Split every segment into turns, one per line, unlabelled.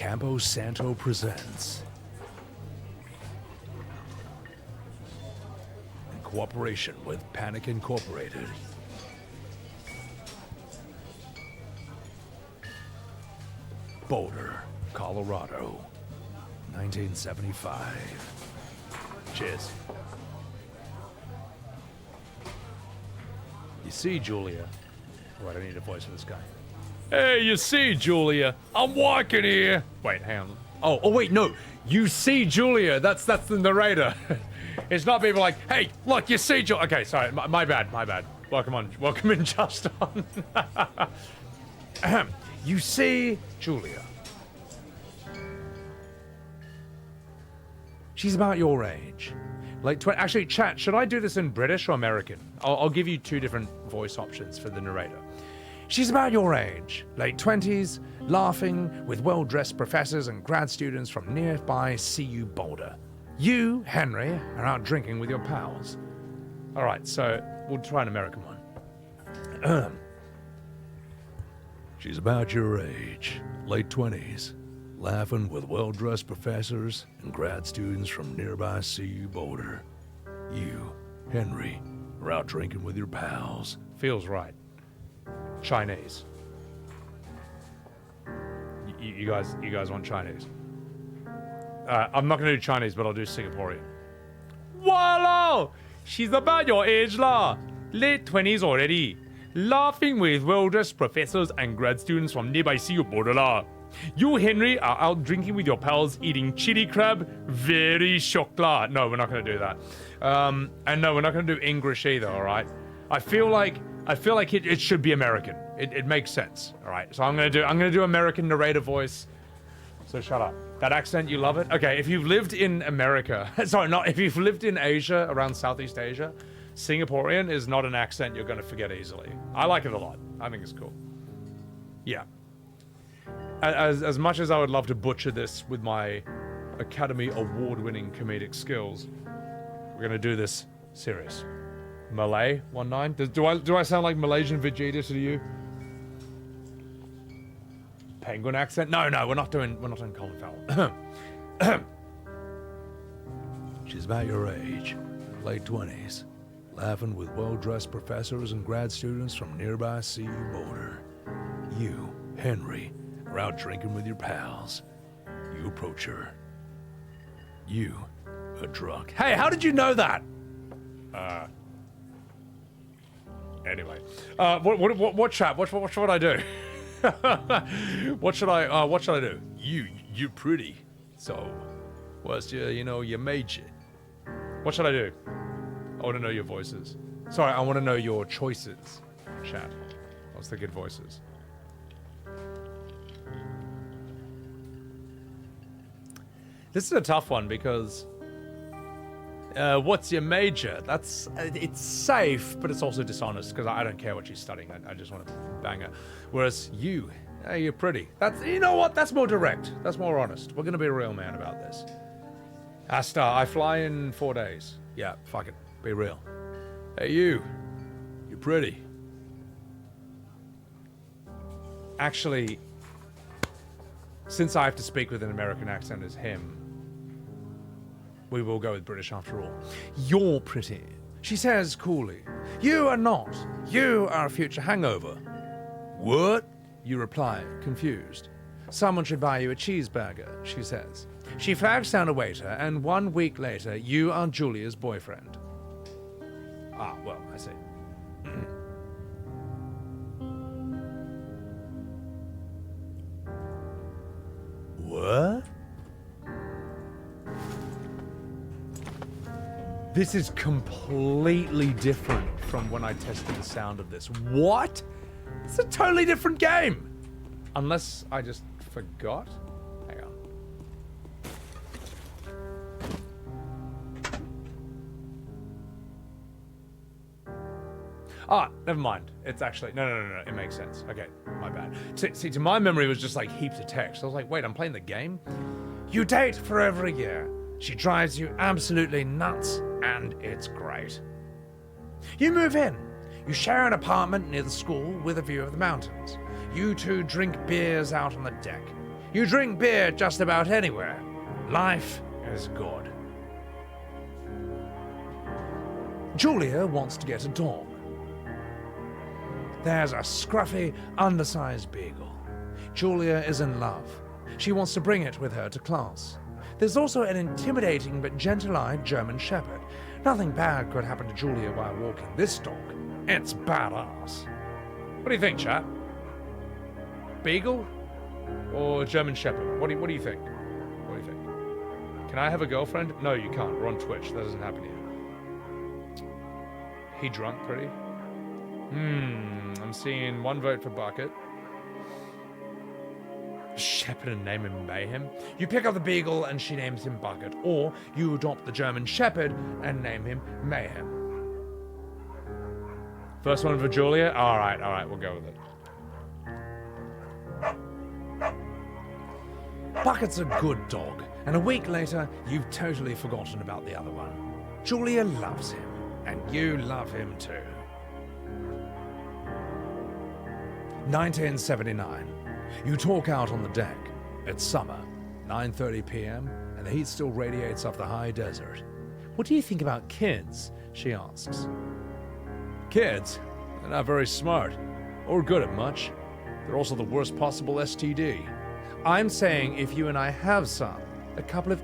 Campo Santo presents, in cooperation with Panic Incorporated, Boulder, Colorado, 1975. Cheers. You see, Julia. Oh, I don't need a voice for this guy. Hey, you see, Julia, I'm walking here. Wait, hang on. Oh, wait, no. You see, Julia. That's the narrator. It's not people like, hey, look, you see, Julia. Okay, sorry, my bad. Welcome in, Just On. You see, Julia. She's about your age. Like, actually, chat, should I do this in British or American? I'll give you two different voice options for the narrator. She's about your age, late 20s, laughing with well-dressed professors and grad students from nearby CU Boulder. You, Henry, are out drinking with your pals. All right, so we'll try an American one. She's about your age, late 20s, laughing with well-dressed professors and grad students from nearby CU Boulder. You, Henry, are out drinking with your pals. Feels right. Chinese. You guys want Chinese? I'm not gonna do Chinese, but I'll do Singaporean. Voila! She's about your age lah. Late 20s already. Laughing with well-dressed professors and grad students from nearby CU Boulder lah. You, Henry, are out drinking with your pals, eating chili crab. Very shocked lah. No, we're not gonna do that. And no, we're not gonna do English either. All right. I feel like it should be American. It makes sense. All right. So I'm gonna do American narrator voice. So shut up. That accent, you love it? Okay. If you've lived in America, if you've lived in Asia, around Southeast Asia, Singaporean is not an accent you're gonna forget easily. I like it a lot. I think it's cool. Yeah. As much as I would love to butcher this with my Academy Award-winning comedic skills, we're gonna do this serious. Malay 19. Do I sound like Malaysian Vegeta to you? Penguin accent? No, we're not doing Colin Farrell. She's about your age, late 20s, laughing with well-dressed professors and grad students from nearby CU Boulder. You, Henry, are out drinking with your pals. You approach her. You are drunk. Hey, how did you know that? Anyway, what chat? What should I do? What should I do? You're pretty. So, what's your major? What should I do? I want to know your voices. Sorry, I want to know your choices. Chat. What's the good voices? This is a tough one because what's your major? It's safe, but it's also dishonest because I don't care what she's studying. I just want to bang her. Whereas you, you're pretty. You know what? That's more direct. That's more honest. We're gonna be a real man about this. Asta, I fly in 4 days. Yeah, fuck it. Be real. Hey, you're pretty. Actually, since I have to speak with an American accent as him, we will go with British after all. You're pretty, she says coolly. You are not. You are a future hangover. What? You reply, confused. Someone should buy you a cheeseburger, she says. She flags down a waiter, and 1 week later, you are Julia's boyfriend. Ah, well, I see. What? This is completely different from when I tested the sound of this. What? It's a totally different game. Unless I just forgot. Hang on. Ah, never mind. It's actually, no. It makes sense. Okay, my bad. See, to my memory, it was just like heaps of text. I was like, wait, I'm playing the game? You date for over a year. She drives you absolutely nuts, and it's great. You move in. You share an apartment near the school with a view of the mountains. You two drink beers out on the deck. You drink beer just about anywhere. Life is good. Julia wants to get a dog. There's a scruffy, undersized beagle. Julia is in love. She wants to bring it with her to class. There's also an intimidating but gentle-eyed German shepherd. Nothing bad could happen to Julia while walking this dog. It's badass. What do you think, chat? Beagle or German shepherd? What do you think? What do you think? Can I have a girlfriend? No, you can't. We're on Twitch. That doesn't happen here. He drunk pretty? I'm seeing 1 vote for Bucket. Shepherd and name him Mayhem. You pick up the beagle and she names him Bucket, or you adopt the German shepherd and name him Mayhem. First one for Julia? Alright, we'll go with it. Bucket's a good dog, and a week later, you've totally forgotten about the other one. Julia loves him, and you love him too. 1979. You talk out on the deck. It's summer, 9:30 p.m., and the heat still radiates off the high desert. What do you think about kids? She asks. Kids? They're not very smart, or good at much. They're also the worst possible STD. I'm saying if you and I have some, a couple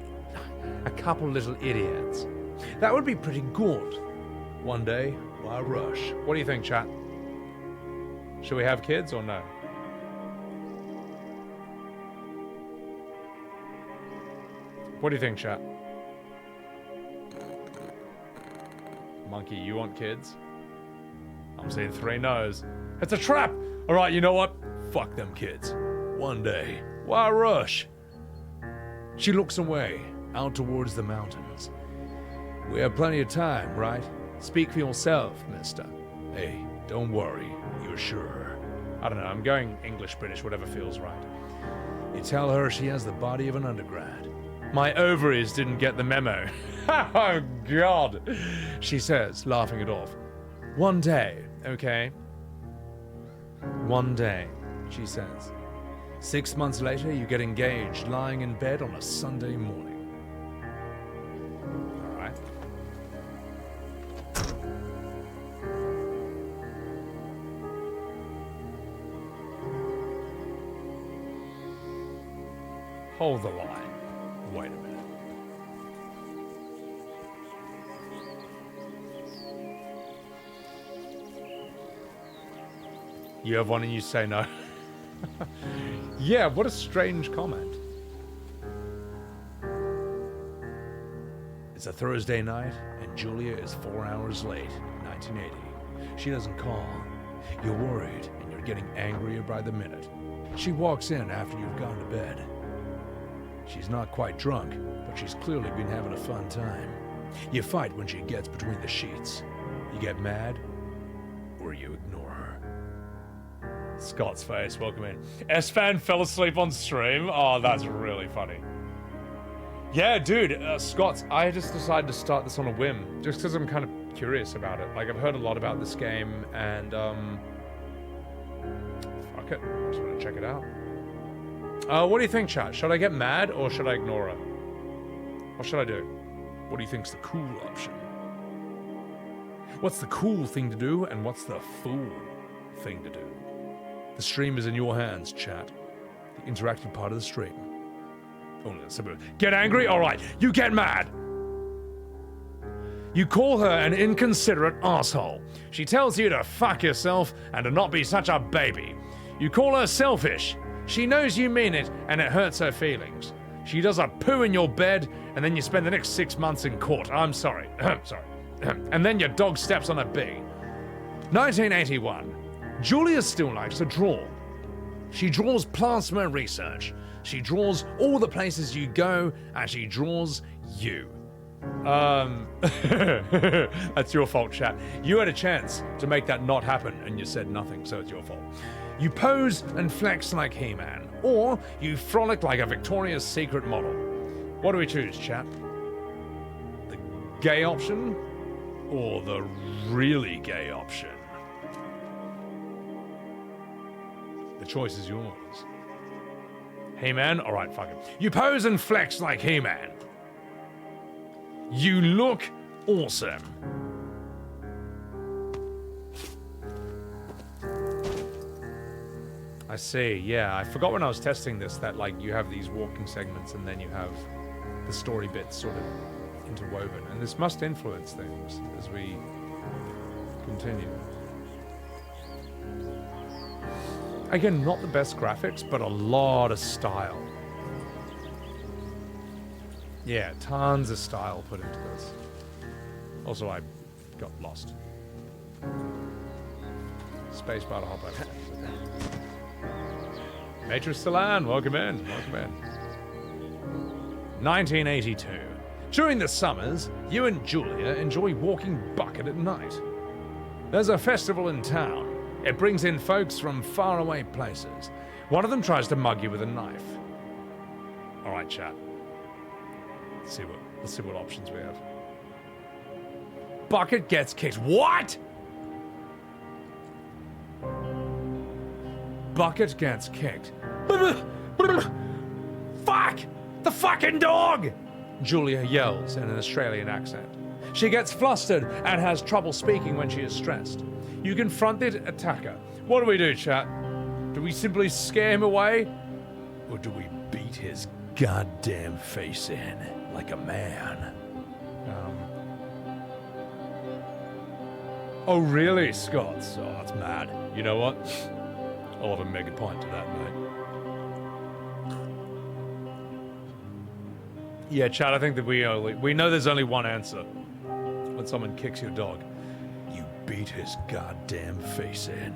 little idiots. That would be pretty good. One day, why rush? What do you think, chat? Should we have kids or no? What do you think, chat? Monkey, you want kids? I'm seeing 3 no's. It's a trap! Alright, you know what? Fuck them kids. One day. Why rush? She looks away, out towards the mountains. We have plenty of time, right? Speak for yourself, mister. Hey, don't worry. You're sure. I don't know, I'm going English, British, whatever feels right. You tell her she has the body of an undergrad. My ovaries didn't get the memo. Oh, God. She says, laughing it off. One day, okay? One day, she says. 6 months later, you get engaged, lying in bed on a Sunday morning. All right. Hold the line. Wait a minute. You have one and you say no. Yeah, what a strange comment. It's a Thursday night, and Julia is 4 hours late, 1980. She doesn't call. You're worried, and you're getting angrier by the minute. She walks in after you've gone to bed. She's not quite drunk, but she's clearly been having a fun time. You fight when she gets between the sheets. You get mad, or you ignore her. Scott's face, welcome in. S-Fan fell asleep on stream? Oh, that's really funny. Yeah, dude, Scott's, I just decided to start this on a whim, just because I'm kind of curious about it. Like, I've heard a lot about this game, and, fuck it, I just want to check it out. What do you think, chat? Should I get mad, or should I ignore her? What should I do? What do you think's the cool option? What's the cool thing to do, and what's the fool thing to do? The stream is in your hands, chat. The interactive part of the stream. Oh, no, get angry? Alright, you get mad! You call her an inconsiderate asshole. She tells you to fuck yourself and to not be such a baby. You call her selfish. She knows you mean it, and it hurts her feelings. She does a poo in your bed, and then you spend the next 6 months in court. I'm sorry. Sorry. And then your dog steps on a bee. 1981. Julia still likes to draw. She draws plasma research. She draws all the places you go, and she draws you. That's your fault, chat. You had a chance to make that not happen, and you said nothing, so it's your fault. You pose and flex like He-Man, or you frolic like a Victoria's Secret model. What do we choose, chat? The gay option, or the really gay option? The choice is yours. He-Man? Alright, fuck it. You pose and flex like He-Man. You look awesome. I see, yeah. I forgot when I was testing this that, like, you have these walking segments and then you have the story bits sort of interwoven. And this must influence things as we continue. Again, not the best graphics, but a lot of style. Yeah, tons of style put into this. Also, I got lost. Spacebar to hop over. Matrix Salan, welcome in, welcome in. 1982. During the summers, you and Julia enjoy walking bucket at night. There's a festival in town. It brings in folks from faraway places. One of them tries to mug you with a knife. All right, chat. Let's see what options we have. Bucket gets kicked. What? Bucket gets kicked. Fuck! The fucking dog! Julia yells in an Australian accent. She gets flustered and has trouble speaking when she is stressed. You confront the attacker. What do, chat? Do we simply scare him away? Or do we beat his goddamn face in like a man? Oh, really, Scott? Oh, that's mad. You know what? I'll have a mega point to that, mate. Yeah, Chad, I think that we know there's only one answer. When someone kicks your dog, you beat his goddamn face in.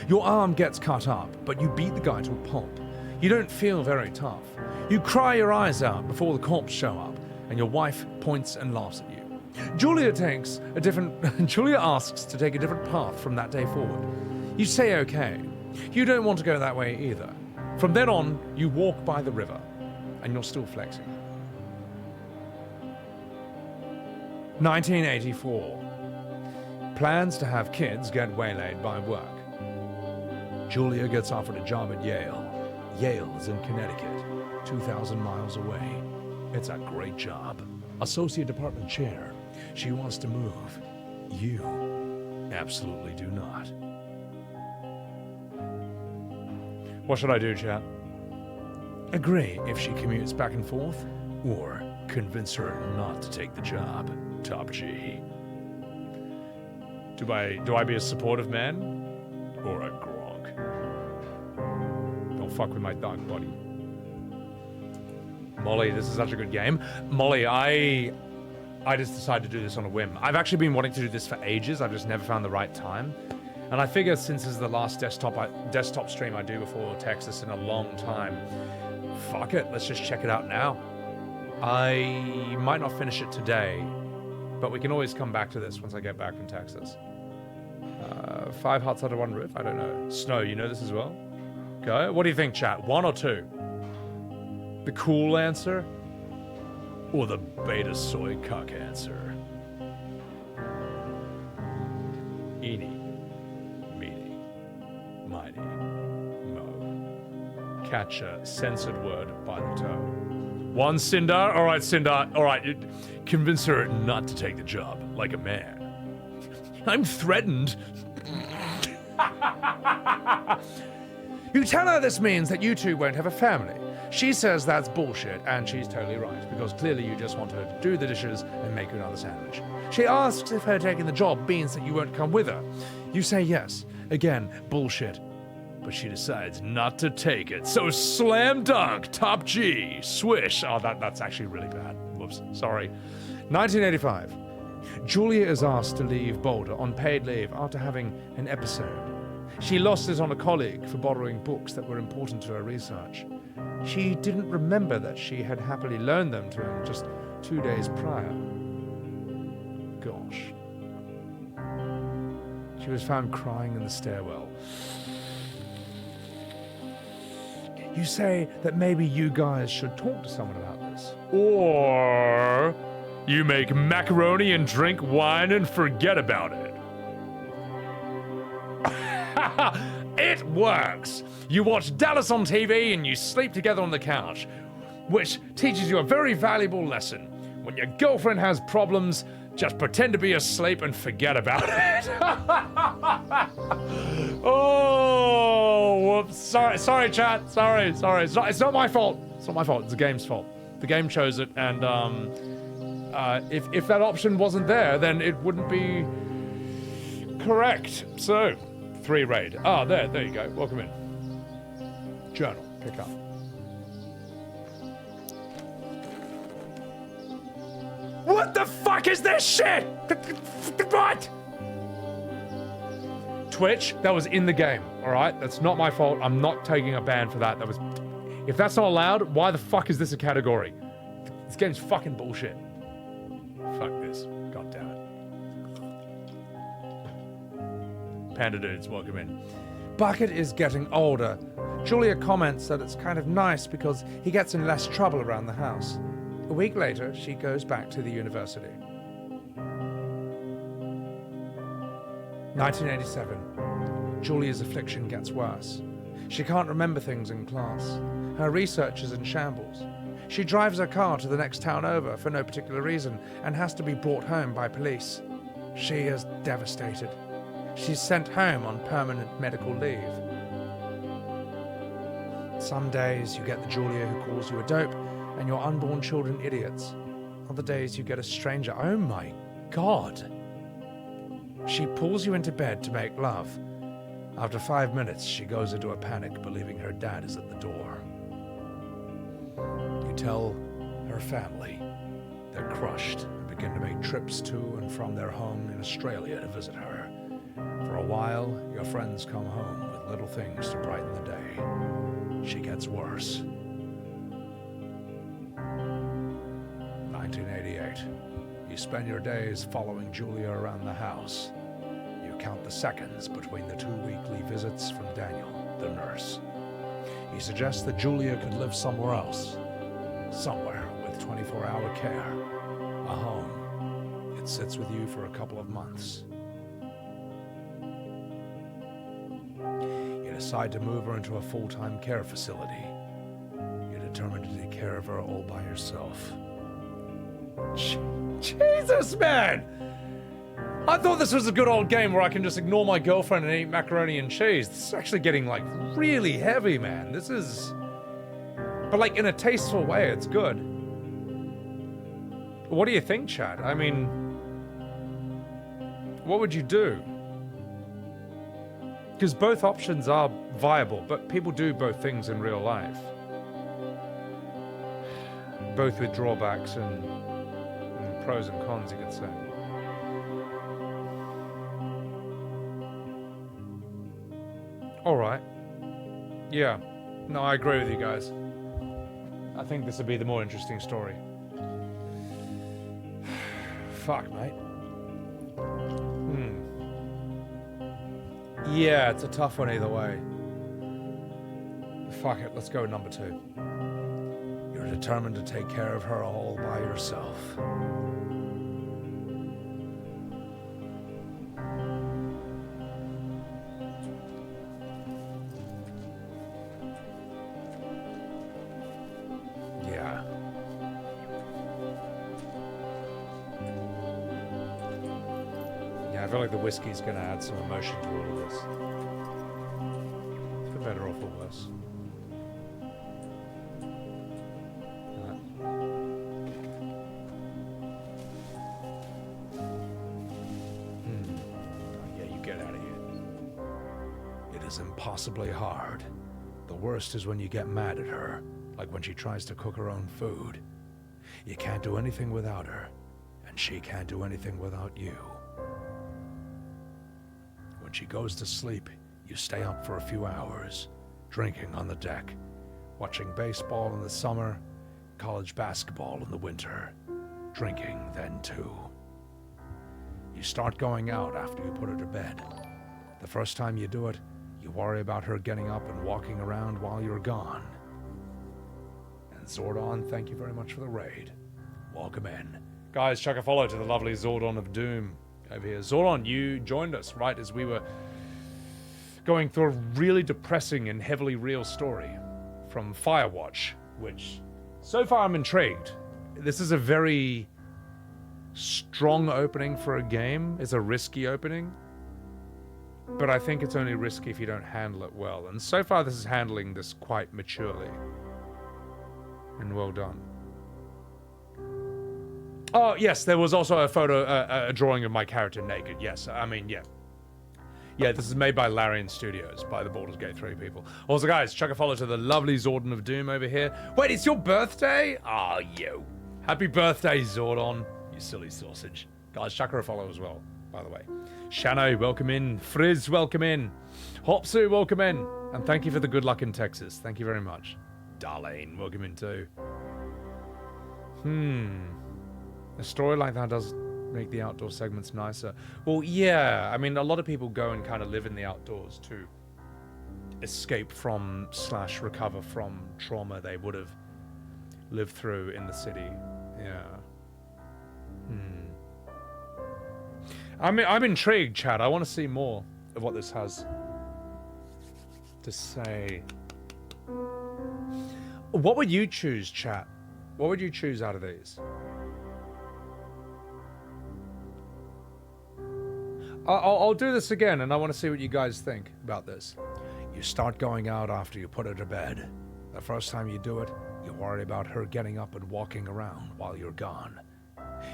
Your arm gets cut up, but you beat the guy to a pulp. You don't feel very tough. You cry your eyes out before the cops show up, and your wife points and laughs at you. Julia asks to take a different path from that day forward. You say okay. You don't want to go that way either. From then on, you walk by the river, and you're still flexing. 1984. Plans to have kids get waylaid by work. Julia gets offered a job at Yale. Yale is in Connecticut, 2,000 miles away. It's a great job. Associate department chair. She wants to move. You absolutely do not. What should I do, chat? Agree if she commutes back and forth, or convince her not to take the job. Top G. Do I be a supportive man? Or a grog? Don't fuck with my dog, buddy. Molly, this is such a good game. Molly, I just decided to do this on a whim. I've actually been wanting to do this for ages. I've just never found the right time. And I figure since this is the last desktop stream I do before Texas in a long time, fuck it, let's just check it out now. I might not finish it today, but we can always come back to this once I get back from Texas. 5 huts under one roof? I don't know. Snow, you know this as well? Go. What do you think, chat? 1 or 2? The cool answer? Or the beta soy cuck answer? Eeny, meeny, mighty, mo. Catch a censored word by the toe. 1 Sindar? Alright, Sindar. Alright, convince her not to take the job, like a man. I'm threatened. You tell her this means that you two won't have a family. She says that's bullshit, and she's totally right, because clearly you just want her to do the dishes and make you another sandwich. She asks if her taking the job means that you won't come with her. You say yes. Again, bullshit. But she decides not to take it. So slam dunk, top G, swish. Oh, that's actually really bad. Whoops, sorry. 1985. Julia is asked to leave Boulder on paid leave after having an episode. She lost it on a colleague for borrowing books that were important to her research. She didn't remember that she had happily loaned them to him just 2 days prior. Gosh. She was found crying in the stairwell. You say that maybe you guys should talk to someone about this. Or you make macaroni and drink wine and forget about it. It works! You watch Dallas on TV and you sleep together on the couch, which teaches you a very valuable lesson. When your girlfriend has problems, just pretend to be asleep and forget about it. Oh, whoops. Sorry, chat. Sorry. It's not my fault. It's not my fault. It's the game's fault. The game chose it, and if that option wasn't there, then it wouldn't be correct. So, 3 raid. Ah, there you go. Welcome in. Journal. Pick up. What the fuck is this shit? What? Twitch, that was in the game, alright? That's not my fault. I'm not taking a ban for that. If that's not allowed, why the fuck is this a category? This game's fucking bullshit. Fuck this. God damn it. Panda dudes, welcome in. Bucket is getting older. Julia comments that it's kind of nice because he gets in less trouble around the house. A week later, she goes back to the university. 1987. Julia's affliction gets worse. She can't remember things in class. Her research is in shambles. She drives her car to the next town over for no particular reason and has to be brought home by police. She is devastated. She's sent home on permanent medical leave. Some days you get the Julia who calls you a dope and your unborn children idiots. Other days you get a stranger. Oh my God. She pulls you into bed to make love. After 5 minutes, she goes into a panic, believing her dad is at the door. You tell her family. They're crushed and begin to make trips to and from their home in Australia to visit her. For a while, your friends come home with little things to brighten the day. She gets worse. 1988. You spend your days following Julia around the house. You count the seconds between the 2 weekly visits from Daniel, the nurse. He suggests that Julia could live somewhere else. Somewhere with 24-hour care. A home. It sits with you for a couple of months. You decide to move her into a full-time care facility. You're determined to take care of her all by yourself. Jesus, man! I thought this was a good old game where I can just ignore my girlfriend and eat macaroni and cheese. This is actually getting, like, really heavy, man. This is... But, like, in a tasteful way, it's good. What do you think, Chad? I mean... What would you do? Because both options are viable, but people do both things in real life. Both with drawbacks and pros and cons, you could say. Alright. Yeah. No, I agree with you guys. I think this would be the more interesting story. Fuck, mate. Yeah, it's a tough one either way. Fuck it, let's go with number 2. You're determined to take care of her all by yourself. Yeah. Yeah, I feel like the whiskey's gonna add some emotion to all of this. For better or for worse. Impossibly hard. The worst is when you get mad at her, like when she tries to cook her own food. You can't do anything without her, and she can't do anything without you. When she goes to sleep, you stay up for a few hours, drinking on the deck, watching baseball in the summer, college basketball in the winter, drinking then too. You start going out after you put her to bed. The first time you do it, you worry about her getting up and walking around while you're gone. And Zordon, thank you very much for the raid. Welcome in. Guys, chuck a follow to the lovely Zordon of Doom over here. Zordon, you joined us right as we were going through a really depressing and heavily real story from Firewatch, which so far I'm intrigued. This is a very strong opening for a game. It's a risky opening, but I think it's only risky if you don't handle it well. And so far this is handling this quite maturely. And well done. Oh, yes, there was also a photo, a drawing of my character naked. Yes, I mean, yeah. Yeah, this is made by Larian Studios, by the Baldur's Gate 3 people. Also, guys, chuck a follow to the lovely Zordon of Doom over here. Wait, it's your birthday? Oh, you. Happy birthday, Zordon, you silly sausage. Guys, chuck her a follow as well, by the way. Shano, welcome in. Frizz, welcome in. Hopsu, welcome in. And thank you for the good luck in Texas. Thank you very much. Darlene, welcome in too. A story like that does make the outdoor segments nicer. Well, yeah, I mean, a lot of people go and kind of live in the outdoors to escape from / recover from trauma they would have lived through in the city. Yeah. I'm intrigued, Chad. I want to see more of what this has to say. What would you choose, chat? What would you choose out of these? I'll do this again, and I want to see what you guys think about this. You start going out after you put her to bed. The first time you do it, you worry about her getting up and walking around while you're gone.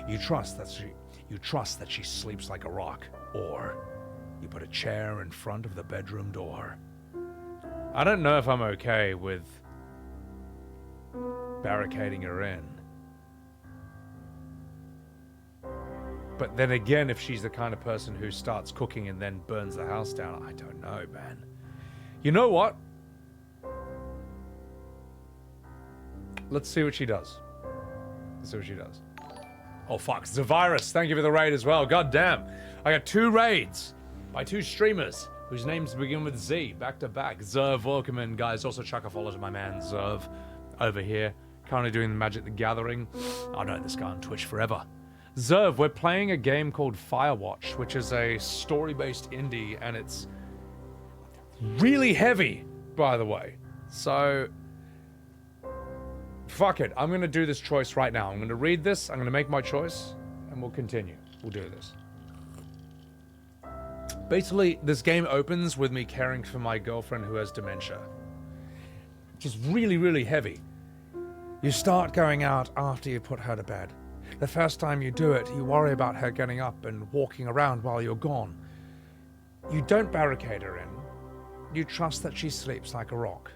You trust that she sleeps like a rock, or you put a chair in front of the bedroom door. I don't know if I'm okay with barricading her in. But then again, if she's the kind of person who starts cooking and then burns the house down, I don't know, man. You know what? Let's see what she does. Let's see what she does. Oh, fuck. Zavirus, thank you for the raid as well. God damn. I got 2 raids by 2 streamers whose names begin with Z, back to back. Zerv, welcome in, guys. Also, chuck a follow to my man, Zerv, over here. Currently doing the Magic the Gathering. I've known this guy on Twitch forever. Zerv, we're playing a game called Firewatch, which is a story-based indie, and it's really heavy, by the way. So, fuck it. I'm going to do this choice right now. I'm going to read this, I'm going to make my choice, and we'll continue. We'll do this. Basically, this game opens with me caring for my girlfriend who has dementia, which is really, really heavy. You start going out after you put her to bed. The first time you do it, you worry about her getting up and walking around while you're gone. You don't barricade her in. You trust that she sleeps like a rock.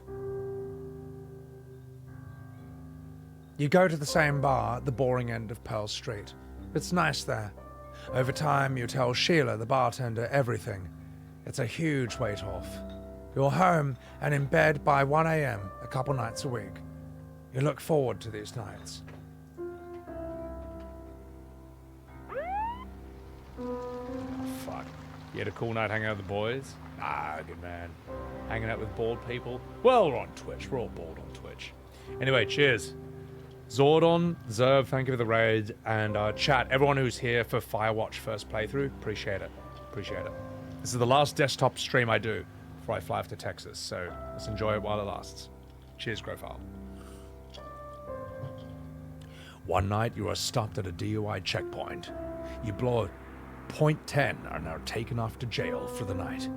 You go to the same bar at the boring end of Pearl Street. It's nice there. Over time, you tell Sheila, the bartender, everything. It's a huge weight off. You're home and in bed by 1 a.m. a couple nights a week. You look forward to these nights. Oh, fuck. You had a cool night hanging out with the boys? Ah, good man. Hanging out with bald people? Well, we're on Twitch. We're all bald on Twitch. Anyway, cheers. Zordon, Zerv, thank you for the raid. And chat, everyone who's here for Firewatch first playthrough, appreciate it. Appreciate it. This is the last desktop stream I do before I fly off to Texas, so let's enjoy it while it lasts. Cheers, Grofile. One night, you are stopped at a DUI checkpoint. You blow a .10 and are taken off to jail for the night.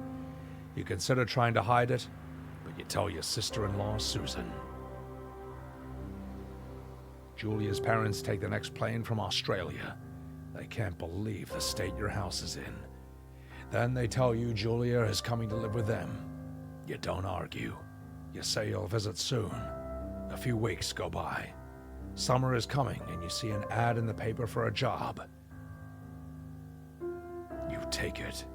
You consider trying to hide it, but you tell your sister-in-law, Susan. Julia's parents take the next plane from Australia. They can't believe the state your house is in. Then they tell you Julia is coming to live with them. You don't argue. You say you'll visit soon. A few weeks go by. Summer is coming and you see an ad in the paper for a job. You take it.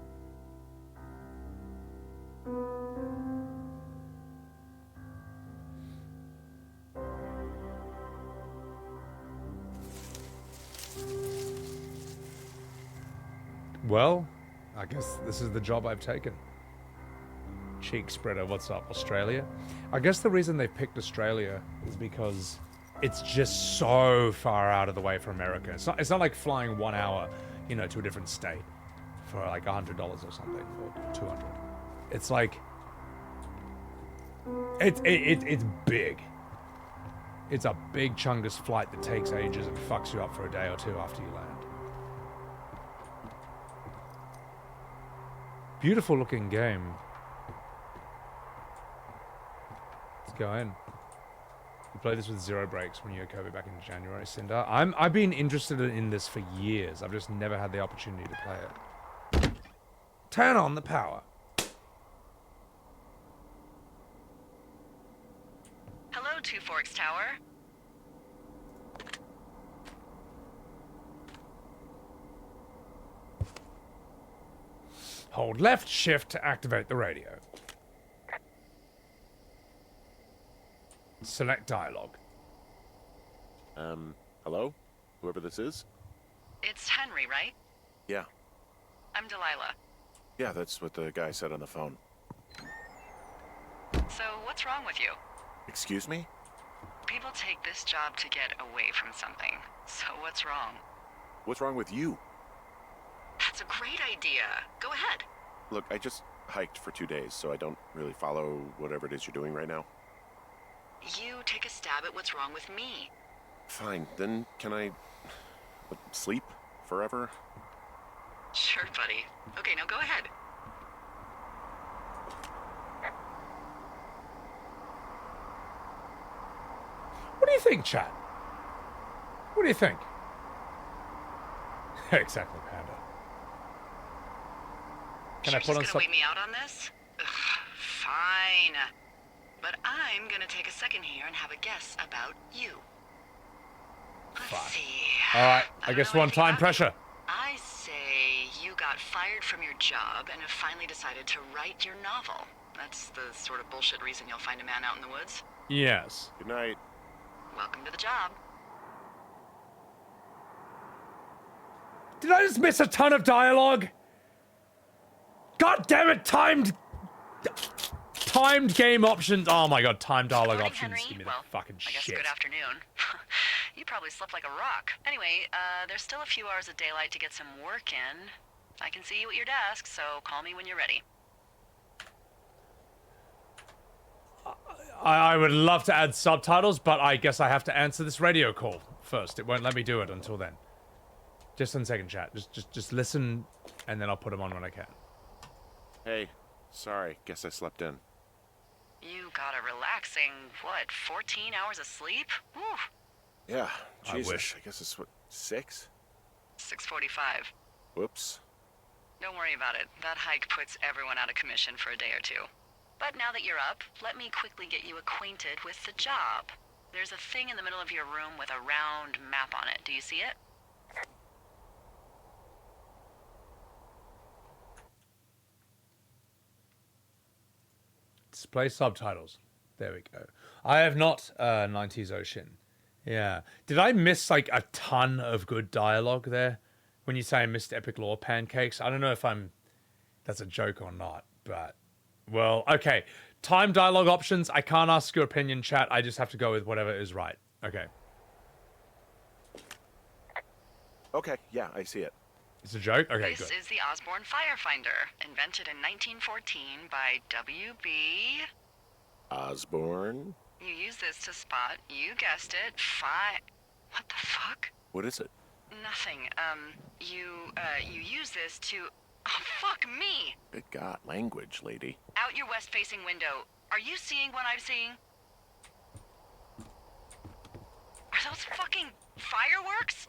Well, I guess this is the job I've taken. Cheek spreader, what's up, Australia? I guess the reason they picked Australia is because it's just so far out of the way from America. It's not like flying 1 hour, you know, to a different state for like $100 or something, or $200. It's like it's big. It's a big chungus flight that takes ages and fucks you up for a day or two after you land. Beautiful looking game. Let's go in. You played this with 0 breaks when you were COVID back in January, Cinder. I've been interested in this for years. I've just never had the opportunity to play it. Turn on the power.
Hello, Two Forks Tower.
Hold left shift to activate the radio. Select dialogue.
Hello? Whoever this is?
It's Henry, right?
Yeah.
I'm Delilah.
Yeah, that's what the guy said on the phone.
So, what's wrong with you?
Excuse me?
People take this job to get away from something. So, what's wrong?
What's wrong with you?
That's a great idea. Go ahead.
Look, I just hiked for 2 days, so I don't really follow whatever it is you're doing right now.
You take a stab at what's wrong with me.
Fine, then can I sleep forever?
Sure, buddy. Okay, now go ahead.
What do you think, chat? What do you think? Exactly, Panda. Can I put on
some... wait me out on this? Ugh, fine. But I'm gonna take a second here and have a guess about you. Let's see.
Alright, I guess we're on time pressure.
I say you got fired from your job and have finally decided to write your novel. That's the sort of bullshit reason you'll find a man out in the woods.
Yes.
Good night.
Welcome to the job.
Did I just miss a ton of dialogue? God damn it, timed game options. Oh my god, timed dialogue
Morning,
options.
Henry.
Give me
Well,
the fucking
I guess
shit.
good afternoon. You probably slept like a rock. Anyway, there's still a few hours of daylight to get some work in. I can see you at your desk, so call me when you're ready.
I would love to add subtitles, but I guess I have to answer this radio call first. It won't let me do it until then. Just 1 second, chat. Just listen, and then I'll put them on when I can.
Hey, sorry, guess I slept in.
You got a relaxing, what, 14 hours of sleep? Whew.
Yeah, Jesus,
I wish.
I guess it's what, 6?
6:45.
Whoops.
Don't worry about it. That hike puts everyone out of commission for a day or two. But now that you're up, let me quickly get you acquainted with the job. There's a thing in the middle of your room with a round map on it. Do you see it?
Display subtitles. There we go. I have not 90s Ocean. Yeah. Did I miss like a ton of good dialogue there? When you say I missed epic lore pancakes, I don't know if that's a joke or not, but well, okay. Time dialogue options. I can't ask your opinion, chat. I just have to go with whatever is right. Okay.
Okay, yeah, I see it.
It's a joke? Okay,
This
good.
is the Osborne Firefinder, invented in 1914 by W.B.
Osborne?
You use this to spot, you guessed it, What the fuck?
What is it?
Nothing. You use this to... Oh, fuck me!
Good God, language, lady.
Out your west-facing window. Are you seeing what I'm seeing? Are those fucking fireworks?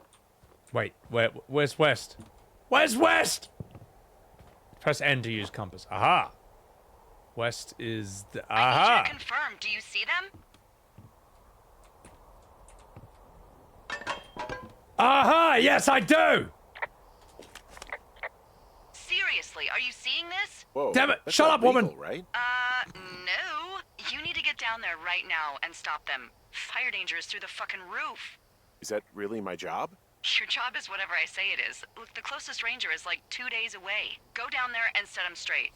Wait, where's west? Where's west? Press N to use compass. Aha! West is the...
I need you
Aha!
to confirm. Do you see them?
Aha! Yes, I do!
Seriously, are you seeing this?
Whoa.
Damn it,
that's
shut
not
up, woman.
legal, right?
No. You need to get down there right now and stop them. Fire danger is through the fucking roof.
Is that really my job?
Your job is whatever I say it is. Look, the closest ranger is like 2 days away. Go down there and set him straight.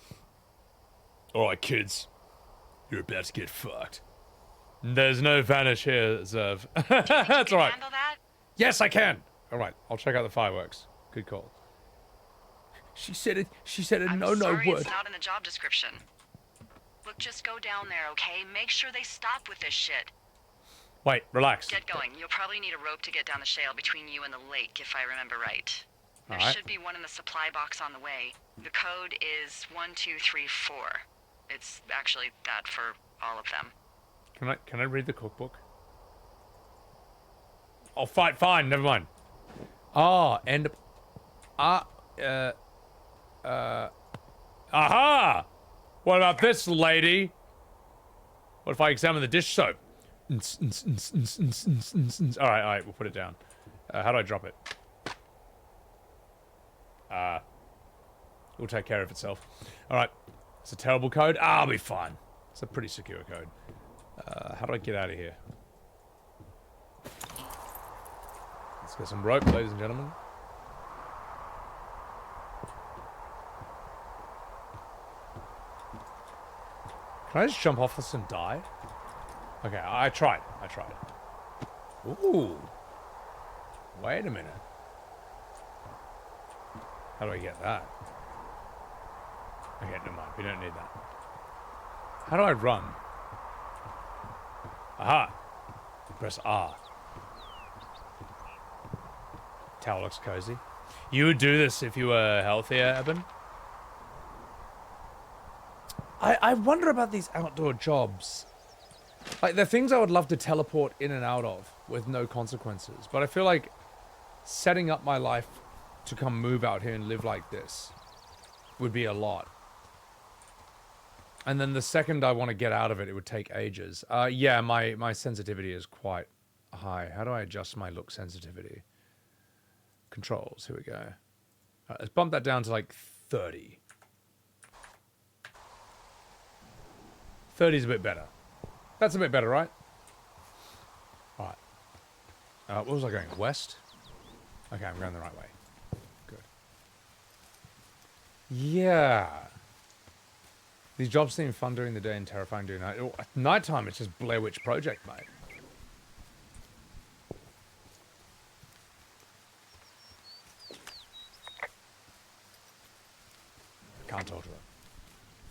Alright, kids. You're about to get fucked. There's no vanish here, Zerv. That's alright.
Handle that?
Yes, I can. Alright, I'll check out the fireworks. Good call. She said it
I'm
no
sorry
word.
it's not in the job description. Look, just go down there, okay? Make sure they stop with this shit.
Wait, relax.
Get going. You'll probably need a rope to get down the shale between you and the lake, if I remember right. There
Alright.
should be one in the supply box on the way. The code is 1234. It's actually that for all of them.
Can I read the cookbook? Oh, fine, never mind. Oh, and aha! What about this, lady? What if I examine the dish soap? Alright, we'll put it down. How do I drop it? It'll take care of itself. Alright. It's a terrible code. I'll be fine. It's a pretty secure code. How do I get out of here? Let's get some rope, ladies and gentlemen. Can I just jump off this and die? Okay, I tried. Ooh. Wait a minute. How do I get that? Okay, never mind. We don't need that. How do I run? Aha! Press R. Tower looks cozy. You would do this if you were healthier, Eben? I wonder about these outdoor jobs. Like, they're things I would love to teleport in and out of with no consequences. But I feel like setting up my life to come move out here and live like this would be a lot. And then the second I want to get out of it, it would take ages. Yeah, my sensitivity is quite high. How do I adjust my look sensitivity? Controls, here we go. Let's bump that down to like 30. 30's a bit better. That's a bit better, right? Alright. What was I going? West? Okay, I'm going the right way. Good. Yeah. These jobs seem fun during the day and terrifying during night. At nighttime, it's just Blair Witch Project, mate. Can't talk to them.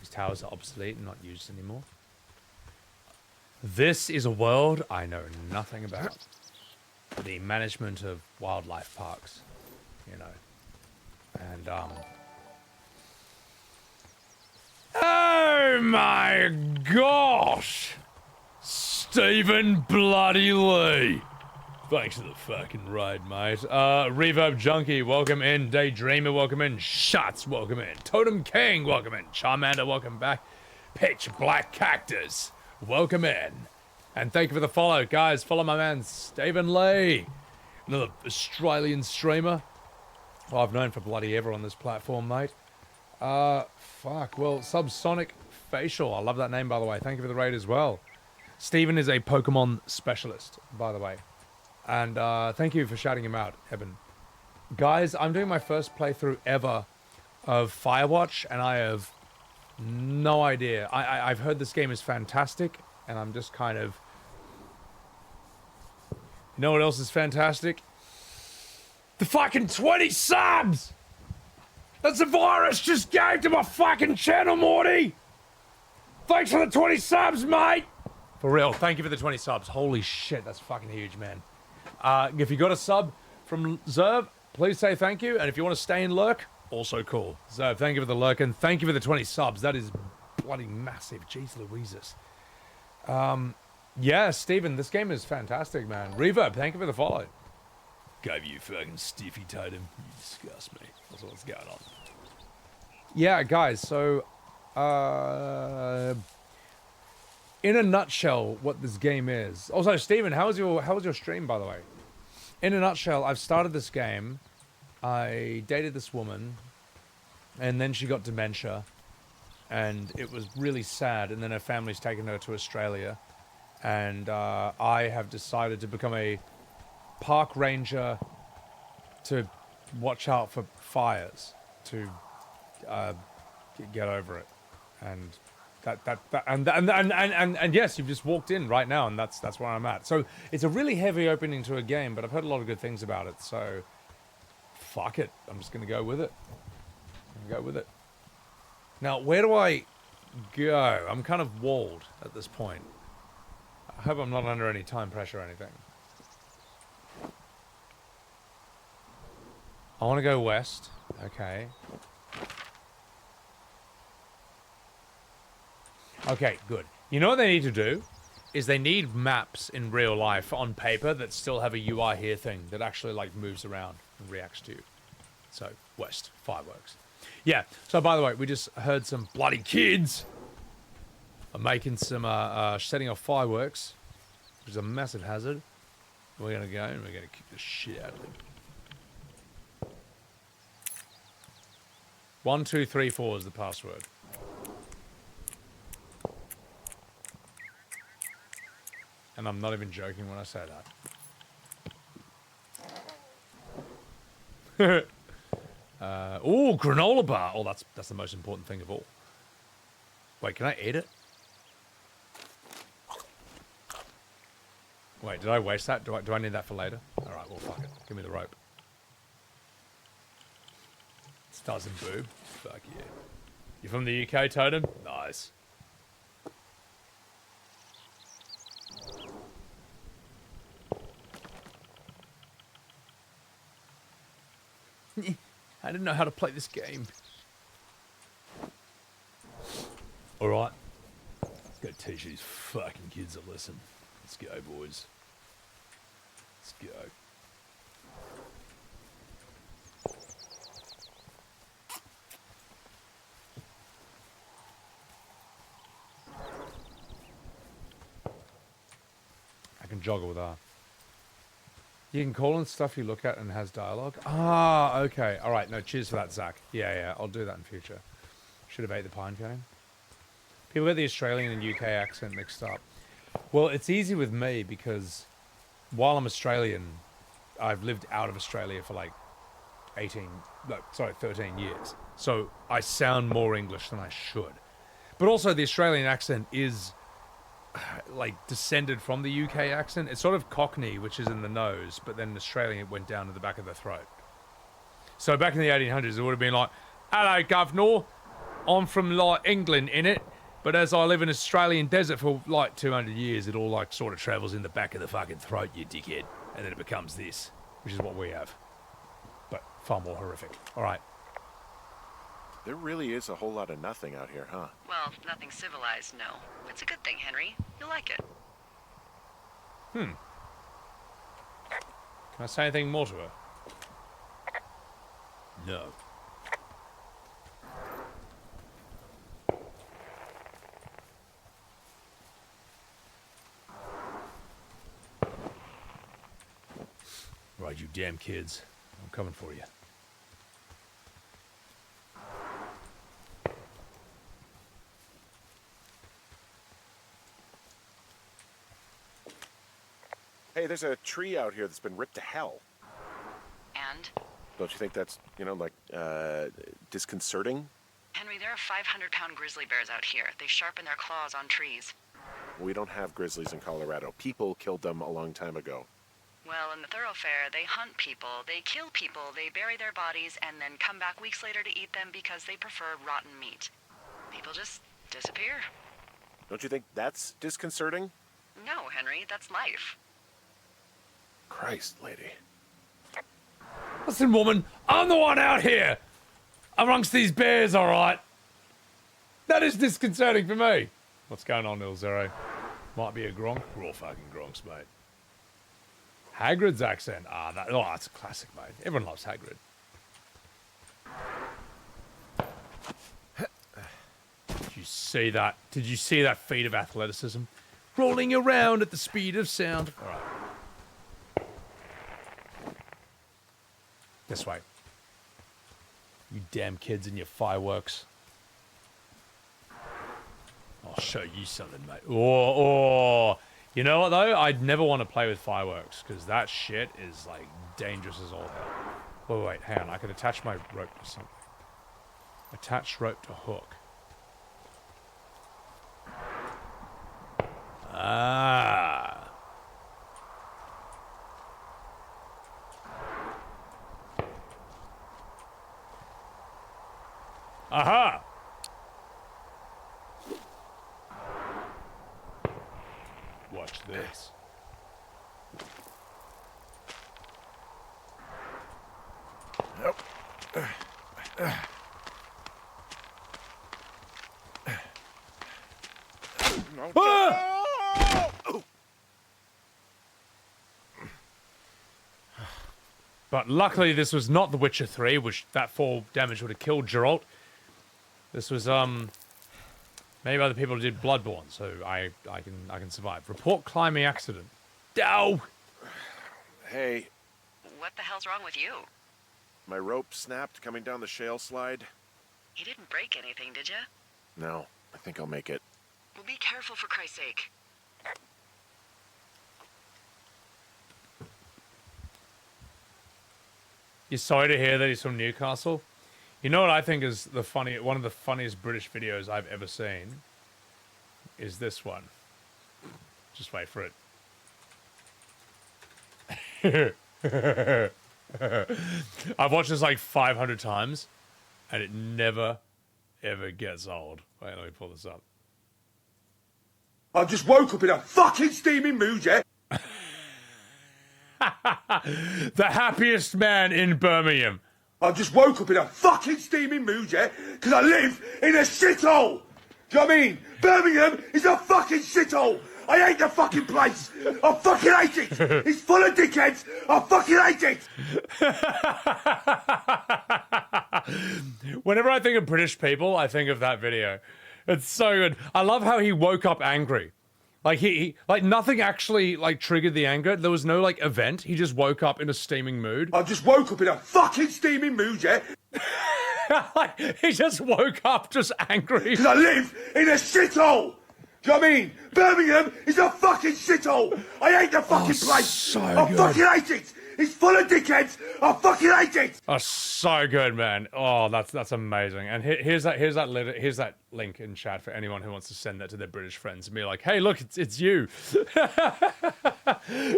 These towers are obsolete and not used anymore. This is a world I know nothing about. The management of wildlife parks, you know. And, oh my gosh! Stephen Bloody Lee! Thanks for the fucking ride, mate. Reverb Junkie, welcome in. Daydreamer, welcome in. Shots, welcome in. Totem King, welcome in. Charmander, welcome back. Pitch Black Cactus, welcome in. And thank you for the follow, guys. Follow my man, Stephen Lee. Another Australian streamer. Oh, I've known for bloody ever on this platform, mate. Fuck. Well, Subsonic Facial. I love that name, by the way. Thank you for the raid as well. Stephen is a Pokemon specialist, by the way. And thank you for shouting him out, Eben. Guys, I'm doing my first playthrough ever of Firewatch, and I have no idea. I've heard this game is fantastic, and I'm just kind of... You know what else is fantastic? The fucking 20 subs! That's a virus just gave to my fucking channel, Morty! Thanks for the 20 subs, mate! For real, thank you for the 20 subs. Holy shit, that's fucking huge, man. If you got a sub from Zerv, please say thank you. And if you want to stay in lurk, also cool. Zerv, thank you for the lurk, and thank you for the 20 subs. That is bloody massive. Jeez Louises. Yeah, Steven, this game is fantastic, man. Reverb, thank you for the follow. Gave you fucking stiffy totem. You disgust me. That's what's going on. Yeah, guys, so... in a nutshell, what this game is. Also, Steven, how was your stream, by the way? In a nutshell, I've started this game. I dated this woman, and then she got dementia, and it was really sad. And then her family's taken her to Australia, and I have decided to become a park ranger to watch out for fires to get over it, and. And yes, you've just walked in right now, and that's where I'm at. So it's a really heavy opening to a game, but I've heard a lot of good things about it. So fuck it, I'm just gonna go with it. Now, where do I go. I'm kind of walled at this point. I hope I'm not under any time pressure or anything. I want to go west. Okay. Okay, good. You know what they need to do? Is they need maps in real life on paper that still have a UI here thing that actually like moves around and reacts to you. So, west, fireworks. Yeah, so by the way, we just heard some bloody kids are making some, setting off fireworks, which is a massive hazard. We're gonna go and we're gonna kick the shit out of them. 1, 2, 3, 4 is the password. And I'm not even joking when I say that. Oh, granola bar. Oh, that's the most important thing of all. Wait, can I eat it? Wait, did I waste that? Do I need that for later? All right, well, fuck it. Give me the rope. Stars and boob. Fuck yeah. You from the UK, Totem? Nice. I didn't know how to play this game. Alright. Let's go teach these fucking kids a lesson. Let's go, boys. Let's go. I can joggle with R. You can call on stuff you look at and has dialogue. Ah, okay. All right. No, cheers for that, Zach. Yeah. I'll do that in future. Should have ate the pine cone. People get the Australian and UK accent mixed up. Well, it's easy with me because while I'm Australian, I've lived out of Australia for like 13 years. So I sound more English than I should. But also the Australian accent is like descended from the UK accent. It's sort of Cockney, which is in the nose, but then Australian it went down to the back of the throat. So back in the 1800s, it would have been like, "Hello, governor, I'm from like England, innit? But as I live in Australian desert for like 200 years, it all like sort of travels in the back of the fucking throat, you dickhead, and then it becomes this, which is what we have, but far more horrific." All right.
There really is a whole lot of nothing out here, huh?
Well, nothing civilized, no. It's a good thing, Henry. You'll like it.
Can I say anything more to her? No. Right, you damn kids. I'm coming for you.
Hey, there's a tree out here that's been ripped to hell.
And?
Don't you think that's, disconcerting?
Henry, there are 500-pound grizzly bears out here. They sharpen their claws on trees.
We don't have grizzlies in Colorado. People killed them a long time ago.
Well, in the thoroughfare, they hunt people, they kill people, they bury their bodies, and then come back weeks later to eat them because they prefer rotten meat. People just disappear.
Don't you think that's disconcerting?
No, Henry, that's life.
Christ, lady.
Listen, woman, I'm the one out here amongst these bears, all right? That is disconcerting for me. What's going on, Il Zero? Might be a Gronk. We're all fucking Gronks, mate. Hagrid's accent. That's a classic, mate. Everyone loves Hagrid. Did you see that? Did you see that feat of athleticism? Rolling around at the speed of sound. All right. This way. You damn kids and your fireworks. I'll show you something, mate. Oh. You know what, though? I'd never want to play with fireworks, because that shit is, like, dangerous as all hell. Wait, hang on. I could attach my rope to something. Attach rope to hook. Ah. Aha! But luckily, this was not The Witcher 3, which that 4 damage would have killed Geralt. This was made by the people who did Bloodborne, so I can survive. Report climbing accident. Ow!
Hey,
What the hell's wrong with you?
my rope snapped coming down the shale slide.
You didn't break anything, did you?
No, I think I'll make it.
Well, be careful for Christ's sake.
You're sorry to hear that he's from Newcastle? You know what I think is one of the funniest British videos I've ever seen? Is this one. Just wait for it. I've watched this like 500 times, and it never, ever gets old. Wait, let me pull this up.
I just woke up in a fucking steaming mood, yeah?
The happiest man in Birmingham.
I just woke up in a fucking steaming mood, yeah? Because I live in a shithole! Do you know what I mean? Birmingham is a fucking shithole! I hate the fucking place! I fucking hate it! It's full of dickheads! I fucking hate it!
Whenever I think of British people, I think of that video. It's so good. I love how he woke up angry. Like he like nothing actually like triggered the anger. There was no like event. He just woke up in a steaming mood.
I just woke up in a fucking steaming mood, yeah?
Like, he just woke up just angry.
Because I live in a shithole! Do you know what I mean? Birmingham is a fucking shithole! I hate the fucking place!
So
I
good.
fucking hate it! It's full of dickheads! I fucking hate it!
Oh, so good, man. Oh, that's amazing. And here's that link in chat for anyone who wants to send that to their British friends and be like, hey, look, it's you.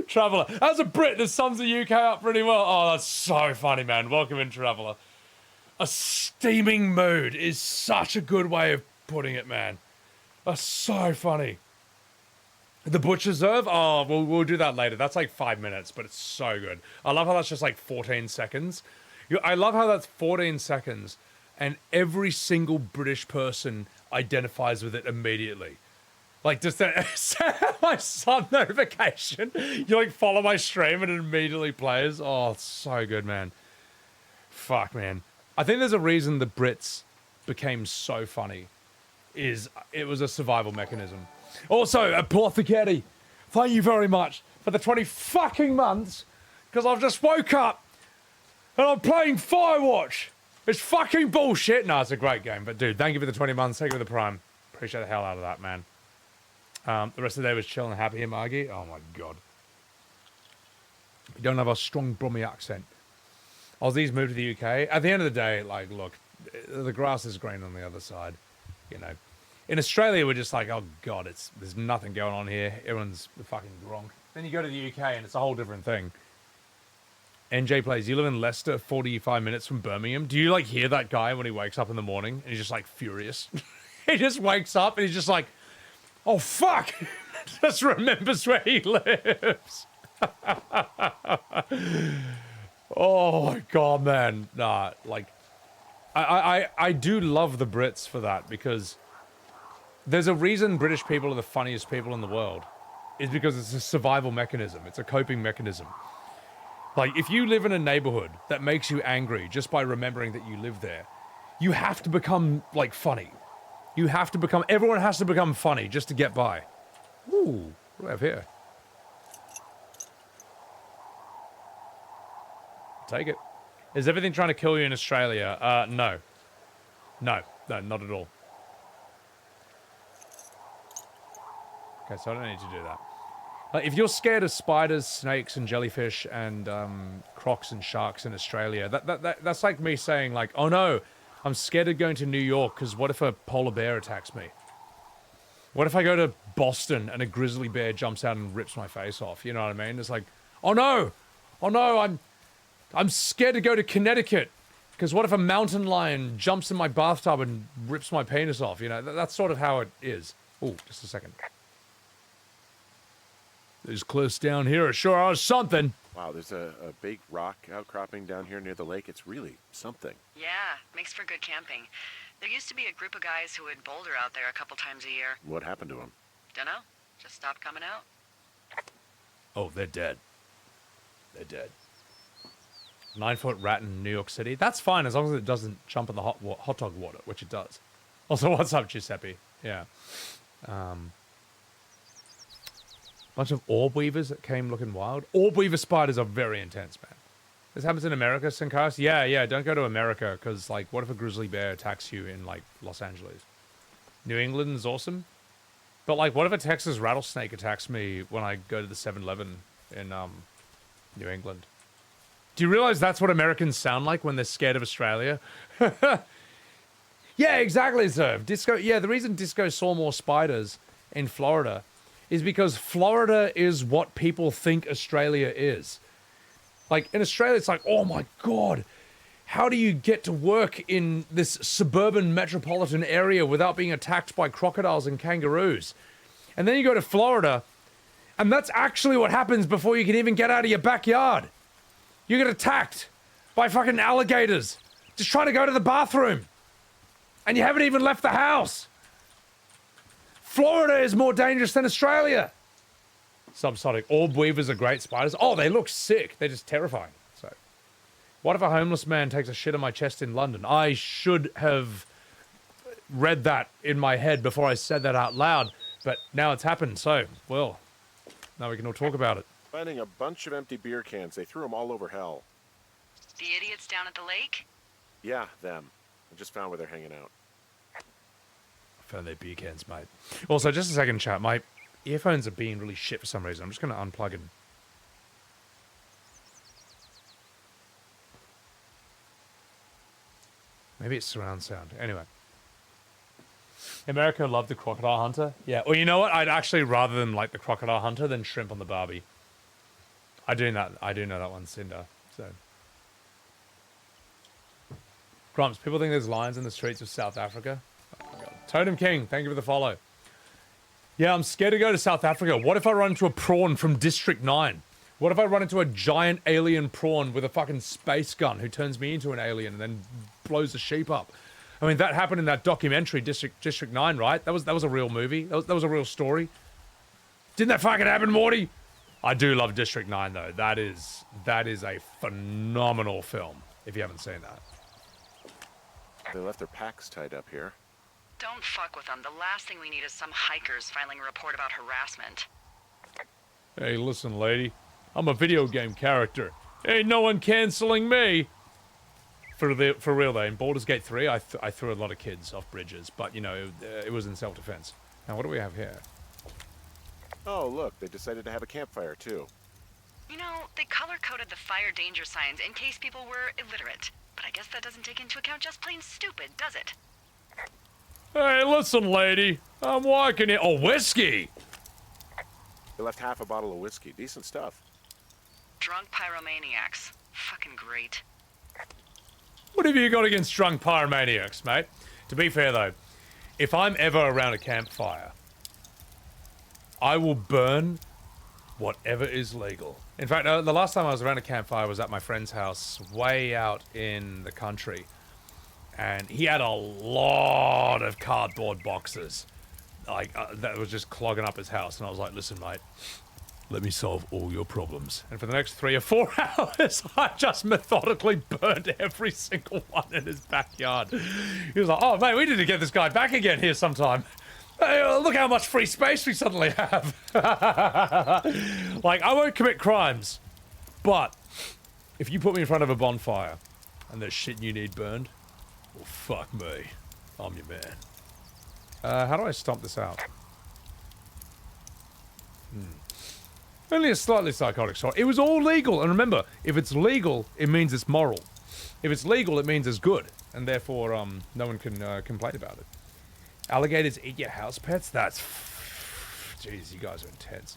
Traveller. As a Brit, this sums the UK up pretty well. Oh, that's so funny, man. Welcome in, Traveller. A steaming mood is such a good way of putting it, man. That's so funny. The Butcher's Herb? Oh, we'll do that later. That's like 5 minutes, but it's so good. I love how that's just like 14 seconds. I love how that's 14 seconds, and every single British person identifies with it immediately. Like, just my sub notification. You like follow my stream and it immediately plays. Oh, it's so good, man. Fuck, man. I think there's a reason the Brits became so funny. It was a survival mechanism. Also, Apothecary, thank you very much for the 20 fucking months, because I've just woke up and I'm playing Firewatch. It's fucking bullshit. No, it's a great game, but dude, thank you for the 20 months. Thank you for the Prime. Appreciate the hell out of that, man. The rest of the day was chill and happy here, Margie. Oh my god. You don't have a strong Brummy accent. Aussies moved to the UK. At the end of the day, like, look, the grass is green on the other side, you know. In Australia, we're just like, oh god, there's nothing going on here. Everyone's fucking wrong. Then you go to the UK and it's a whole different thing. NJ plays, you live in Leicester, 45 minutes from Birmingham. Do you like hear that guy when he wakes up in the morning and he's just like furious? He just wakes up and he's just like, oh fuck, just remembers where he lives. Oh my god, man. Nah, like, I do love the Brits for that, because there's a reason British people are the funniest people in the world. It's because it's a survival mechanism. It's a coping mechanism. Like, if you live in a neighborhood that makes you angry just by remembering that you live there, you have to become, like, funny. Everyone has to become funny just to get by. Ooh, what do I have here? Take it. Is everything trying to kill you in Australia? No. No, not at all. Okay, so I don't need to do that. If you're scared of spiders, snakes, and jellyfish, and crocs and sharks in Australia, that's like me saying, like, oh no, I'm scared of going to New York because what if a polar bear attacks me? What if I go to Boston and a grizzly bear jumps out and rips my face off? You know what I mean? It's like, oh no, I'm scared to go to Connecticut because what if a mountain lion jumps in my bathtub and rips my penis off? You know, that's sort of how it is. Oh, just a second. These cliffs down here are sure are something.
Wow, there's a big rock outcropping down here near the lake. It's really something.
Yeah, makes for good camping. There used to be a group of guys who would boulder out there a couple times a year.
What happened to them?
Dunno, just stopped coming out.
Oh, they're dead. They're dead. 9-foot rat in New York City. That's fine as long as it doesn't jump in the hot dog water, which it does. Also, what's up, Giuseppe? Yeah. Bunch of orb weavers that came looking wild. Orb weaver spiders are very intense, man. This happens in America, Sinkaris? Yeah, don't go to America, because, like, what if a grizzly bear attacks you in, like, Los Angeles? New England is awesome. But, like, what if a Texas rattlesnake attacks me when I go to the 7-Eleven in, New England? Do you realize that's what Americans sound like when they're scared of Australia? Yeah, exactly, Zerv. Disco, yeah, the reason Disco saw more spiders in Florida is because Florida is what people think Australia is. Like, in Australia, it's like, oh my God, how do you get to work in this suburban metropolitan area without being attacked by crocodiles and kangaroos? And then you go to Florida, and that's actually what happens before you can even get out of your backyard. You get attacked by fucking alligators just trying to go to the bathroom. And you haven't even left the house. Florida is more dangerous than Australia. Subsonic. Orb weavers are great spiders. Oh, they look sick. They're just terrifying. So, what if a homeless man takes a shit on my chest in London? I should have read that in my head before I said that out loud. But now it's happened. So, well, now we can all talk about it.
Finding a bunch of empty beer cans. They threw them all over hell.
The idiots down at the lake?
Yeah, them. I just found where they're hanging out.
Found their beer cans, mate. Also, just a second, chat. My earphones are being really shit for some reason. I'm just going to unplug and... Maybe it's surround sound. Anyway. America loved the crocodile hunter. Yeah. Well, you know what? I'd actually rather than like the crocodile hunter than shrimp on the barbie. I do know that one, Cinder. So... Grumps, people think there's lions in the streets of South Africa. Oh my God. Totem King, thank you for the follow. Yeah, I'm scared to go to South Africa. What if I run into a prawn from District 9? What if I run into a giant alien prawn with a fucking space gun who turns me into an alien and then blows the sheep up? I mean, that happened in that documentary, District 9, right? That was a real movie. That was a real story. Didn't that fucking happen, Morty? I do love District 9, though. That is a phenomenal film, if you haven't seen that.
They left their packs tied up here.
Don't fuck with them. The last thing we need is some hikers filing a report about harassment.
Hey, listen, lady. I'm a video game character. Ain't no one canceling me. For real, though, in Baldur's Gate 3, I threw a lot of kids off bridges, but, you know, it was in self-defense. Now, what do we have here?
Oh, look, they decided to have a campfire, too.
You know, they color-coded the fire danger signs in case people were illiterate. But I guess that doesn't take into account just plain stupid, does it?
Hey, listen, lady. I'm walking in. Oh, whiskey!
They left half a bottle of whiskey. Decent stuff.
Drunk pyromaniacs. Fucking great.
What have you got against drunk pyromaniacs, mate? To be fair, though, if I'm ever around a campfire, I will burn whatever is legal. In fact, the last time I was around a campfire was at my friend's house way out in the country. And he had a lot of cardboard boxes. Like, that was just clogging up his house. And I was like, listen, mate, let me solve all your problems. And for the next 3 or 4 hours, I just methodically burned every single one in his backyard. He was like, oh, mate, we need to get this guy back again here sometime. Hey, look how much free space we suddenly have. Like, I won't commit crimes, but if you put me in front of a bonfire and there's shit you need burned, well, fuck me. I'm your man. How do I stomp this out? Only a slightly psychotic story. It was all legal, and remember, if it's legal, it means it's moral. If it's legal, it means it's good, and therefore, no one can complain about it. Alligators eat your house pets? That's... Jeez, you guys are intense.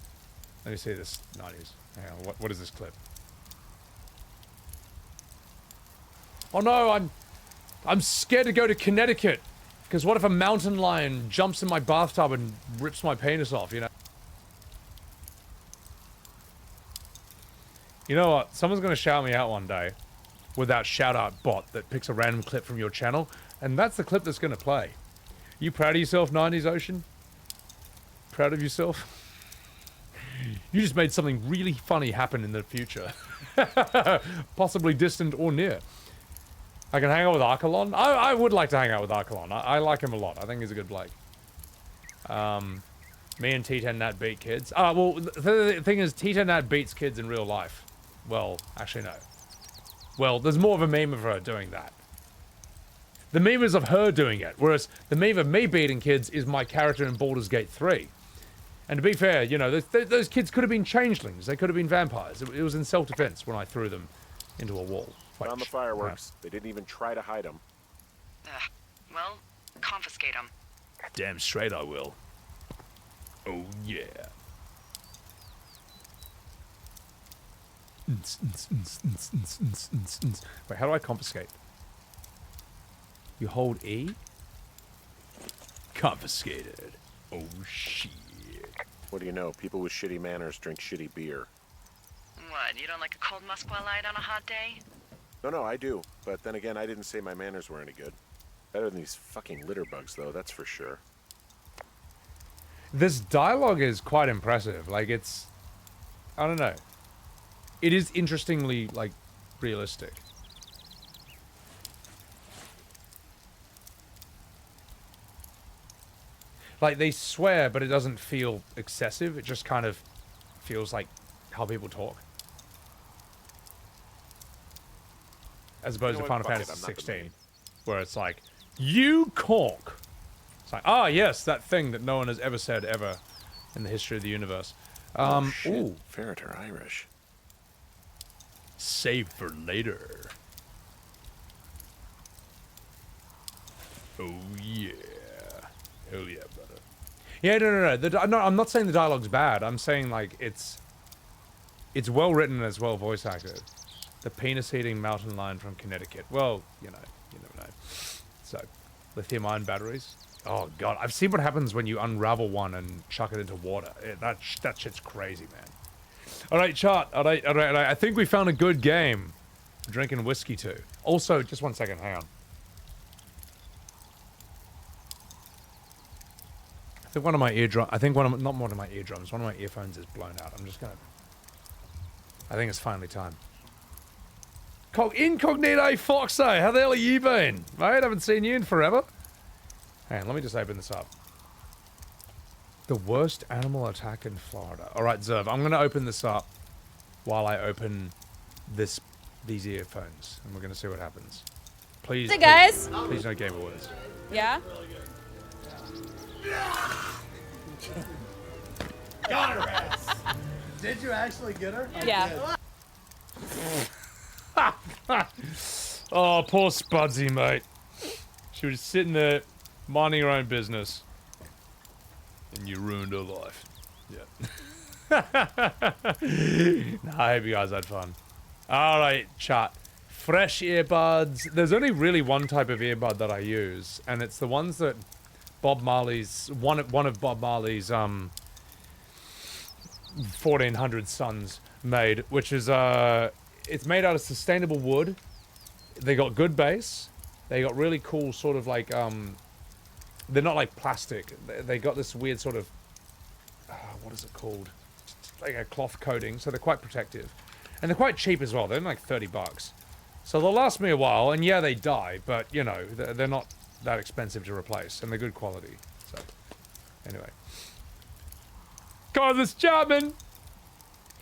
Let me see this 90s. Hang on, what is this clip? Oh no, I'm scared to go to Connecticut. Because what if a mountain lion jumps in my bathtub and rips my penis off, you know? You know what? Someone's gonna shout me out one day with that shout out bot that picks a random clip from your channel, and that's the clip that's gonna play. You proud of yourself, 90s Ocean? Proud of yourself? You just made something really funny happen in the future. Possibly distant or near. I can hang out with Archelon. I would like to hang out with Archelon. I like him a lot. I think he's a good bloke. Me and T10 Nat beat kids. Well, the thing is, T10 Nat beats kids in real life. Well, actually, no. Well, there's more of a meme of her doing that. The meme is of her doing it, whereas the meme of me beating kids is my character in Baldur's Gate 3. And to be fair, you know, those kids could have been changelings. They could have been vampires. It was in self-defense when I threw them into a wall.
Found the fireworks. They didn't even try to hide them.
Well, confiscate them.
Damn straight I will. Oh, yeah. Wait, how do I confiscate? You hold E? Confiscated. Oh, shit.
What do you know? People with shitty manners drink shitty beer.
What, you don't like a cold Musquat light on a hot day?
No, I do. But then again, I didn't say my manners were any good. Better than these fucking litter bugs, though, that's for sure.
This dialogue is quite impressive. Like, it's... I don't know. It is interestingly, like, realistic. Like, they swear, but it doesn't feel excessive. It just kind of feels like how people talk. As opposed to Final Fantasy 16, where it's like, you cork. It's like, ah, yes, that thing that no one has ever said ever in the history of the universe.
Oh, shit.
Ooh.
Ferret are Irish.
Save for later. Oh, yeah. Oh, yeah, brother. Yeah, no. I'm not saying the dialogue's bad. I'm saying, like, it's well written and it's well voice acted. The penis-eating mountain lion from Connecticut. Well, you never know. So, lithium-ion batteries. Oh, God. I've seen what happens when you unravel one and chuck it into water. That shit's crazy, man. All right, chat. All right. I think we found a good game. Drinking whiskey, too. Also, just one second. Hang on. I think one of my eardrums, one of my earphones is blown out. I'm just gonna... I think it's finally time. Incognito Foxo, how the hell have you been? Mate, I haven't seen you in forever. Hang on, let me just open this up. The worst animal attack in Florida. Alright, Zerv, I'm gonna open this up while I open these earphones. And we're gonna see what happens. Please,
Hey guys!
Please no game words.
Yeah?
Got her ass. Did you actually get her?
Yeah.
Oh, poor Spudsy, mate. She was sitting there, minding her own business. And you ruined her life. Yeah. Nah, I hope you guys had fun. Alright, chat. Fresh earbuds. There's only really one type of earbud that I use, and it's the ones that Bob Marley's one of Bob Marley's 1400 sons made, which is it's made out of sustainable wood. They got good bass. They got really cool sort of like they're not like plastic. They got this weird sort of what is it called? Like a cloth coating, so they're quite protective. And they're quite cheap as well. They're like $30. So they'll last me a while, and yeah, they die, but you know, they're not that expensive to replace, and they're good quality. So, anyway. Cause it's jamming!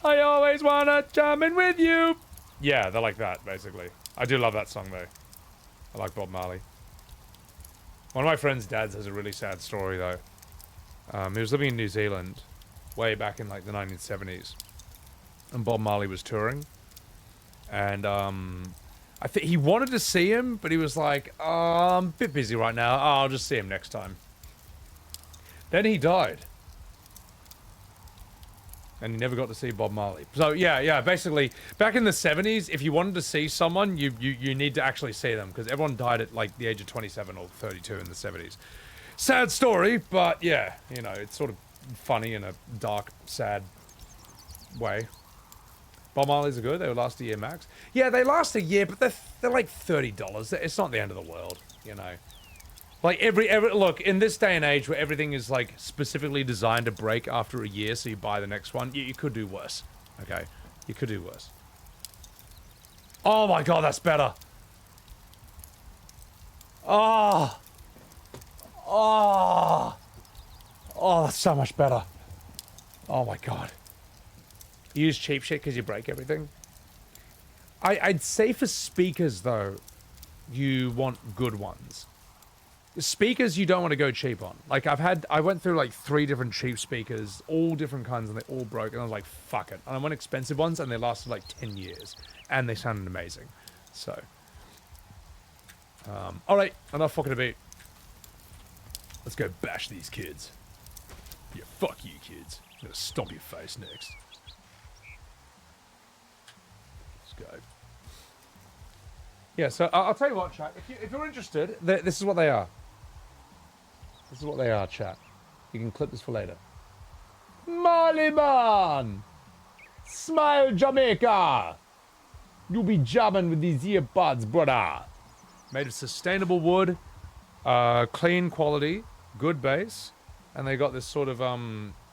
I always wanna jamming with you! Yeah, they're like that, basically. I do love that song, though. I like Bob Marley. One of my friend's dads has a really sad story, though. He was living in New Zealand way back in, like, the 1970s. And Bob Marley was touring. And, I think he wanted to see him, but he was like, oh, I'm a bit busy right now. Oh, I'll just see him next time. Then he died. And he never got to see Bob Marley. So, yeah, basically, back in the 70s, if you wanted to see someone, you need to actually see them, because everyone died at, like, the age of 27 or 32 in the 70s. Sad story, but, yeah, you know, it's sort of funny in a dark, sad way. Bob Marley's are good. They would last a year max. Yeah, they last a year, but they're like $30. It's not the end of the world, you know. Like every look, in this day and age where everything is like specifically designed to break after a year, so you buy the next one, you could do worse. Okay, you could do worse. Oh my god, that's better. Oh, oh, oh, that's so much better. Oh my god. You use cheap shit because you break everything. I'd say for speakers though, you want good ones. Speakers you don't want to go cheap on. Like I went through like 3 different cheap speakers, all different kinds, and they all broke, and I was like, fuck it. And I went expensive ones, and they lasted like 10 years, and they sounded amazing. So, all right, enough fucking about. Let's go bash these kids. Yeah, fuck you, kids. I'm gonna stomp your face next. Let's go. Yeah, so I'll tell you what, chat. If you're interested, this is what they are. This is what they are, chat. You can clip this for later. Marley man! Smile Jamaica! You'll be jamming with these earbuds, brother. Made of sustainable wood, clean quality, good bass, and they got this sort of,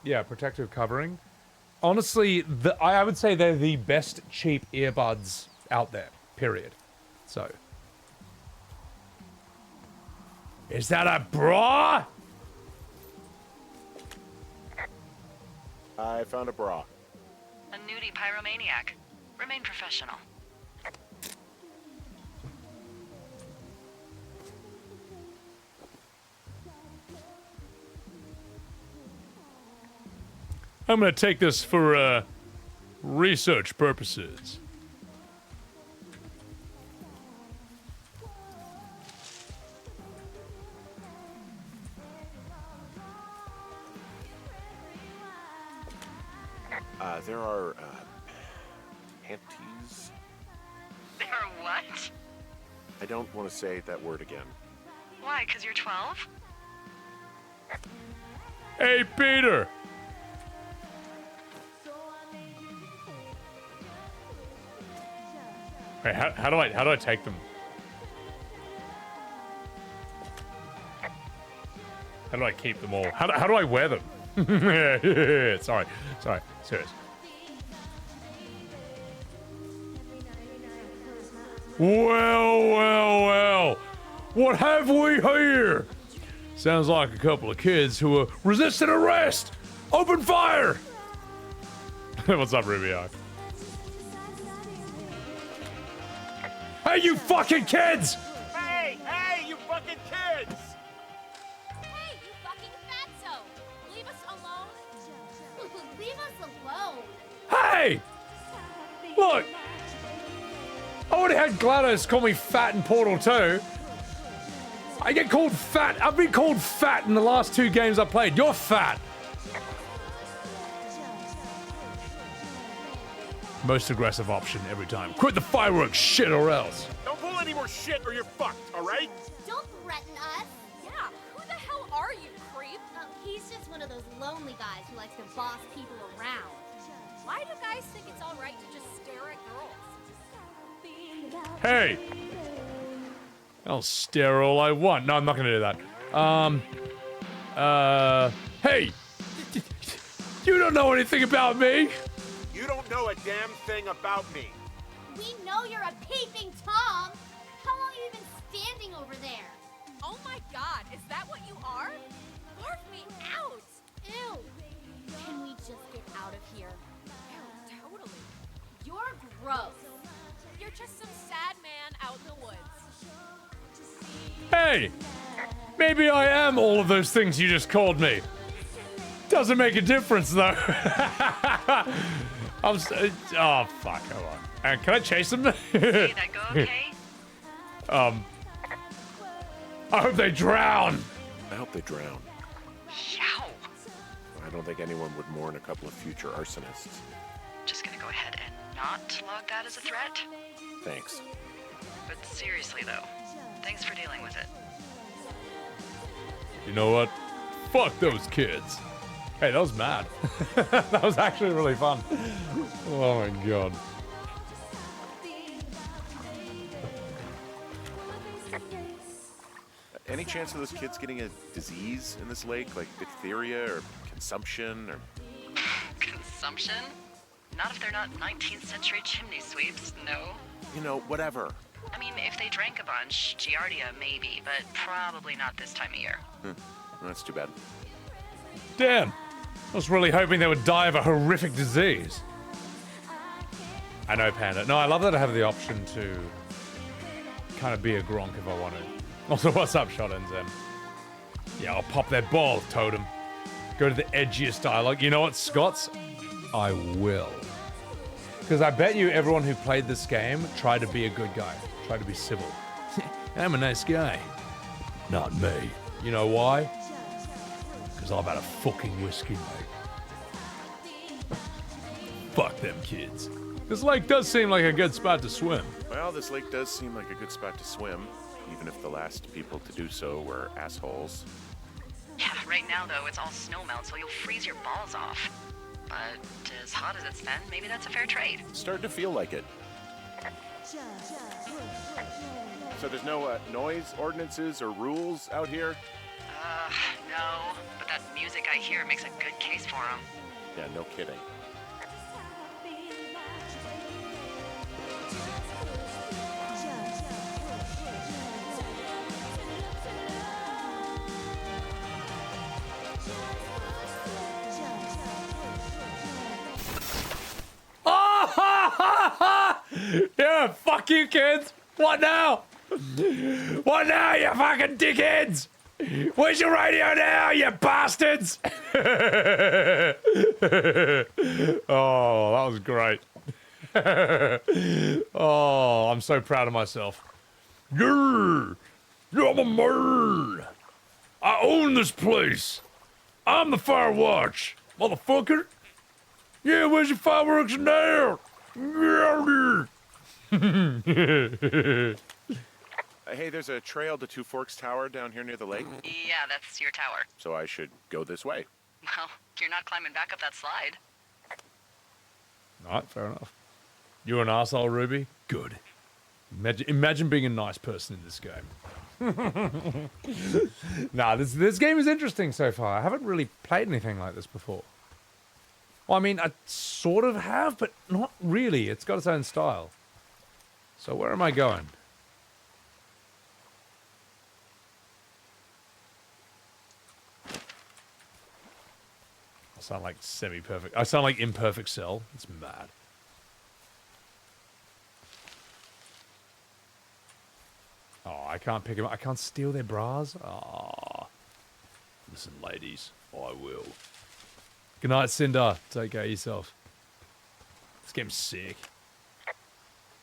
yeah, protective covering. Honestly, I would say they're the best cheap earbuds out there, period. So. Is that a bra?
I found a bra.
A nudie pyromaniac. Remain professional.
I'm gonna take this for, research purposes.
There are, panties.
There are what?
I don't want to say that word again.
Why, 'cause you're 12?
Hey, Peter! Wait, how do I take them? How do I keep them all? How do I wear them? Sorry, serious. Well, what have we here? Sounds like a couple of kids who are resisting arrest. Open fire! What's up, Rubio? Hey, you fucking kids!
Hey, you fucking kids!
Hey, you fucking fatso! Leave us alone! Leave us alone!
Hey! Look! I already had GLaDOS call me fat in Portal 2. I get called fat. I've been called fat in the last 2 games I played. You're fat. Most aggressive option every time. Quit the fireworks shit or else.
Don't pull any more shit or you're fucked, alright?
Don't threaten us! Yeah, who the hell are you, creep? He's just one of those lonely guys who likes to boss people around. Why do guys think it's alright to just stare at girls?
Hey! I'll stare all I want. No, I'm not gonna do that. Hey! You don't know anything about me!
You don't know a damn thing about me.
We know you're a peeping Tom! How long have you been standing over there? Oh my god, is that what you are? Barf me out! Ew! Can we just get out of here? Ew, totally. You're gross. You're just some sad man out in the woods.
Hey! Maybe I am all of those things you just called me. Doesn't make a difference, though. Oh, fuck, hold on. Can I chase them?
Did that go okay?
I hope they drown.
I hope they drown.
Yow.
I don't think anyone would mourn a couple of future arsonists.
Just gonna go ahead and not log that as a threat.
Thanks.
But seriously, though, thanks for dealing with it.
You know what? Fuck those kids. Hey, that was mad. That was actually really fun. Oh my god.
Any chance of those kids getting a disease in this lake, like diphtheria or consumption or...
Consumption? Not if they're not 19th century chimney sweeps, no.
You know, whatever.
I mean, if they drank a bunch, Giardia maybe, but probably not this time of year.
That's too bad.
Damn. I was really hoping they would die of a horrific disease. I know, Panda. No, I love that I have the option to kind of be a Gronk if I wanted. Also, what's up, Shot-ins, Yeah, I'll pop that ball, Totem. Go to the edgiest dialogue. You know what, Scots? I will. Because I bet you everyone who played this game tried to be a good guy. Tried to be civil. I'm a nice guy. Not me. You know why? Because I've had a fucking whiskey, mate. Fuck them kids. This lake does seem like a good spot to swim.
Well, this lake does seem like a good spot to swim, even if the last people to do so were assholes.
Yeah, right now though, it's all snow melt, so you'll freeze your balls off. But as hot as it's been, maybe that's a fair trade.
Starting to feel like it. So there's no noise ordinances or rules out here?
No. But that music I hear makes a good case for them.
Yeah, no kidding.
Yeah, fuck you, kids. What now? What now, you fucking dickheads? Where's your radio now, you bastards? Oh, that was great. Oh, I'm so proud of myself. Yeah, I'm a man. I own this place. I'm the Firewatch, motherfucker. Yeah, where's your fireworks now?
Hey, there's a trail to Two Forks Tower down here near the lake.
Yeah, that's your tower.
So I should go this way.
Well, you're not climbing back up that slide.
Alright, fair enough. You an asshole, Ruby? Good. Imagine being a nice person in this game. Nah, this game is interesting so far. I haven't really played anything like this before. Well, I mean, I sort of have, but not really. It's got its own style. So where am I going? I sound like semi-perfect. I sound like imperfect cell. It's mad. Oh, I can't pick them up. I can't steal their bras. Oh. Listen, ladies, I will. Good night, Cinder. Take care of yourself. This game's sick.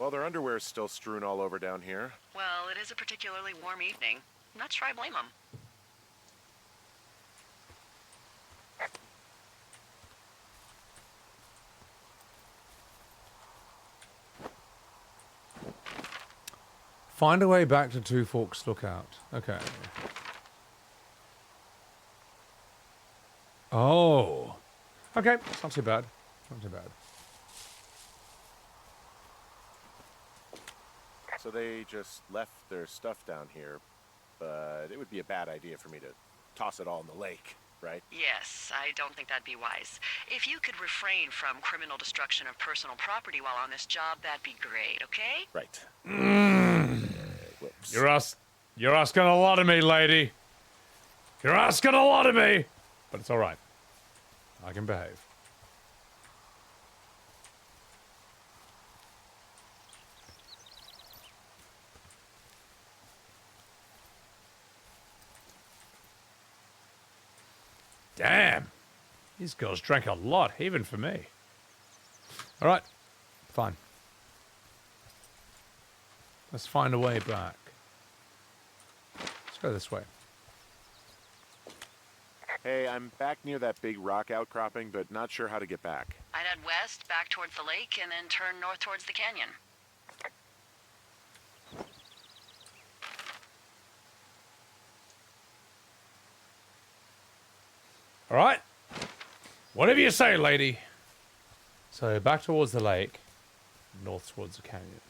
Well, their underwear is still strewn all over down here.
Well, it is a particularly warm evening. I'm not sure I blame them.
Find a way back to Two Forks Lookout. Okay. Oh. Okay, it's not too bad. Not too bad.
So they just left their stuff down here, but it would be a bad idea for me to toss it all in the lake, right?
Yes, I don't think that'd be wise. If you could refrain from criminal destruction of personal property while on this job, that'd be great, okay?
Right. Whoops.
You're asking a lot of me, lady. You're asking a lot of me. But it's all right. I can behave. Damn. These girls drank a lot, even for me. All right. Fine. Let's find a way back. Let's go this way.
Hey, I'm back near that big rock outcropping, but not sure how to get back.
I'd head west, back towards the lake, and then turn north towards the canyon.
All right. Whatever you say, lady. So back towards the lake, north towards the canyon.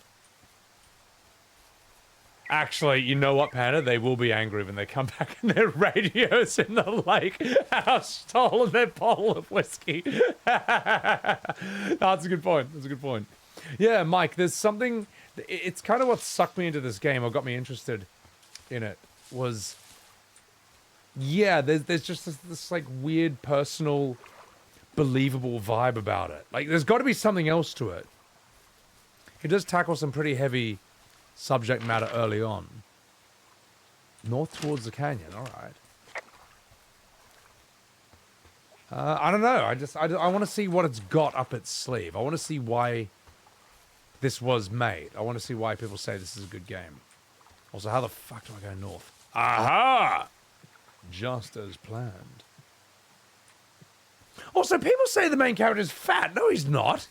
Actually, you know what, Panda? They will be angry when they come back and their radio's in the lake. I've stolen their bottle of whiskey. That's a good point. That's a good point. Yeah, Mike, there's something... It's kind of what sucked me into this game or got me interested in it was... Yeah, there's just this like weird, personal, believable vibe about it. Like, there's got to be something else to it. It does tackle some pretty heavy subject matter early on. North towards the canyon, all right. I don't know. I want to see what it's got up its sleeve. I want to see why this was made. I want to see why people say this is a good game. Also, how the fuck do I go north? Aha! Just as planned. Also, people say the main character is fat. No, he's not.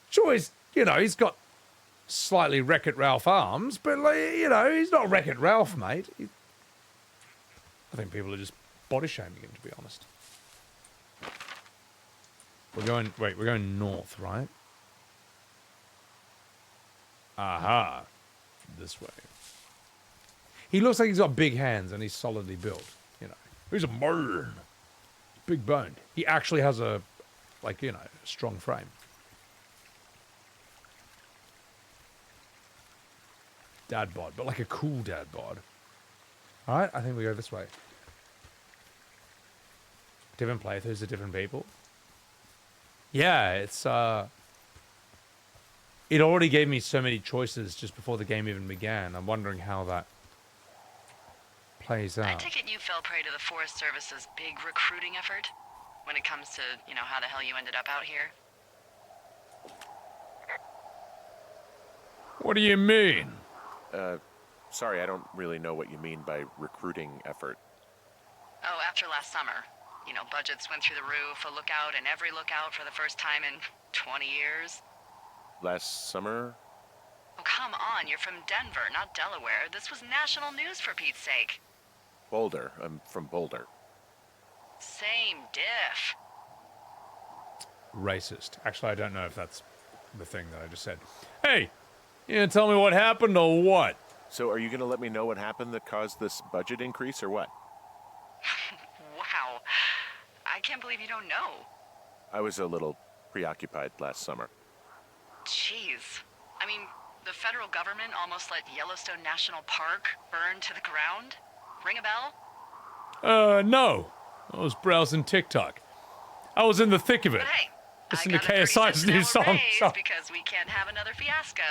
Sure, he's got slightly Wreck-It Ralph arms, but, like, he's not Wreck-It Ralph, mate. I think people are just body shaming him, to be honest. We're going north, right? Aha. This way. He looks like he's got big hands and he's solidly built, He's a man. Big boned. He actually has a, strong frame. Dad bod, but like a cool dad bod. Alright, I think we go this way. Different playthroughs of different people. Yeah, it's, it already gave me so many choices just before the game even began. I'm wondering how that plays out.
I take it you fell prey to the Forest Service's big recruiting effort when it comes to, how the hell you ended up out here.
What do you mean?
Sorry, I don't really know what you mean by recruiting effort.
Oh, after last summer. Budgets went through the roof, a lookout and every lookout for the first time in 20 years.
Last summer?
Oh, come on, you're from Denver, not Delaware. This was national news for Pete's sake.
Boulder. I'm from Boulder.
Same diff.
Racist. Actually, I don't know if that's the thing that I just said. Hey, you gonna tell me what happened or what?
So are you gonna let me know what happened that caused this budget increase or what?
Wow. I can't believe you don't know.
I was a little preoccupied last summer.
Jeez. I mean, the federal government almost let Yellowstone National Park burn to the ground? Ring a bell?
No. I was browsing TikTok. I was in the thick of it.
But hey,
Listen
I
to
got a
KSI's new
$36
song.
raise because we can't have another fiasco.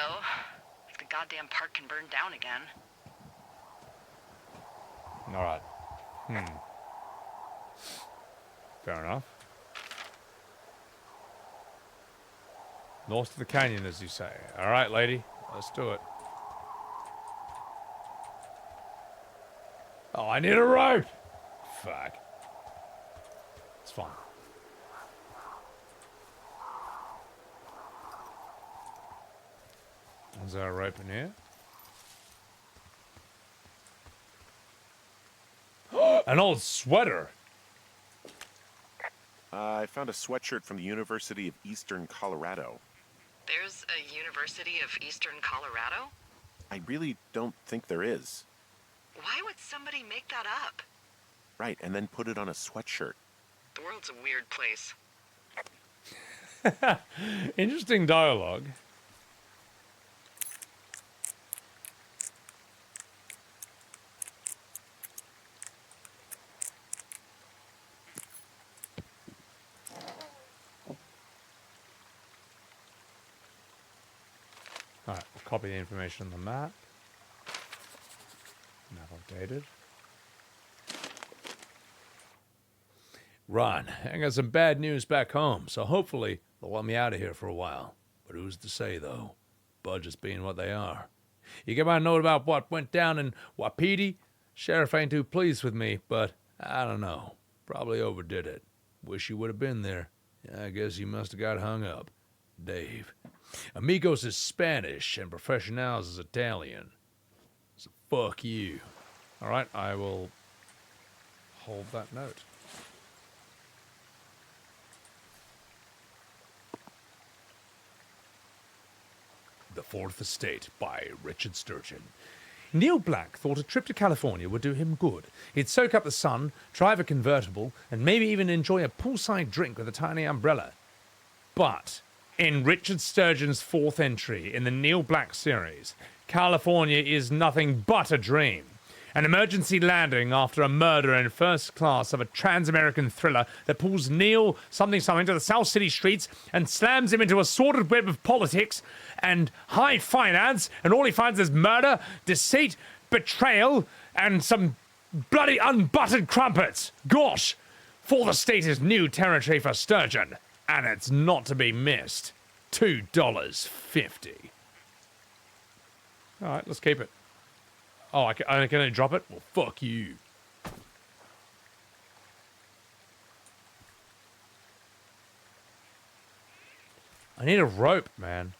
If the goddamn park can burn down again.
All right. Fair enough. North of the canyon, as you say. All right, lady. Let's do it. Oh, I need a rope. Fuck. It's fine. Is there a rope in here? An old sweater.
I found a sweatshirt from the University of Eastern Colorado.
There's a University of Eastern Colorado?
I really don't think there is.
Why would somebody make that up?
Right, and then put it on a sweatshirt.
The world's a weird place.
Interesting dialogue. Alright, we'll copy the information on the map. Map updated. Ron, I got some bad news back home, so hopefully they'll let me out of here for a while. But who's to say, though? Budgets being what they are. You get my note about what went down in Wapiti? Sheriff ain't too pleased with me, but I don't know. Probably overdid it. Wish you would have been there. I guess you must have got hung up. Dave. Amigos is Spanish and Professionals is Italian. So fuck you. Alright, I will hold that note. The Fourth Estate by Richard Sturgeon. Neil Black thought a trip to California would do him good. He'd soak up the sun, drive a convertible, and maybe even enjoy a poolside drink with a tiny umbrella. But in Richard Sturgeon's fourth entry in the Neil Black series, California is nothing but a dream. An emergency landing after a murder in first class of a trans-American thriller that pulls Neil something to the South City streets and slams him into a sordid web of politics and high finance, and all he finds is murder, deceit, betrayal, and some bloody unbuttered crumpets. Gosh, Fourth Estate is new territory for Sturgeon, and it's not to be missed. $2.50. All right, let's keep it. Oh, I can only drop it? Well, fuck you. I need a rope, man.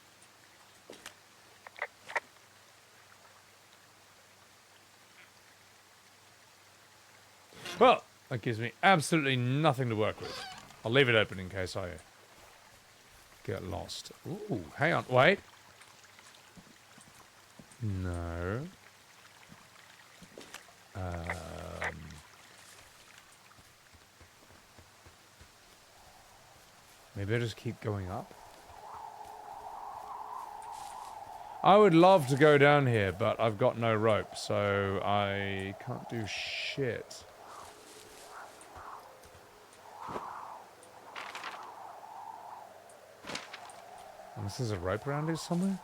Well, that gives me absolutely nothing to work with. I'll leave it open in case I get lost. Ooh, hang on, wait. No. Maybe I just keep going up. I would love to go down here, but I've got no rope, so I can't do shit. Unless there's a rope around here somewhere?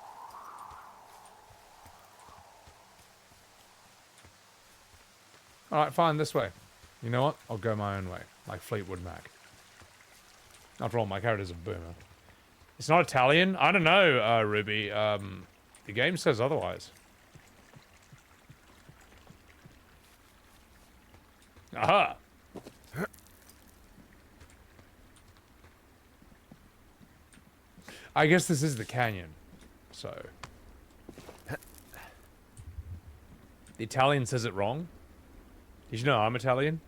Alright, fine, this way. You know what? I'll go my own way, like Fleetwood Mac. After all, my character's a boomer. It's not Italian? I don't know, Ruby. The game says otherwise. Aha! I guess this is the canyon, so... The Italian says it wrong? Did you know I'm Italian?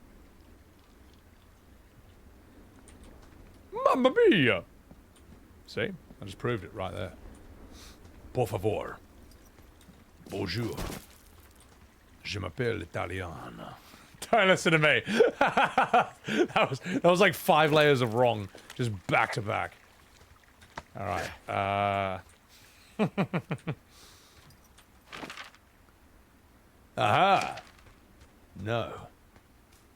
Mamma mia! See? I just proved it right there. Por favor. Bonjour. Je m'appelle Italien. Don't listen to me. that was like 5 layers of wrong, just back to back. All right. Aha. No.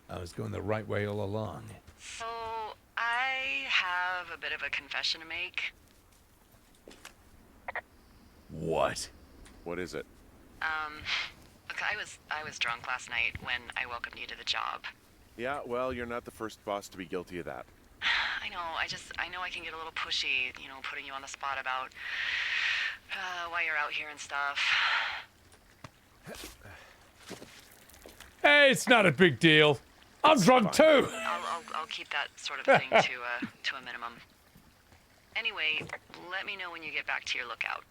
I was going the right way all along.
So, I have a bit of a confession to make.
What?
What is it?
Look, I was drunk last night when I welcomed you to the job.
Yeah, well, you're not the first boss to be guilty of that.
I know, I know I can get a little pushy, you know, putting you on the spot about why you're out here and stuff.
Hey, it's not a big deal. I'm drunk too.
I'll keep that sort of thing to a minimum. Anyway, let me know when you get back to your lookout.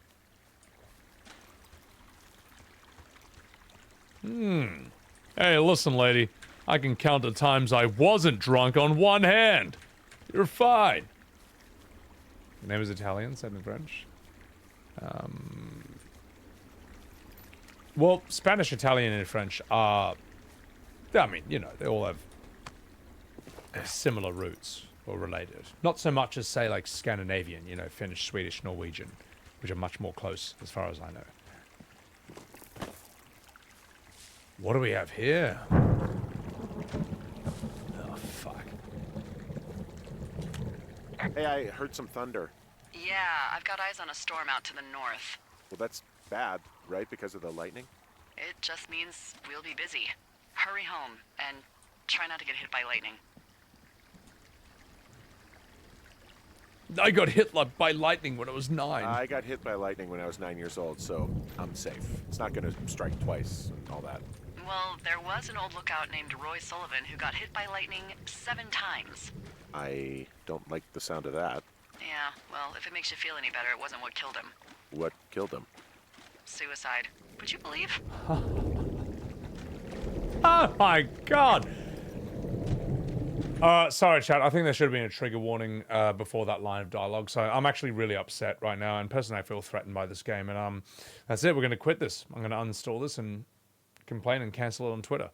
Hey, listen, lady. I can count the times I wasn't drunk on one hand. You're fine. Your name is Italian, said in French. Well, Spanish, Italian, and French are... I mean, you know, they all have similar roots or related. Not so much as, say, like Scandinavian, you know, Finnish, Swedish, Norwegian, which are much more close as far as I know. What do we have here? Oh, fuck.
Hey, I heard some thunder.
Yeah, I've got eyes on a storm out to the north.
Well, that's bad, right? Because of the lightning?
It just means we'll be busy. Hurry home, and try not to get hit by lightning.
I got hit by lightning when I was 9.
I got hit by lightning when I was 9 years old, so I'm safe. It's not gonna strike twice and all that.
Well, there was an old lookout named Roy Sullivan who got hit by lightning 7 times.
I don't like the sound of that.
Yeah, well, if it makes you feel any better, it wasn't what killed him.
What killed him?
Suicide. Would you believe?
Oh my god! Sorry, chat. I think there should have been a trigger warning before that line of dialogue. So I'm actually really upset right now, and personally, I feel threatened by this game. And that's it. We're going to quit this. I'm going to uninstall this and complain and cancel it on Twitter.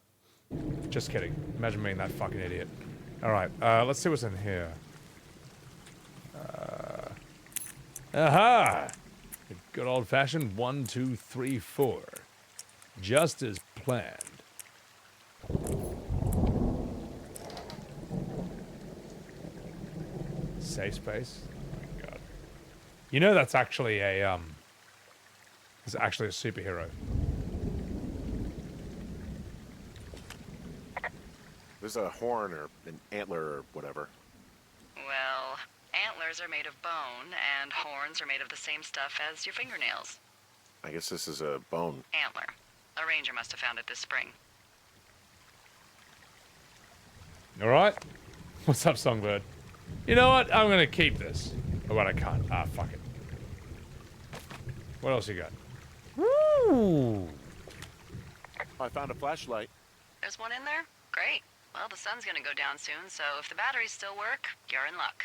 Just kidding. Imagine being that fucking idiot. All right. Let's see what's in here. Aha! A good old-fashioned 1, 2, 3, 4. Just as planned. Safe space. Oh my god. You know that's actually a it's actually a superhero.
There's a horn or an antler or whatever.
Well, antlers are made of bone, and horns are made of the same stuff as your fingernails.
I guess this is a bone.
Antler. A ranger must have found it this spring.
Alright? What's up, Songbird? You know what? I'm gonna keep this. Oh, but I can't. Ah, fuck it. What else you got? Woo!
I found a flashlight.
There's one in there? Great. Well, the sun's gonna go down soon, so if the batteries still work, you're in luck.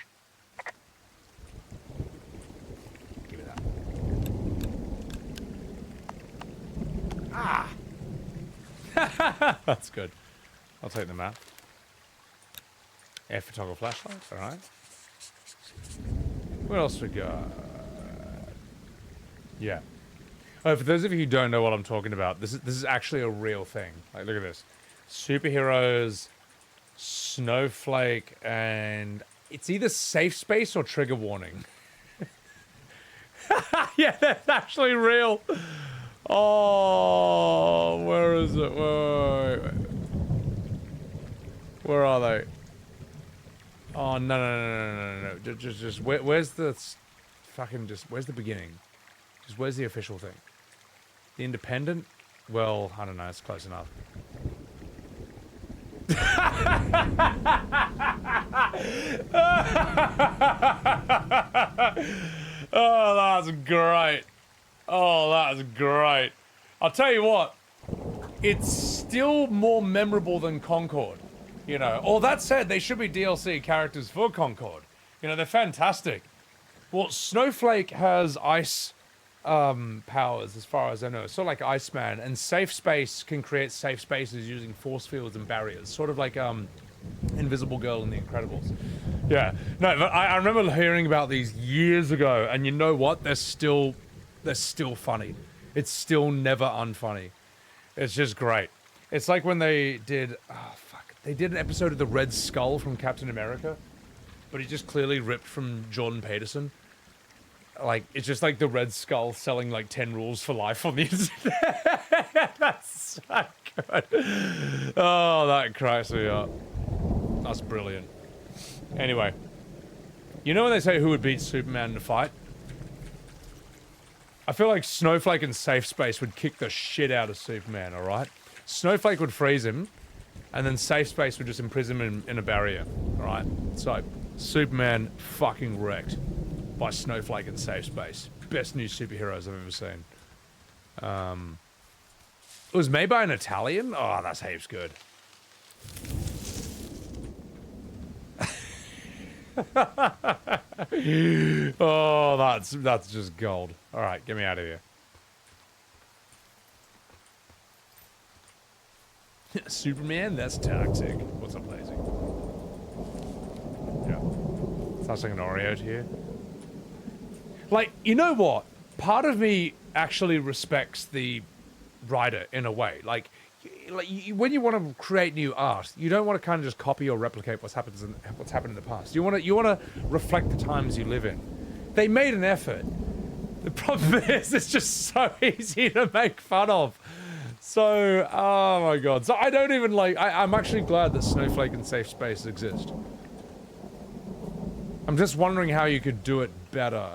Give me that. Ah! That's good. I'll take the map. Air photographer flashlight, alright. What else we got? Yeah. Oh, for those of you who don't know what I'm talking about, this is actually a real thing. Like, look at this. Superheroes, snowflake, and it's either safe space or trigger warning. Yeah, that's actually real. Oh, where is it? Wait. Where are they? Oh, no. Just where's the fucking, where's the beginning? Just where's the official thing? The Independent? Well, I don't know, it's close enough. Oh, that's great. Oh, that's great. I'll tell you what, it's still more memorable than Concord. You know, all that said, they should be DLC characters for Concord. You know, they're fantastic. Well, Snowflake has ice powers, as far as I know. Sort of like Iceman, and Safe Space can create safe spaces using force fields and barriers. Sort of like Invisible Girl in The Incredibles. Yeah. No, but I remember hearing about these years ago, and you know what? They're still funny. It's still never unfunny. It's just great. It's like when they did... They did an episode of the Red Skull from Captain America, but he just clearly ripped from Jordan Peterson. Like, it's just like the Red Skull selling like 10 rules for life on the internet. That's so good. Oh, that cracks me up. That's brilliant. Anyway, you know when they say who would beat Superman in a fight? I feel like Snowflake and Safe Space would kick the shit out of Superman, alright? Snowflake would freeze him, and then Safe Space would just imprison him in a barrier, alright? So, Superman fucking wrecked by Snowflake and Safe Space. Best new superheroes I've ever seen. It was made by an Italian? Oh, that's heaps good. Oh, that's just gold. Alright, get me out of here. Superman? That's toxic. What's up, Lazy? Yeah. Sounds like an Oreo to you. Like, you know what? Part of me actually respects the writer in a way. Like when you want to create new art, you don't want to kind of just copy or replicate what's happened in the past. You want to reflect the times you live in. They made an effort. The problem is, it's just so easy to make fun of. So, oh my god. So I don't even like... I'm actually glad that Snowflake and Safe Space exist. I'm just wondering how you could do it better.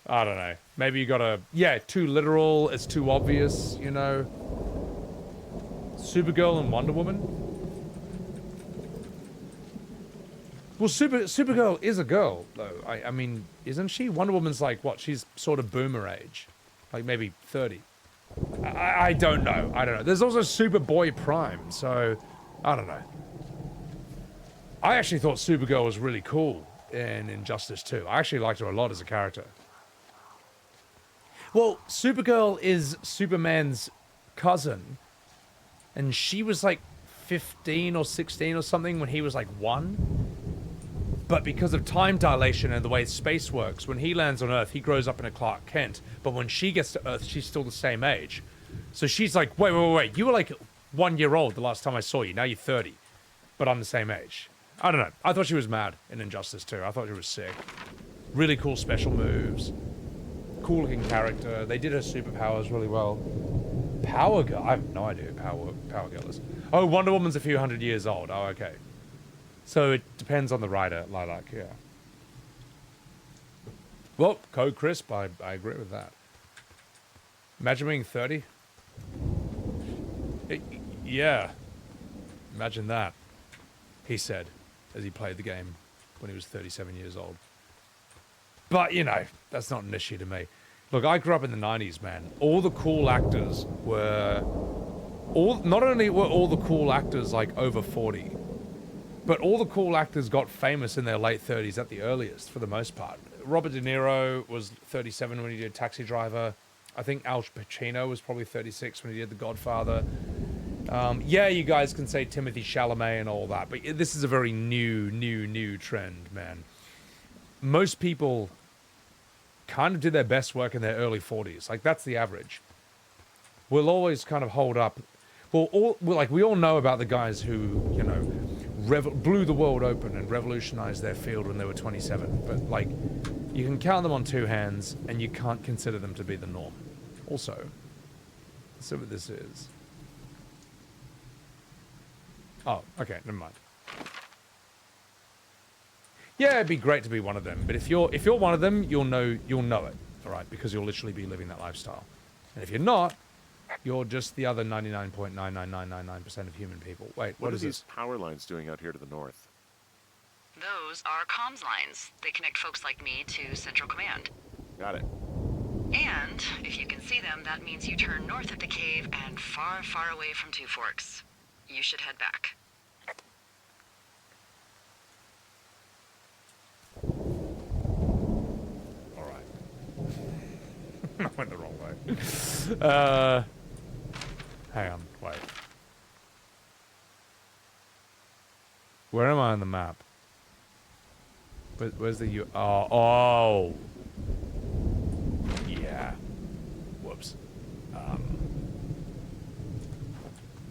I don't know. Maybe you gotta... Yeah, too literal. It's too obvious, you know. Supergirl and Wonder Woman? Well, Supergirl is a girl, though. I mean, isn't she? Wonder Woman's like, what? She's sort of boomer age. Like, maybe 30. I don't know. I don't know. There's also Superboy Prime, so... I don't know. I actually thought Supergirl was really cool in Injustice 2. I actually liked her a lot as a character. Well, Supergirl is Superman's cousin, and she was like 15 or 16 or something when he was like 1. But because of time dilation and the way space works, when he lands on Earth, he grows up in a Clark Kent. But when she gets to Earth, she's still the same age. So she's like, wait. You were like 1 year old the last time I saw you. Now you're 30. But I'm the same age. I don't know. I thought she was mad in Injustice 2. I thought she was sick. Really cool special moves. Cool looking character. They did her superpowers really well. Power Girl? I have no idea who Power Girl is. Oh, Wonder Woman's a few hundred years old. Oh, okay. So it depends on the writer, Lilac, yeah. Well, Code Crisp, I agree with that. Imagine being 30. Yeah. Imagine that, he said, as he played the game when he was 37 years old. But, you know, that's not an issue to me. Look, I grew up in the 90s, man. All the cool actors were... Not only were all the cool actors, like, over 40... But all the cool actors got famous in their late 30s at the earliest, for the most part. Robert De Niro was 37 when he did Taxi Driver. I think Al Pacino was probably 36 when he did The Godfather. Yeah, you guys can say Timothée Chalamet and all that, but this is a very new trend, man. Most people kind of did their best work in their early 40s. Like, that's the average. We'll always kind of hold up... we all know about the guys who, you know... blew the world open and revolutionized their field when they were 27. But, like, you can count them on 2 hands, and you can't consider them to be the norm. Also, let's see what this is. Oh, okay, never mind. Yeah, it'd be great to be one of them, but if you're one of them, you'll know it, all right? Because you'll literally be living that lifestyle. And if you're not, you're just the other 99.99999% of human people. Wait,
what
is
these
this?
power lines doing out here to the north?
Those are comms lines. They connect folks like me to Central Command.
Got it.
And if you can see them, that means you turn north of the cave and far, far away from Two Forks. You should head back.
All right. I went the wrong way. Hang on, wait. Where am I on the map? Where's the U? Oh. Yeah. Whoops.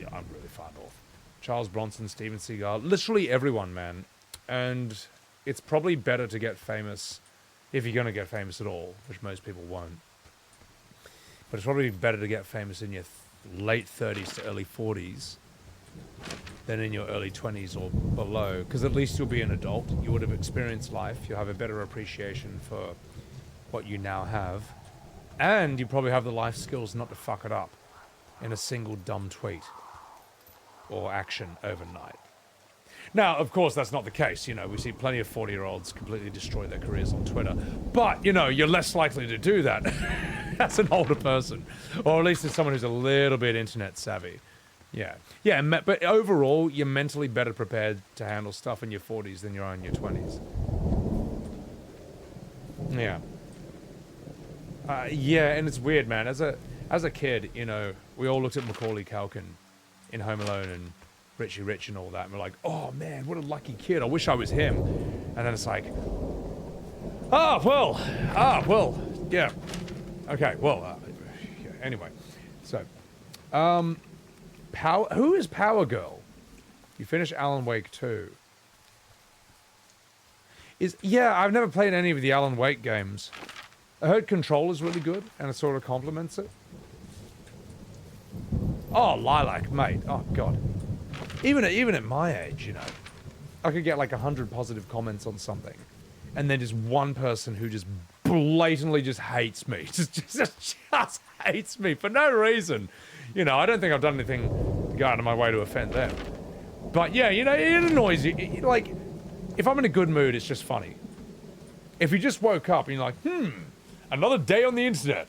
Yeah, I'm really far north. Charles Bronson, Steven Seagal, literally everyone, man. And it's probably better to get famous, if you're going to get famous at all, which most people won't. But it's probably better to get famous in your late 30s to early 40s than in your early 20s or below, because at least you'll be an adult. You would have experienced life. You'll have a better appreciation for what you now have. And you probably have the life skills not to fuck it up in a single dumb tweet or action overnight. Now, of course, that's not the case. You know, we see plenty of 40-year-olds completely destroy their careers on Twitter. But, you know, you're less likely to do that as an older person. Or at least as someone who's a little bit internet savvy. Yeah. Yeah, but overall, you're mentally better prepared to handle stuff in your 40s than you are in your 20s. Yeah. Yeah, and it's weird, man. As a kid, you know, we all looked at Macaulay Culkin in Home Alone and Richie Rich and all that, and we're like, oh man, what a lucky kid, I wish I was him. And then it's like, well, yeah, okay, well, yeah, anyway. So, who is Power Girl? You finished Alan Wake 2. Yeah, I've never played any of the Alan Wake games. I heard Control is really good, and it sort of complements it. Oh, Lilac, mate, oh god. Even at my age, you know, I could get like 100 positive comments on something, and then just one person who just blatantly just hates me, just hates me for no reason. You know, I don't think I've done anything to go out of my way to offend them. But yeah, you know, it annoys you. Like, if I'm in a good mood, it's just funny. If you just woke up and you're like, another day on the internet.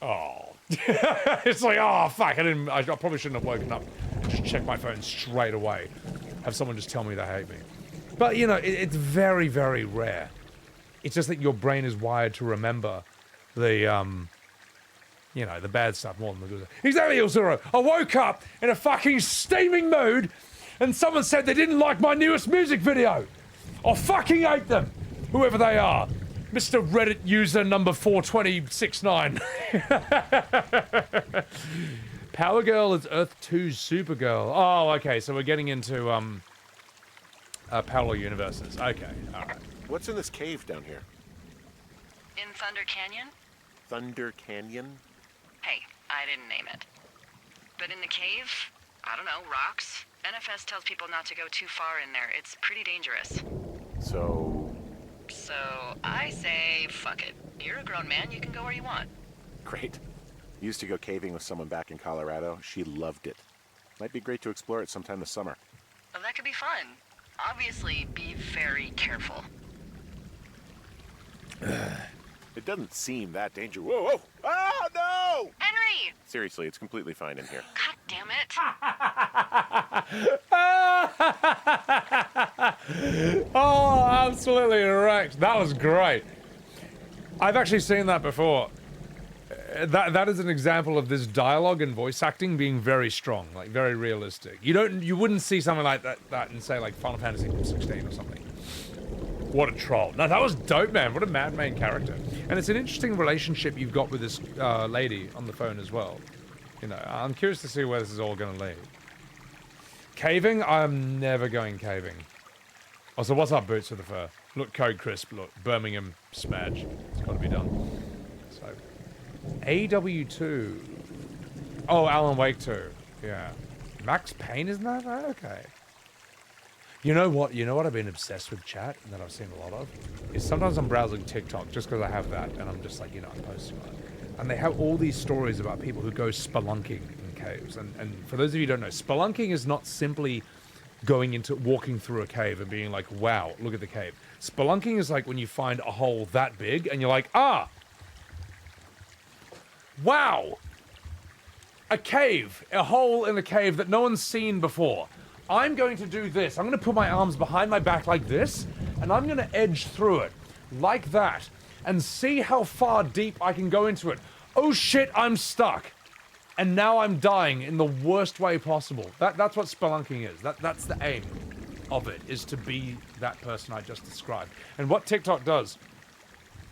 Oh. It's like, oh fuck, I probably shouldn't have woken up and just checked my phone straight away. have someone just tell me they hate me. But, you know, it's very, very rare. It's just that your brain is wired to remember the, you know, the bad stuff more than the good stuff. Exactly, Ilzuro. I woke up in a fucking steaming mood, and someone said they didn't like my newest music video. I fucking hate them, whoever they are. Mr. Reddit user number 42069. Power Girl is Earth 2's Supergirl. Oh, okay, so we're getting into, parallel universes. Okay, alright.
What's in this cave down here?
In Thunder Canyon?
Thunder Canyon?
Hey, I didn't name it. But in the cave, I don't know, rocks. NFS tells people not to go too far in there. It's pretty dangerous. So I say, fuck it. You're a grown man, you can go where you want.
Great. Used to go caving with someone back in Colorado. She loved it. Might be great to explore it sometime this summer.
Well, that could be fun. Obviously, be very careful.
It doesn't seem that dangerous. Whoa, whoa! Oh, no!
Henry!
Seriously, it's completely fine in here.
God damn it.
Oh, absolutely wrecked. That was great. I've actually seen that before. That is an example of this dialogue and voice acting being very strong, like very realistic. You wouldn't see something like that in, say, like Final Fantasy 16 or something. What a troll. No, that was dope, man. What a mad main character. And it's an interesting relationship you've got with this lady on the phone as well. You know, I'm curious to see where this is all going to lead. Caving? I'm never going caving. Also, what's up, Boots with the Fur? Look, Code Crisp. Look, Birmingham Smedge. It's got to be done. So, AW2. Oh, Alan Wake 2. Yeah. Max Payne, isn't that? Oh, okay. You know what I've been obsessed with, chat, and that I've seen a lot of? Is sometimes I'm browsing TikTok just because I have that, and I'm just like, you know, I'm posting on it. And they have all these stories about people who go spelunking in caves. And for those of you who don't know, spelunking is not simply walking through a cave and being like, wow, look at the cave. Spelunking is like when you find a hole that big, and you're like, ah! Wow! A cave. A hole in a cave that no one's seen before. I'm going to do this. I'm going to put my arms behind my back like this, and I'm going to edge through it like that and see how far deep I can go into it. Oh shit, I'm stuck. And now I'm dying in the worst way possible. That's what spelunking is. That's the aim of it, is to be that person I just described. And what TikTok does,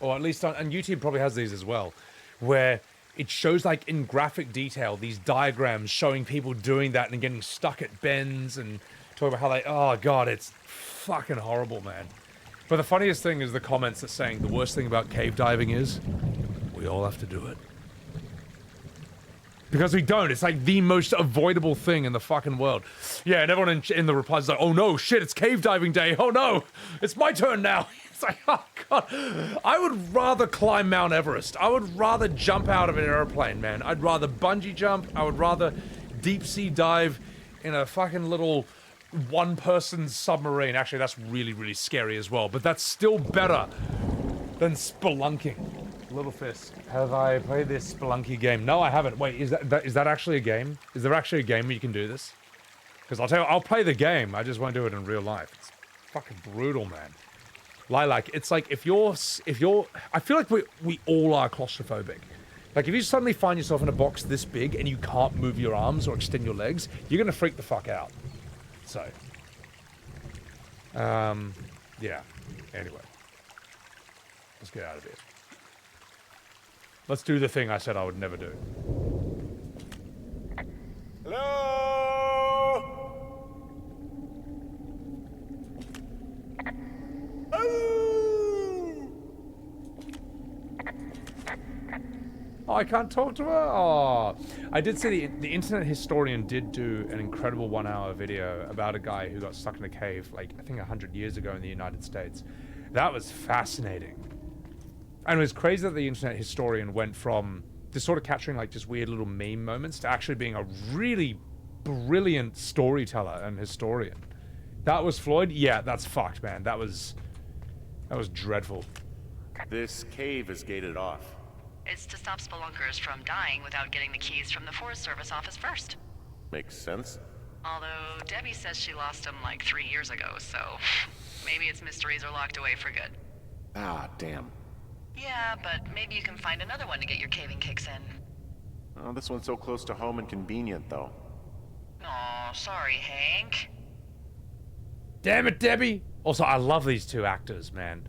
or at least and YouTube probably has these as well, where it shows, like, in graphic detail, these diagrams showing people doing that and getting stuck at bends and talking about how they, oh god, it's fucking horrible, man. But the funniest thing is the comments that saying the worst thing about cave diving is we all have to do it. Because we don't. It's like the most avoidable thing in the fucking world. Yeah, and everyone in the replies is like, oh no, shit, it's cave diving day. Oh no, it's my turn now. It's like, oh god. I would rather climb Mount Everest. I would rather jump out of an airplane, man. I'd rather bungee jump. I would rather deep sea dive in a fucking little one-person submarine. Actually, that's really, really scary as well. But that's still better than spelunking. Little Fist, have I played this Spelunky game? No, I haven't. Wait, is that actually a game? Is there actually a game where you can do this? Because I'll tell you, I'll play the game. I just won't do it in real life. It's fucking brutal, man. Lilac, it's like if you're, I feel like we all are claustrophobic. Like if you suddenly find yourself in a box this big and you can't move your arms or extend your legs, you're gonna freak the fuck out. So, yeah. Anyway, let's get out of here. Let's do the thing I said I would never do.
Hello?
Oh, I can't talk to her? Oh. I did see the Internet Historian did do an incredible 1-hour video about a guy who got stuck in a cave, like, I think 100 years ago in the United States. That was fascinating. And it was crazy that the Internet Historian went from just sort of capturing like just weird little meme moments to actually being a really brilliant storyteller and historian. That was Floyd? Yeah, that's fucked, man. That was dreadful.
This cave is gated off.
It's to stop spelunkers from dying without getting the keys from the Forest Service office first.
Makes sense.
Although Debbie says she lost him like 3 years ago, so maybe its mysteries are locked away for good.
Ah, damn.
Yeah, but maybe you can find another one to get your caving kicks in.
Oh, this one's so close to home and convenient, though.
Aw, sorry, Hank.
Damn it, Debbie! Also, I love these two actors, man.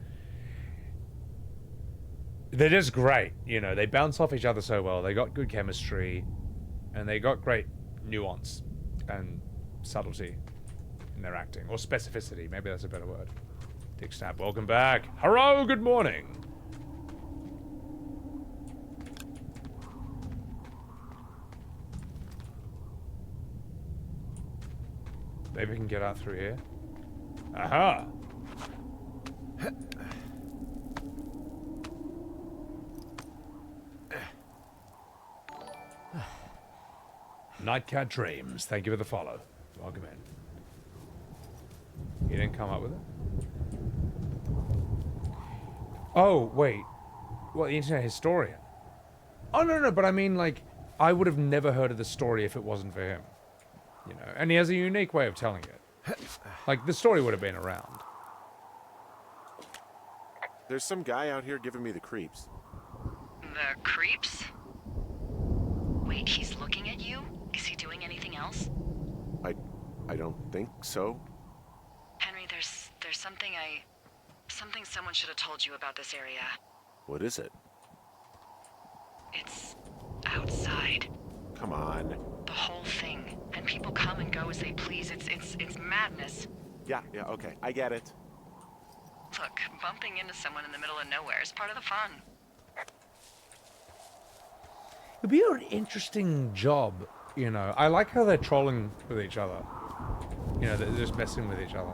They're just great, you know. They bounce off each other so well. They got good chemistry, and they got great nuance and subtlety in their acting. Or specificity, maybe that's a better word. Dick Snap, welcome back. Hello, good morning. Maybe we can get out through here. Aha! Nightcat Dreams, thank you for the follow. Welcome in. You didn't come up with it? Oh, wait. What, the internet historian? Oh, no, but I mean, like, I would have never heard of the story if it wasn't for him. You know, and he has a unique way of telling it. Like, the story would have been around.
There's some guy out here giving me the creeps.
The creeps? Wait, he's looking at you? Is he doing anything else?
I don't think so.
Henry, there's something someone should have told you about this area.
What is it?
It's outside.
Come on.
The whole thing. And people come and go as they please. It's madness.
Yeah, okay. I get it.
Look, bumping into someone in the middle of nowhere is part of the fun.
It'd be an interesting job, you know. I like how they're trolling with each other. You know, they're just messing with each other.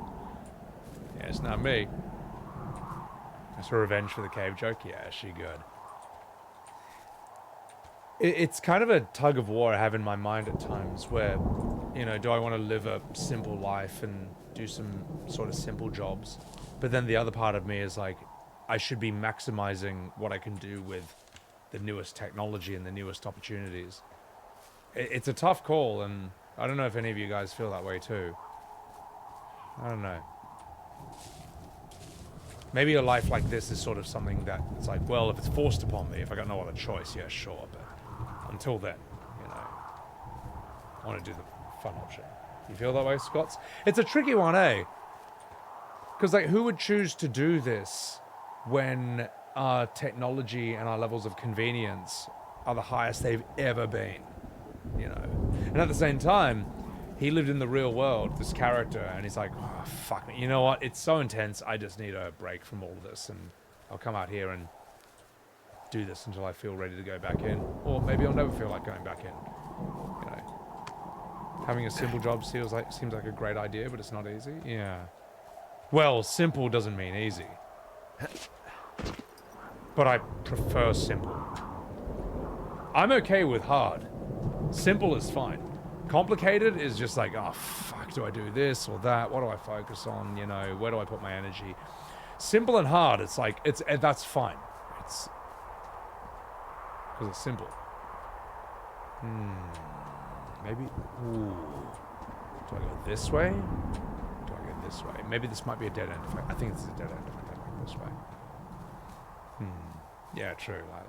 Yeah, it's not me. It's a revenge for the cave joke. Yeah, she good. It's kind of a tug of war I have in my mind at times where, you know, do I want to live a simple life and do some sort of simple jobs? But then the other part of me is like, I should be maximizing what I can do with the newest technology and the newest opportunities. It's a tough call, and I don't know if any of you guys feel that way too. I don't know. Maybe a life like this is sort of something that it's like, well, if it's forced upon me, if I got no other choice, yeah, sure, but until then, you know, I want to do the fun option. You feel that way, Scots? It's a tricky one, eh? Because, like, who would choose to do this when our technology and our levels of convenience are the highest they've ever been, you know? And at the same time, he lived in the real world, this character, and he's like, oh, fuck me. You know what? It's so intense, I just need a break from all of this, and I'll come out here and do this until I feel ready to go back in. Or maybe I'll never feel like going back in, you know? Having a simple job seems like a great idea, but it's not easy. Yeah. Well, simple doesn't mean easy. But I prefer simple. I'm okay with hard. Simple is fine. Complicated is just like, oh, fuck, do I do this or that? What do I focus on? You know, where do I put my energy? Simple and hard, it's like, that's fine. It's, because it's simple. Maybe, ooh. Do I go this way? Do I go this way? Maybe this might be a dead end. I think it's a dead end if I go like this way. Yeah, true, like.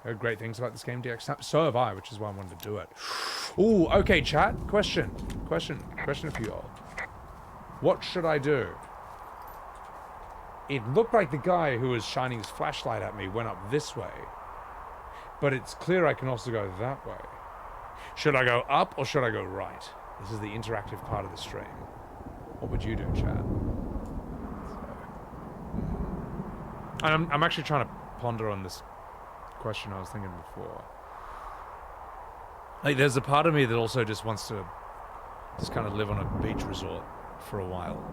Heard great things about this game, DX. So have I, which is why I wanted to do it. Ooh, okay, chat. Question for you all. What should I do? It looked like the guy who was shining his flashlight at me went up this way. But it's clear I can also go that way. Should I go up or should I go right? This is the interactive part of the stream. What would you do, chat? I'm actually trying to ponder on this question I was thinking before. Like, there's a part of me that also just wants to just kind of live on a beach resort for a while.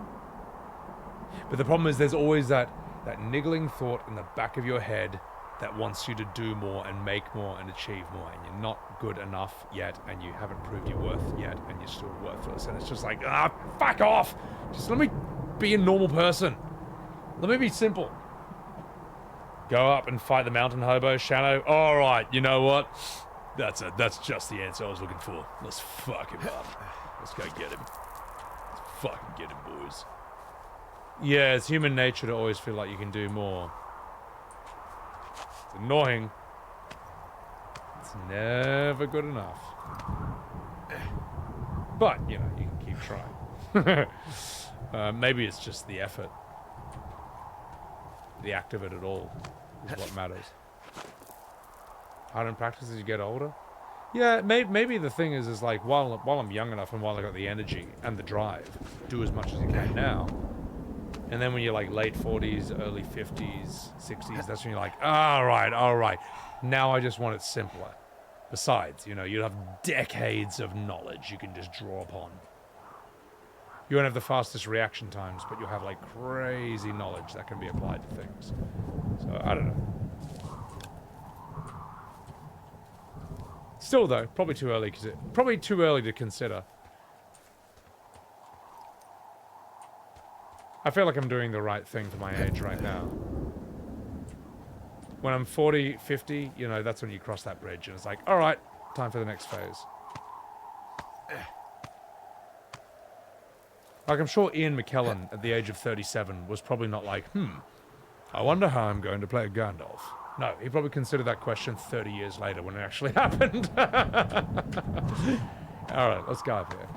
But the problem is there's always that niggling thought in the back of your head that wants you to do more and make more and achieve more, and you're not good enough yet, and you haven't proved your worth yet, and you're still worthless. And it's just like, fuck off! Just let me be a normal person. Let me be simple. Go up and fight the mountain hobo, Shadow. All right, you know what? That's just the answer I was looking for. Let's fuck him up. Let's go get him. Let's fucking get him, boys. Yeah, it's human nature to always feel like you can do more. It's annoying. It's never good enough. But, you know, you can keep trying. Maybe it's just the effort. The act of it at all is what matters. Hard in practice as you get older? Yeah, maybe the thing is like, while I'm young enough and while I got the energy and the drive, do as much as you can now. And then when you're like late 40s, early 50s, 60s, that's when you're like, all right. Now I just want it simpler. Besides, you know, you have decades of knowledge you can just draw upon. You won't have the fastest reaction times, but you'll have like crazy knowledge that can be applied to things. So, I don't know. Still though, probably too early to consider. I feel like I'm doing the right thing for my age right now. When I'm 40, 50, you know, that's when you cross that bridge and it's like, all right, time for the next phase. Like, I'm sure Ian McKellen at the age of 37 was probably not like, I wonder how I'm going to play Gandalf. No, he probably considered that question 30 years later when it actually happened. All right, let's go up here.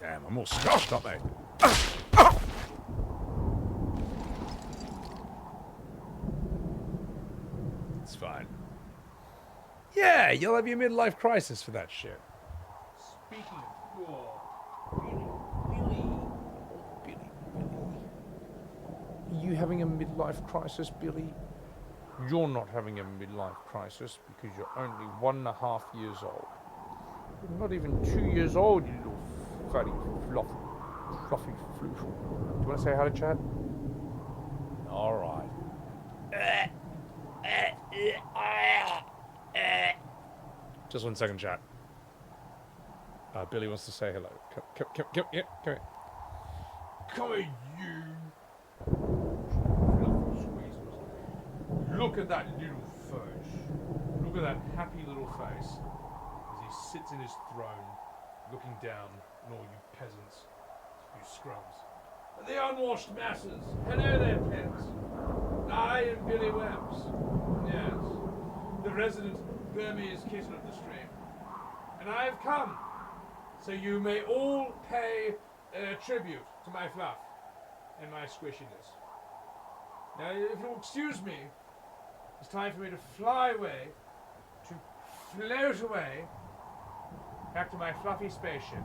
Damn, I'm all squashed up, mate. It's fine. Yeah, you'll have your midlife crisis for that shit. Speaking of Billy. Are you having a midlife crisis, Billy? You're not having a midlife crisis because you're only 1.5 years old. You're not even 2 years old, you little fatty, fluffy floof. Do you want to say hi to chat? All right. Just 1 second, chat. Billy wants to say hello. Come here. Come here, you. Look at that little face. Look at that happy little face as he sits in his throne, looking down on all you peasants, you scrubs. The unwashed masses. Hello there, pets. I am Billy Webbs. Yes, the resident Burmese kitten of the stream. And I have come so you may all pay tribute to my fluff and my squishiness. Now, if you'll excuse me, it's time for me to fly away, to float away, back to my fluffy spaceship,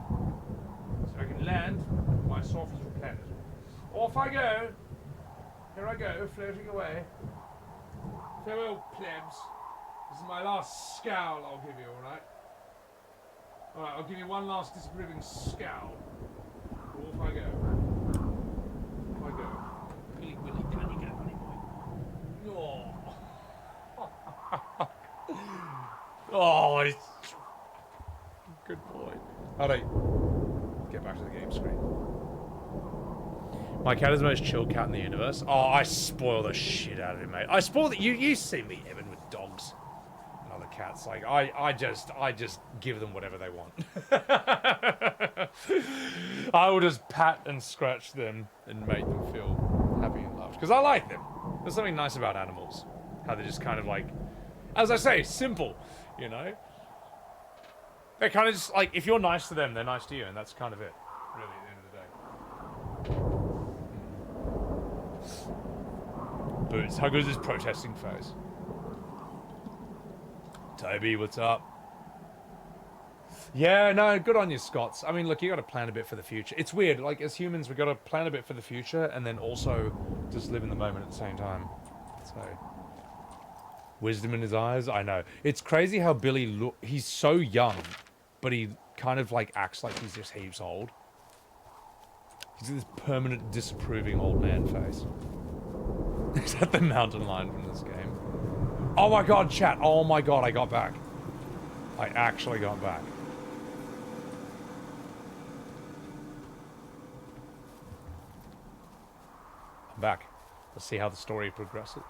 so I can land on my soft little planet. Off I go. Here I go, floating away. Farewell, plebs. This is my last scowl I'll give you, alright? Alright, I'll give you one last disapproving scowl. Off I go. Off I go. Billy Willy, down you go, buddy boy. Oh, it's... Good boy. Alright. Get back to the game screen. My cat is the most chill cat in the universe. Oh, I spoil the shit out of him, mate. I spoil the... You see me, Evan, with dogs and other cats. Like, I just give them whatever they want. I will just pat and scratch them and make them feel happy and loved. Because I like them. There's something nice about animals. How they're just kind of like... As I say, simple, you know? They're kind of just like, if you're nice to them, they're nice to you, and that's kind of it, really, at the end of the day. Boots, how good is his protesting face? Toby, what's up? Yeah, no, good on you, Scots. I mean, look, you got to plan a bit for the future. It's weird, like, as humans, we got to plan a bit for the future, and then also just live in the moment at the same time. So... Wisdom in his eyes, I know. It's crazy how Billy he's so young, but he kind of like acts like he's just heaps old. He's got this permanent disapproving old man face. Is that the mountain lion from this game? Oh my god, chat. Oh my god, I got back. I actually got back. I'm back. Let's see how the story progresses.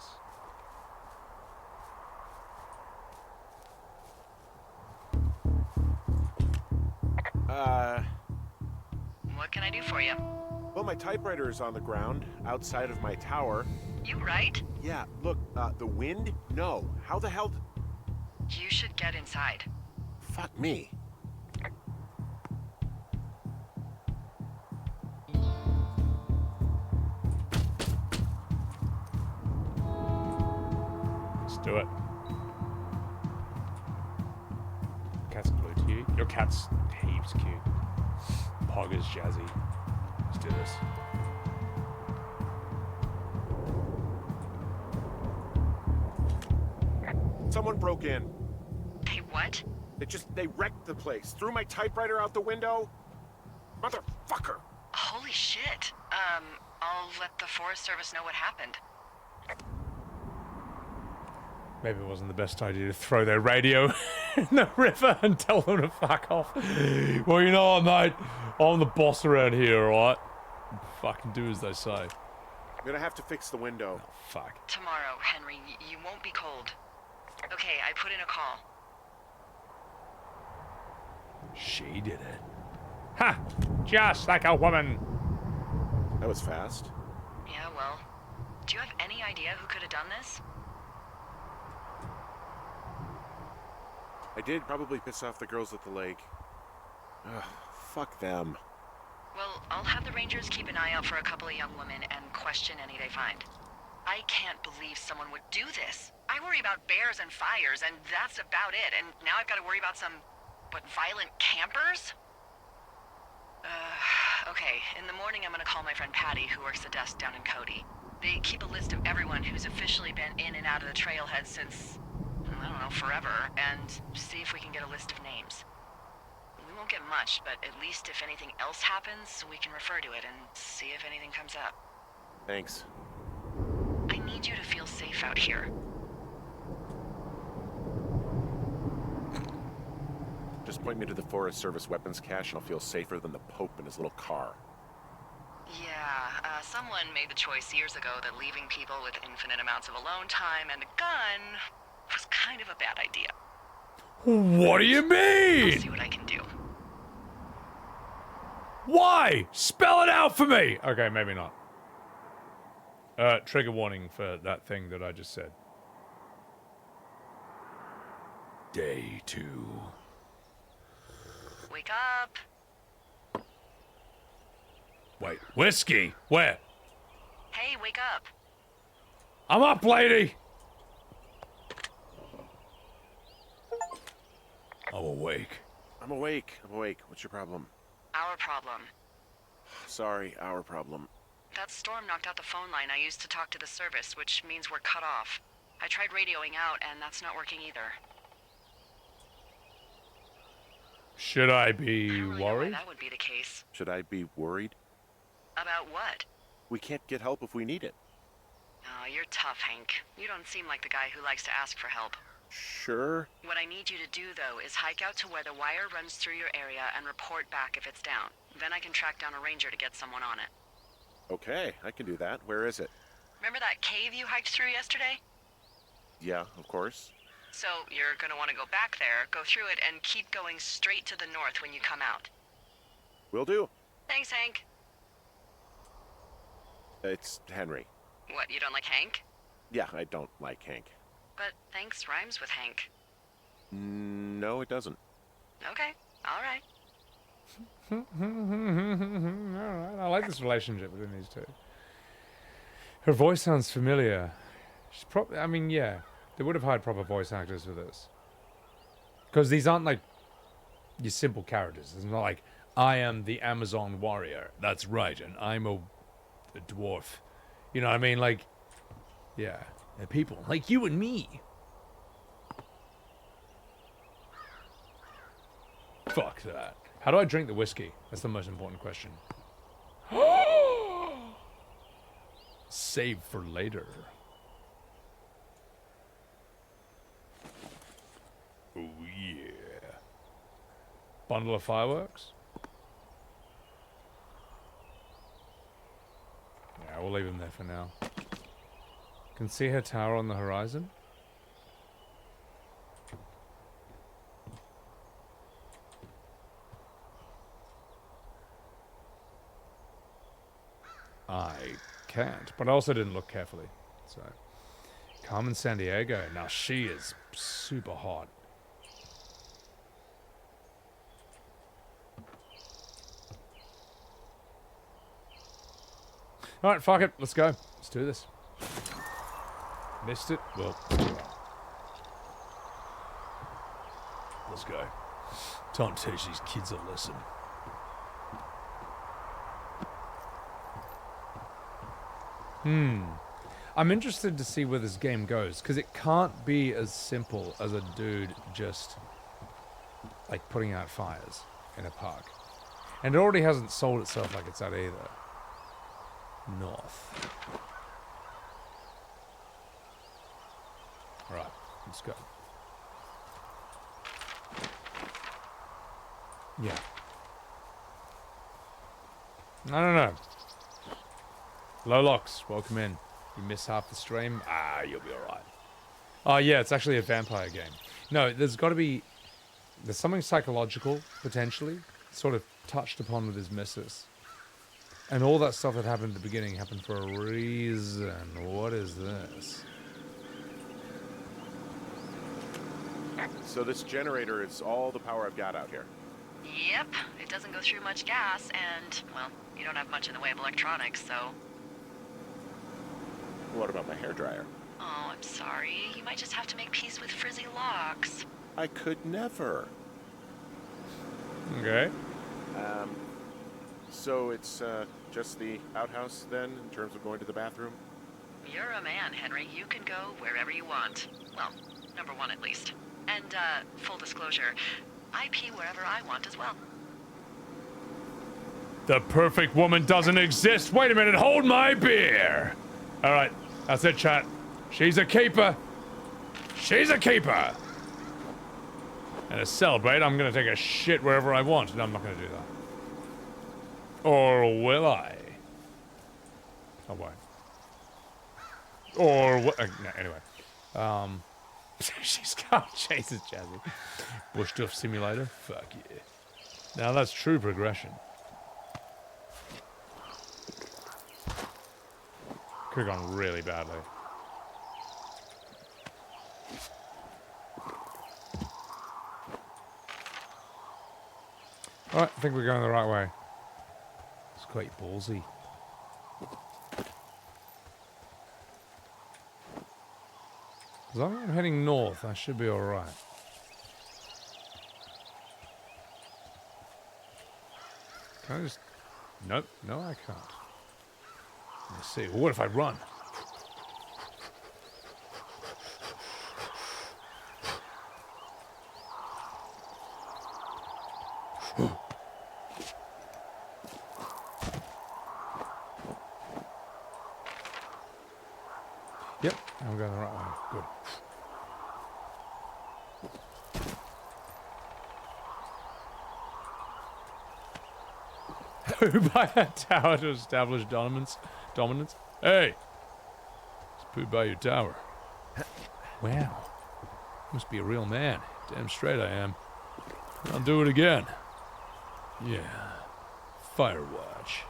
What can I do for you?
Well, my typewriter is on the ground, outside of my tower.
You right?
Yeah, look, the wind? No. How the hell
You should get inside.
Fuck me.
Let's do it. Cat's glued to you. Your cat's heaps cute. Pog is jazzy. Let's do this.
Someone broke in.
Hey, what?
They wrecked the place. Threw my typewriter out the window. Motherfucker.
Holy shit. I'll let the Forest Service know what happened.
Maybe it wasn't the best idea to throw their radio in the river and tell them to fuck off. Well, you know what, mate? I'm the boss around here, alright? Fucking do as they say.
I'm gonna have to fix the window.
Oh, fuck.
Tomorrow, Henry, you won't be cold. Okay, I put in a call.
She did it. Ha! Just like a woman.
That was fast.
Yeah, well, do you have any idea who could have done this?
I did probably piss off the girls at the lake. Ugh, fuck them.
Well, I'll have the Rangers keep an eye out for a couple of young women and question any they find. I can't believe someone would do this. I worry about bears and fires, and that's about it. And now I've got to worry about some, violent campers? Okay, in the morning I'm gonna call my friend Patty, who works the desk down in Cody. They keep a list of everyone who's officially been in and out of the trailhead since, I don't know, forever, and see if we can get a list of names. We won't get much, but at least if anything else happens, we can refer to it and see if anything comes up.
Thanks.
I need you to feel safe out here.
Just point me to the Forest Service weapons cache and I'll feel safer than the Pope in his little car.
Yeah, someone made the choice years ago that leaving people with infinite amounts of alone time and a gun was kind of a bad idea.
What do you
I'll
mean?
see what I can do.
Why? Spell it out for me! Okay, maybe not. Trigger warning for that thing that I just said. Day 2.
Wake up.
Wait, whiskey? Where?
Hey, wake up.
I'm up, lady! I'm awake.
I'm awake. What's your problem?
Our problem.
Sorry, our problem.
That storm knocked out the phone line I used to talk to the service, which means we're cut off. I tried radioing out, and that's not working either.
Should I
I
be
don't really know why
worried?
that would be the case.
Should I be worried?
About what?
We can't get help if we need it.
Oh, you're tough, Hank. You don't seem like the guy who likes to ask for help.
Sure.
What I need you to do, though, is hike out to where the wire runs through your area and report back if it's down. Then I can track down a ranger to get someone on it.
Okay, I can do that. Where is it?
Remember that cave you hiked through yesterday?
Yeah, of course.
So you're gonna want to go back there, go through it, and keep going straight to the north when you come out.
Will do.
Thanks, Hank.
It's Henry.
What, you don't like Hank?
Yeah, I don't like Hank.
But thanks rhymes with Hank.
No, it doesn't.
Okay, all right.
Alright, I like this relationship between these two. Her voice sounds familiar. She's probably, I mean, yeah. They would have hired proper voice actors for this. Because these aren't like your simple characters. It's not like, I am the Amazon warrior. That's right, and I'm a dwarf. You know what I mean? Like, yeah. They're people like you and me. Fuck that. How do I drink the whiskey? That's the most important question. Save for later. Oh yeah. Bundle of fireworks? Yeah, we'll leave him there for now. Can see her tower on the horizon. I can't, but I also didn't look carefully. So, Carmen San Diego. Now she is super hot. All right, fuck it. Let's go. Let's do this. Missed it. Well, let's go. Time to teach these kids a lesson. I'm interested to see where this game goes, because it can't be as simple as a dude just, like, putting out fires in a park. And it already hasn't sold itself like it's that either. North. Alright, let's go. Yeah. I don't know. Lolox, welcome in. You missed half the stream? Ah, you'll be alright. Oh yeah, it's actually a vampire game. No, there's got to be... There's something psychological, potentially, sort of touched upon with his missus. And all that stuff that happened at the beginning happened for a reason. What is this?
So this generator is all the power I've got out here.
Yep, it doesn't go through much gas, and, well, you don't have much in the way of electronics, so...
What about my hairdryer?
Oh, I'm sorry. You might just have to make peace with frizzy locks.
I could never.
Okay.
So it's just the outhouse then, in terms of going to the bathroom?
You're a man, Henry. You can go wherever you want. Well, number one at least. And, full disclosure, I pee wherever I want as well.
The perfect woman doesn't exist. Wait a minute, hold my beer. All right, that's it, chat. She's a keeper. She's a keeper. And to celebrate, I'm gonna take a shit wherever I want. No, I'm not gonna do that. Or will I? I won't. Or what? No, anyway. She's got chases Jazzy. Bush Duff Simulator? Fuck yeah. Now that's true progression. Could have gone really badly. Alright, I think we're going the right way. It's quite ballsy. As long as I'm heading north, I should be alright. Can I just... Nope, no I can't. Let's see, well, what if I run? Yep, I'm going the right way. Good. Who by that tower to establish dominance? Hey! It's pooed by your tower. Wow. Must be a real man. Damn straight I am. I'll do it again. Yeah. Firewatch.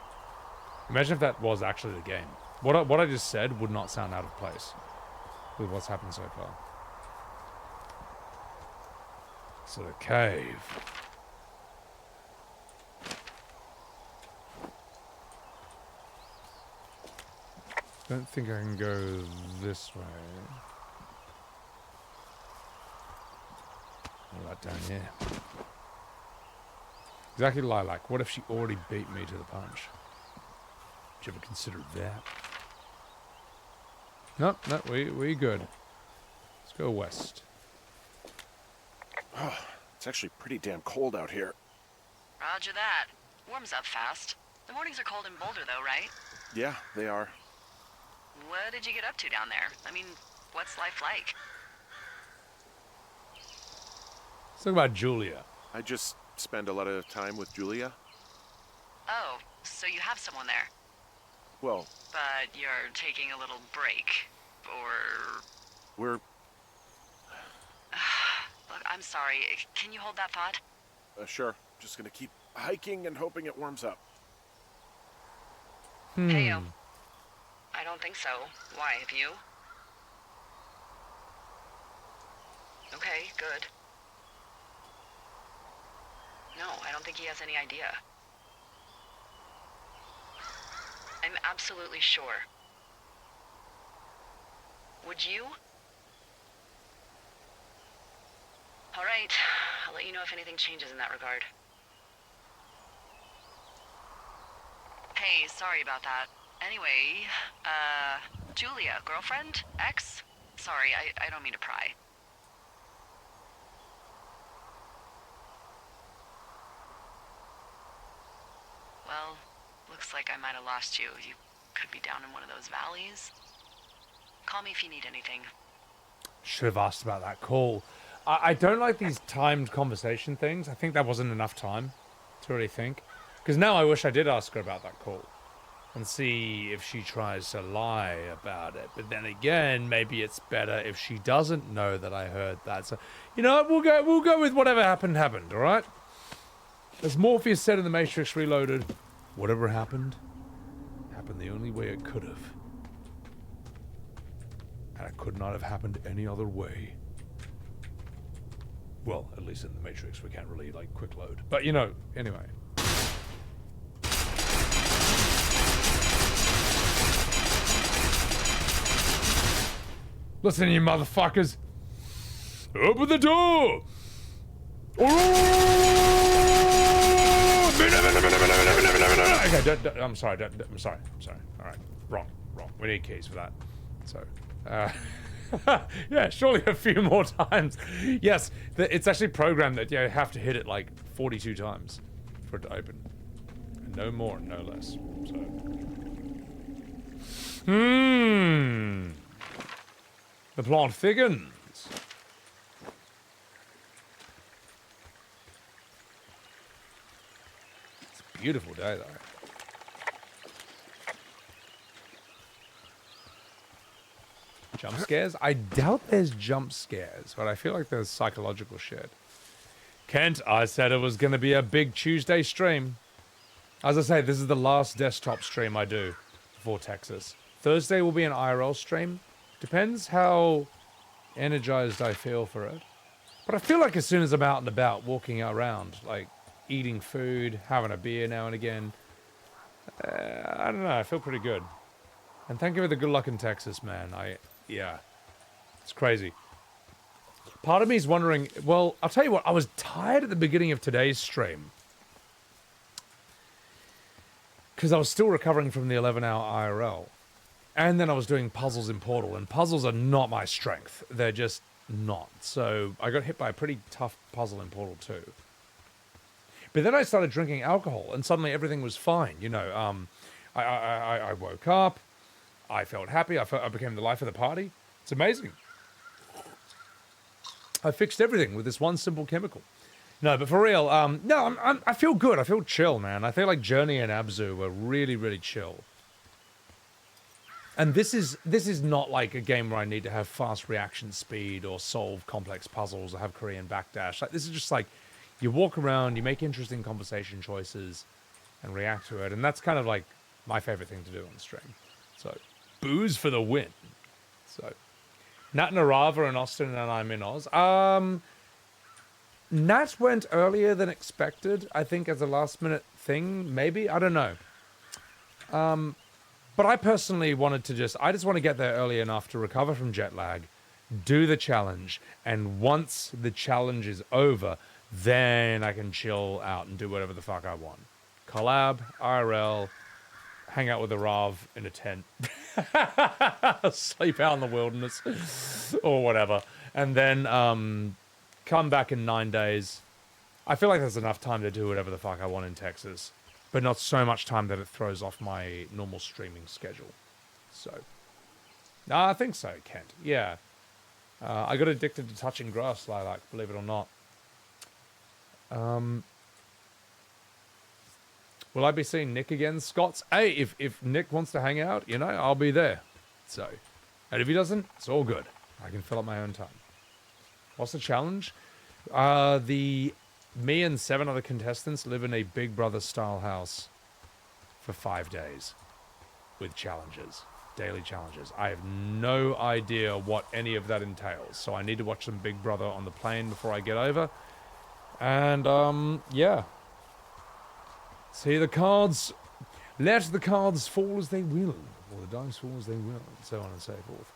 Imagine if that was actually the game. What I just said would not sound out of place with what's happened so far. So the cave. Don't think I can go this way. Right down here. Exactly, Lilac. What if she already beat me to the punch? Did you ever consider that? No, we good. Let's go west.
Oh, it's actually pretty damn cold out here.
Roger that. Warms up fast. The mornings are cold in Boulder, though, right?
Yeah, they are.
What did you get up to down there? I mean, what's life like?
Let's talk about Julia.
I just spend a lot of time with Julia.
Oh, so you have someone there.
Well,
But you're taking a little break. Or...
we're...
Look, I'm sorry. Can you hold that thought?
Sure. Just gonna keep hiking and hoping it warms up.
Heyo. I don't think so. Why, have you? Okay, good. No, I don't think he has any idea. I'm absolutely sure. Would you? All right, I'll let you know if anything changes in that regard. Hey, sorry about that. Anyway, Julia, girlfriend? Ex? Sorry, I don't mean to pry. Well, looks like I might have lost you. You could be down in one of those valleys. Call me if you need anything.
Should have asked about that call. I don't like these timed conversation things. I think that wasn't enough time to really think. Because now I wish I did ask her about that call. And see if she tries to lie about it. But then again, maybe it's better if she doesn't know that I heard that. So, you know what? We'll go with whatever happened, all right? As Morpheus said in The Matrix Reloaded, whatever happened the only way it could have. And it could not have happened any other way. Well, at least in The Matrix, we can't really, like, quick load. But, you know, anyway. Listen, you motherfuckers. Open the door! Okay, I'm sorry. All right, wrong. We need keys for that. So, yeah, surely a few more times. Yes, it's actually programmed that you have to hit it like 42 times for it to open. No more, no less. So, the plot thickens. It's a beautiful day, though. Jump scares? I doubt there's jump scares, but I feel like there's psychological shit. Kent, I said it was going to be a big Tuesday stream. As I say, this is the last desktop stream I do before Texas. Thursday will be an IRL stream. Depends how energized I feel for it. But I feel like as soon as I'm out and about, walking around, like eating food, having a beer now and again, I don't know, I feel pretty good. And thank you for the good luck in Texas, man. Yeah, it's crazy. Part of me is wondering, well, I'll tell you what, I was tired at the beginning of today's stream. Because I was still recovering from the 11-hour IRL. And then I was doing puzzles in Portal, and puzzles are not my strength. They're just not. So I got hit by a pretty tough puzzle in Portal 2. But then I started drinking alcohol, and suddenly everything was fine. You know, I woke up, I felt happy, I became the life of the party. It's amazing. I fixed everything with this one simple chemical. No, but for real, no, I feel good. I feel chill, man. I feel like Journey and Abzu were really, really chill. And this is not like a game where I need to have fast reaction speed or solve complex puzzles or have Korean backdash. Like, this is just like, you walk around, you make interesting conversation choices and react to it. And that's kind of like my favorite thing to do on stream. So, booze for the win. So, Nat and Arava in Austin and I'm in Oz. Nat went earlier than expected, I think, as a last minute thing, maybe? I don't know. But I personally wanted to I just want to get there early enough to recover from jet lag, do the challenge, and once the challenge is over, then I can chill out and do whatever the fuck I want. Collab, IRL, hang out with a Rav in a tent, sleep out in the wilderness, or whatever, and then come back in 9 days. I feel like there's enough time to do whatever the fuck I want in Texas. But not so much time that it throws off my normal streaming schedule. So, I think so, Kent. Yeah. I got addicted to touching grass, Lilac, believe it or not. Will I be seeing Nick again, Scots? Hey, if Nick wants to hang out, you know, I'll be there. So, and if he doesn't, it's all good. I can fill up my own time. What's the challenge? Me and 7 other contestants live in a Big Brother style house for 5 days with challenges, daily challenges. I have no idea what any of that entails, so I need to watch some Big Brother on the plane before I get over. And yeah. See the cards. Let the cards fall as they will, or the dice fall as they will, and so on and so forth.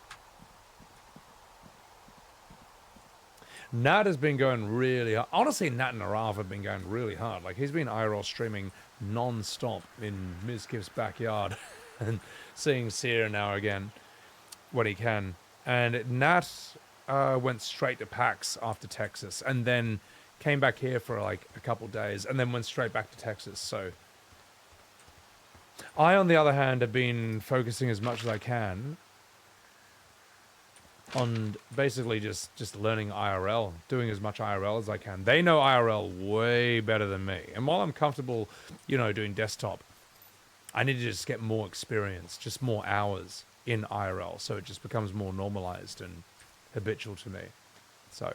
Nat has been going really hard. Honestly, Nat and Arav have been going really hard. Like, he's been IRL streaming non-stop in Ms. Kip's backyard and seeing Sierra now again when he can. And Nat went straight to PAX after Texas and then came back here for like a couple days and then went straight back to Texas. So I, on the other hand, have been focusing as much as I can on basically just learning IRL, doing as much IRL as I can. They know IRL way better than me. And while I'm comfortable, you know, doing desktop, I need to just get more experience, just more hours in IRL, so it just becomes more normalized and habitual to me. So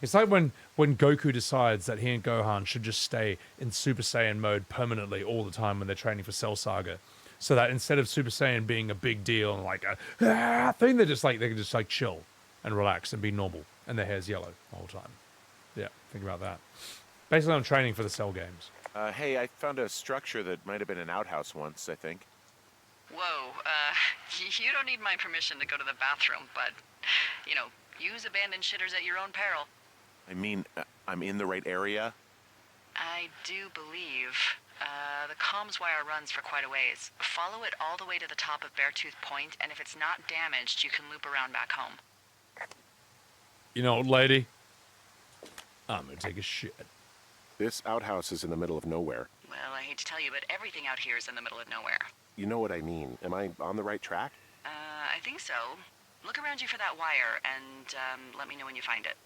it's like when Goku decides that he and Gohan should just stay in Super Saiyan mode permanently all the time when they're training for Cell Saga. So that instead of Super Saiyan being a big deal and like a thing, they can just like chill and relax and be normal, and their hair's yellow the whole time. Yeah, think about that. Basically, I'm training for the Cell games.
Hey, I found a structure that might have been an outhouse once, I think.
Whoa, you don't need my permission to go to the bathroom, but, you know, use abandoned shitters at your own peril.
I mean, I'm in the right area?
I do believe. The comms wire runs for quite a ways. Follow it all the way to the top of Beartooth Point, and if it's not damaged, you can loop around back home.
You know, lady, I'm gonna take a shit.
This outhouse is in the middle of nowhere.
Well, I hate to tell you, but everything out here is in the middle of nowhere.
You know what I mean. Am I on the right track?
I think so. Look around you for that wire, and let me know when you find it.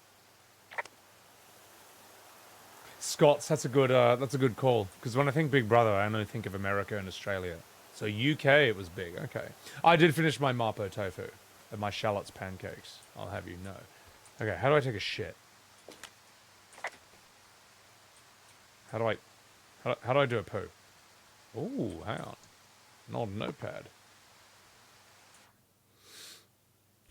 Scots, that's a good call. Because when I think Big Brother, I only think of America and Australia. So UK, it was big. Okay, I did finish my mapo tofu and my shallots pancakes. I'll have you know. Okay, how do I take a shit? How do I do a poo? Ooh, hang on. An old notepad.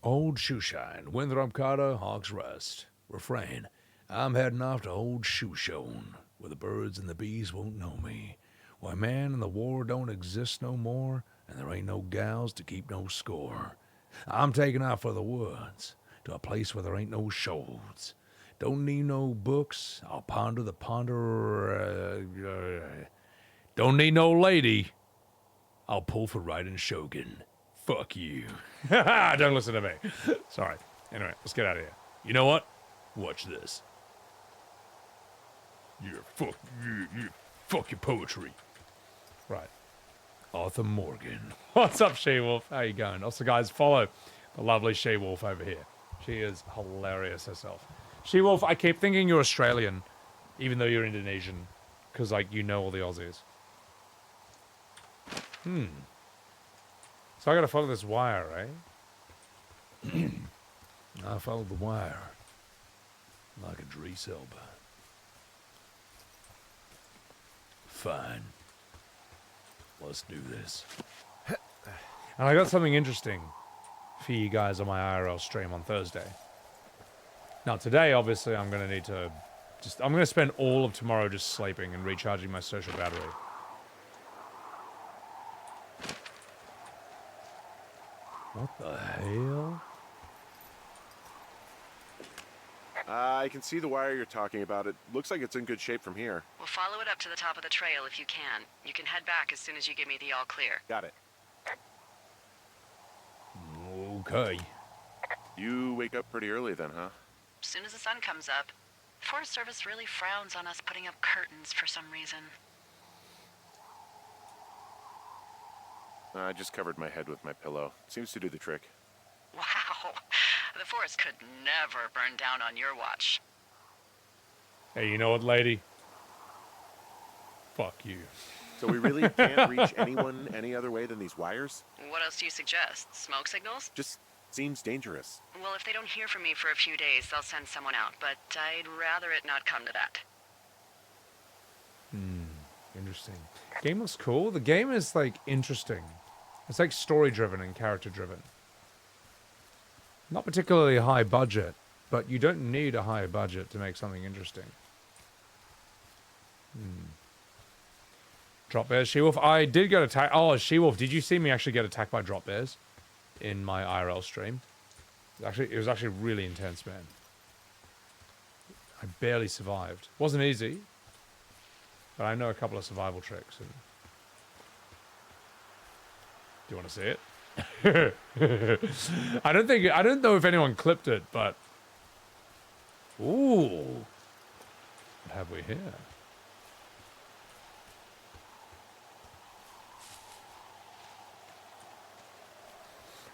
Old Shoeshine, Winthrop Carter, Hawks Rest. Refrain. I'm heading off to old Shoshone, where the birds and the bees won't know me. Why, man, and the war don't exist no more, and there ain't no gals to keep no score. I'm taking off for the woods, to a place where there ain't no shoals. Don't need no books, I'll ponder the don't need no lady, I'll pull for riding Shogun. Fuck you. Don't listen to me. Sorry. Anyway, let's get out of here. You know what? Watch this. Fuck your poetry. Right. Arthur Morgan. What's up, She-Wolf? How you going? Also, guys, follow the lovely She-Wolf over here. She is hilarious herself. She-Wolf, I keep thinking you're Australian, even though you're Indonesian, because, like, you know all the Aussies. So I gotta follow this wire, eh? I follow the wire. Like a Drees Elba. Fine. Let's do this. And I got something interesting for you guys on my IRL stream on Thursday. Now today, obviously, I'm going to need to I'm going to spend all of tomorrow just sleeping and recharging my social battery. What the hell?
I can see the wire you're talking about. It looks like it's in good shape from here.
We'll follow it up to the top of the trail if you can. You can head back as soon as you give me the all clear.
Got it.
Okay.
You wake up pretty early then, huh?
As soon as the sun comes up. The Forest Service really frowns on us putting up curtains for some reason.
I just covered my head with my pillow. Seems to do the trick.
Wow. The forest could never burn down on your watch.
Hey, you know what, lady? Fuck you.
So we really can't reach anyone any other way than these wires?
What else do you suggest? Smoke signals?
Just seems dangerous.
Well, if they don't hear from me for a few days, they'll send someone out, but I'd rather it not come to that.
Interesting. Game looks cool. The game is, like, interesting. It's, like, story-driven and character-driven. Not particularly high budget, but you don't need a high budget to make something interesting. Drop bears, she-wolf. I did get attacked. Oh, she-wolf, did you see me actually get attacked by drop bears in my IRL stream? It was actually really intense, man. I barely survived. Wasn't easy, but I know a couple of survival tricks. And do you want to see it? I don't know if anyone clipped it, but ooh, what have we here?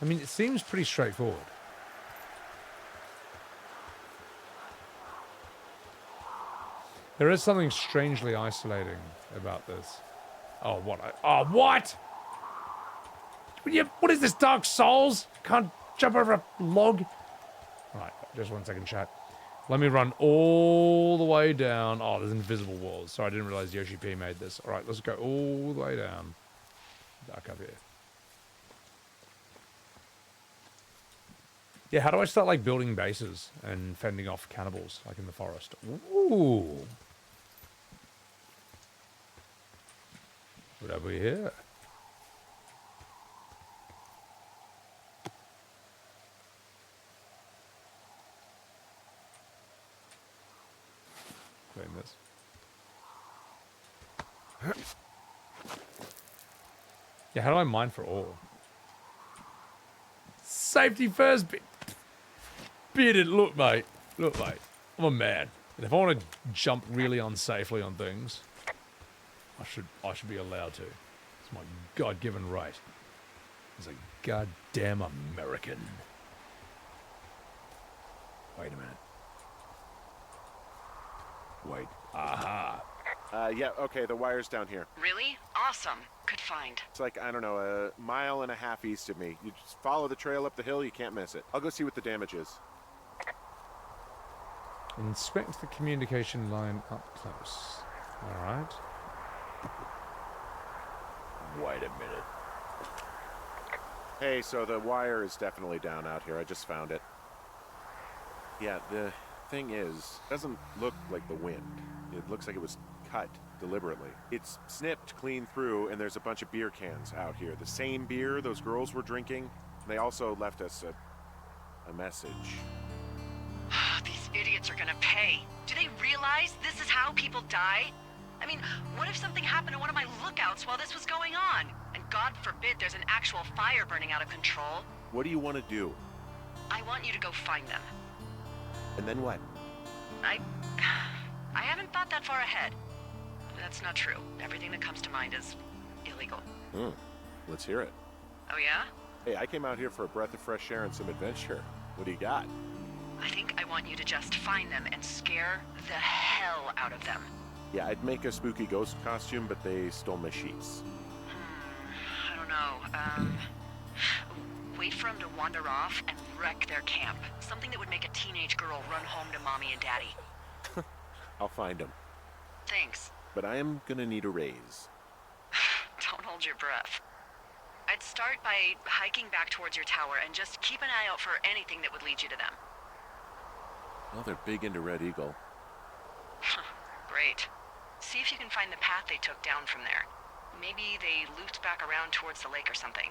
I mean, it seems pretty straightforward. There is something strangely isolating about this. Oh, what? What? What is this, Dark Souls? Can't jump over a log? Alright, just 1 second, chat. Let me run all the way down. Oh, there's invisible walls. Sorry, I didn't realize Yoshi P made this. Alright, let's go all the way down. Back up here. Yeah, how do I start, like, building bases and fending off cannibals, like in the forest? Ooh. What have we here? Clean this. Yeah, how do I mine for ore? Safety first. Bearded, look, mate. Look, mate. I'm a man. And if I want to jump really unsafely on things, I should be allowed to. It's my God-given right as a goddamn American. Wait a minute. Wait. Aha.
Yeah, okay, the wire's down here.
Really? Awesome. Good find.
It's like, I don't know, a mile and a half east of me. You just follow the trail up the hill, you can't miss it. I'll go see what the damage is.
Inspect the communication line up close. Alright. Wait a minute.
Hey, so the wire is definitely down out here. I just found it. Yeah, the thing is, it doesn't look like the wind. It looks like it was cut deliberately. It's snipped clean through, and there's a bunch of beer cans out here. The same beer those girls were drinking. They also left us a message.
These idiots are gonna pay. Do they realize this is how people die? I mean, what if something happened to one of my lookouts while this was going on? And God forbid there's an actual fire burning out of control.
What do you want to do?
I want you to go find them.
And then what?
I haven't thought that far ahead. That's not true. Everything that comes to mind is illegal.
Let's hear it.
Oh yeah?
Hey, I came out here for a breath of fresh air and some adventure. What do you got?
I think I want you to just find them and scare the hell out of them.
Yeah, I'd make a spooky ghost costume, but they stole my sheets.
I don't know. Wait for them to wander off and wreck their camp. Something that would make a teenage girl run home to mommy and daddy.
I'll find them.
Thanks.
But I am gonna need a raise.
Don't hold your breath. I'd start by hiking back towards your tower and just keep an eye out for anything that would lead you to them.
Well, they're big into Red Eagle.
Great. See if you can find the path they took down from there. Maybe they looped back around towards the lake or something.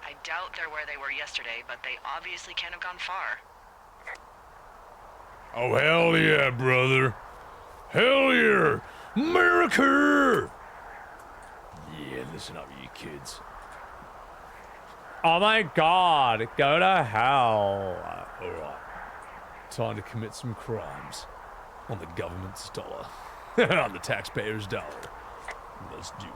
I doubt they're where they were yesterday, but they obviously can't have gone far.
Oh, hell yeah, brother. Hell yeah. America! Yeah, listen up, you kids. Oh my God, go to hell. Alright. Time to commit some crimes. On the government's dollar. On the taxpayer's dollar. Let's do it.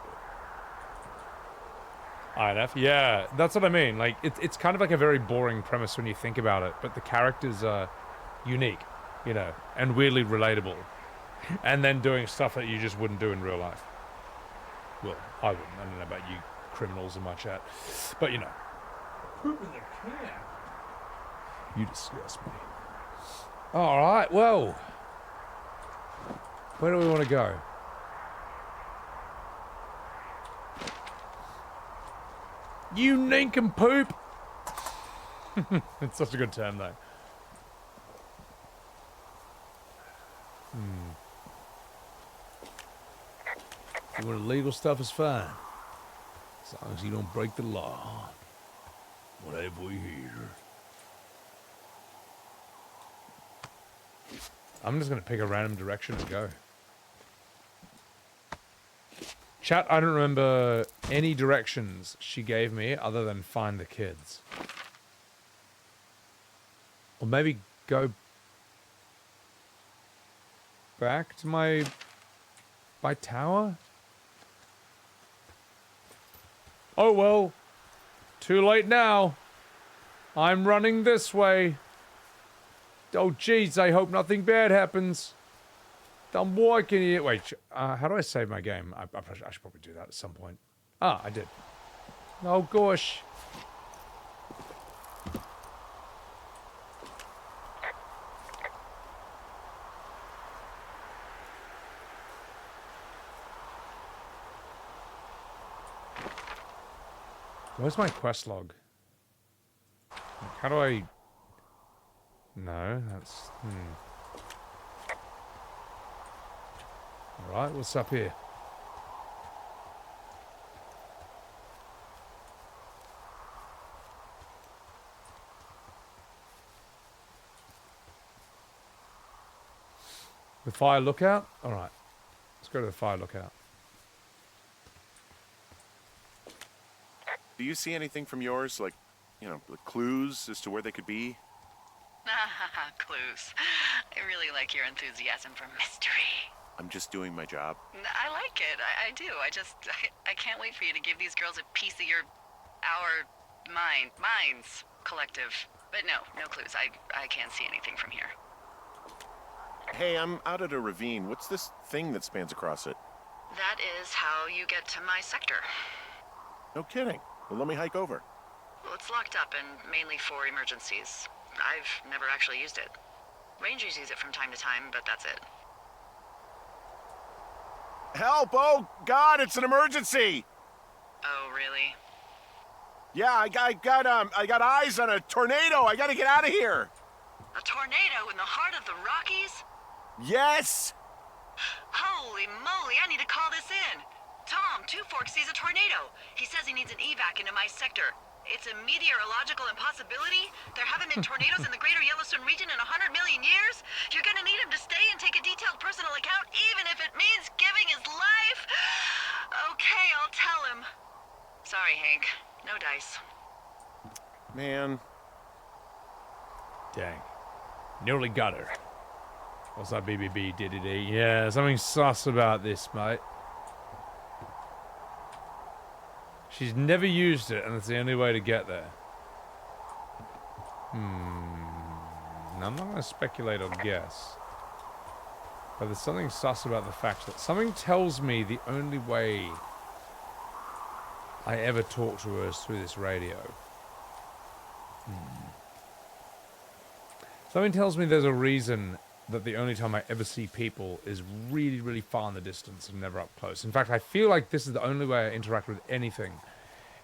INF? Yeah, that's what I mean. Like, it's kind of like a very boring premise when you think about it, but the characters are unique, you know, and weirdly relatable. And then doing stuff that you just wouldn't do in real life. Well, I wouldn't. I don't know about you criminals in my chat. But, you know. Poop in the can. You disgust me. Alright, well. Where do we want to go? You nincompoop! It's such a good term, though. Doing illegal stuff is fine. As long as you don't break the law. What have we here? I'm just going to pick a random direction and go. Chat, I don't remember any directions she gave me other than find the kids. Or maybe go back to my tower? Oh well, too late now. I'm running this way. Oh jeez, I hope nothing bad happens. I'm walking here. Wait, how do I save my game? I should probably do that at some point. Ah, I did. Oh gosh. Where's my quest log? How do I... No, that's... Alright, what's up here? The fire lookout? Alright. Let's go to the fire lookout.
Do you see anything from yours, like, you know, the clues as to where they could be?
Clues. I really like your enthusiasm for mystery.
I'm just doing my job.
I like it. I do. I can't wait for you to give these girls a piece of our minds collective. But no clues. I can't see anything from here.
Hey, I'm out at a ravine. What's this thing that spans across it?
That is how you get to my sector.
No kidding. Well, let me hike over.
Well, it's locked up and mainly for emergencies. I've never actually used it. Rangers use it from time to time, but that's it.
Help! Oh, God, it's an emergency!
Oh, really?
Yeah, I got eyes on a tornado. I gotta get out of here.
A tornado in the heart of the Rockies?
Yes!
Holy moly, I need to call this in. Tom, Two Forks sees a tornado. He says he needs an evac into my sector. It's a meteorological impossibility. There haven't been tornadoes in the greater Yellowstone region in 100 million years. You're gonna need him to stay and take a detailed personal account, even if it means giving his life. Okay, I'll tell him. Sorry, Hank. No dice.
Man.
Dang. Nearly got her. What's that, BBB? Diddy? Yeah, something sus about this, mate. She's never used it, and it's the only way to get there. Now, I'm not going to speculate or guess. But there's something sus about the fact that something tells me the only way I ever talk to her is through this radio. Something tells me there's a reason that the only time I ever see people is really, really far in the distance and never up close. In fact, I feel like this is the only way I interact with anything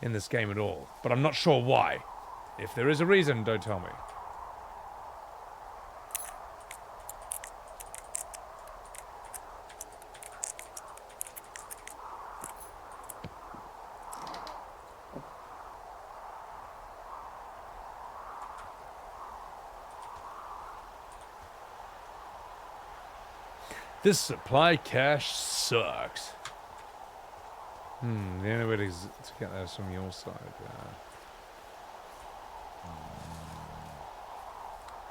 in this game at all. But I'm not sure why. If there is a reason, don't tell me. This supply cache sucks. The only way to get there is from your side.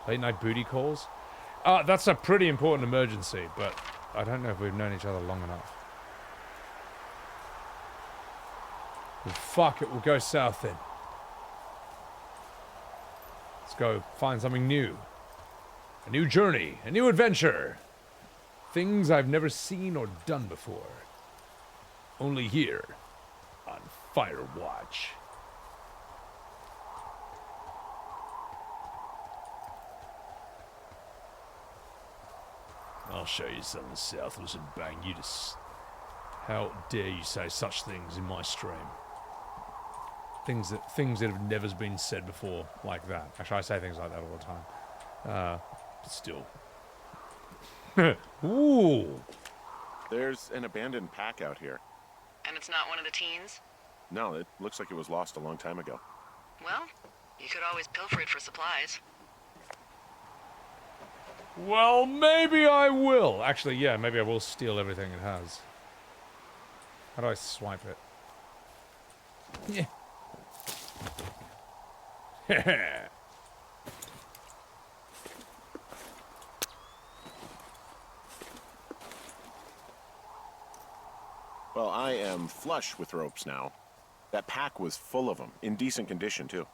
Late night booty calls? That's a pretty important emergency, but I don't know if we've known each other long enough. Well, fuck it, we'll go south then. Let's go find something new. A new journey, a new adventure. Things I've never seen or done before. Only here on Firewatch. I'll show you something, Southless, and bang you to... How dare you say such things in my stream? Things that have never been said before like that. Actually, I say things like that all the time. But still. Ooh.
There's an abandoned pack out here.
And it's not one of the teens?
No, it looks like it was lost a long time ago.
Well, you could always pilfer it for supplies.
Well, maybe I will. Actually, yeah, maybe I will steal everything it has. How do I swipe it? Yeah.
Well, I am flush with ropes now. That pack was full of them, in decent condition, too.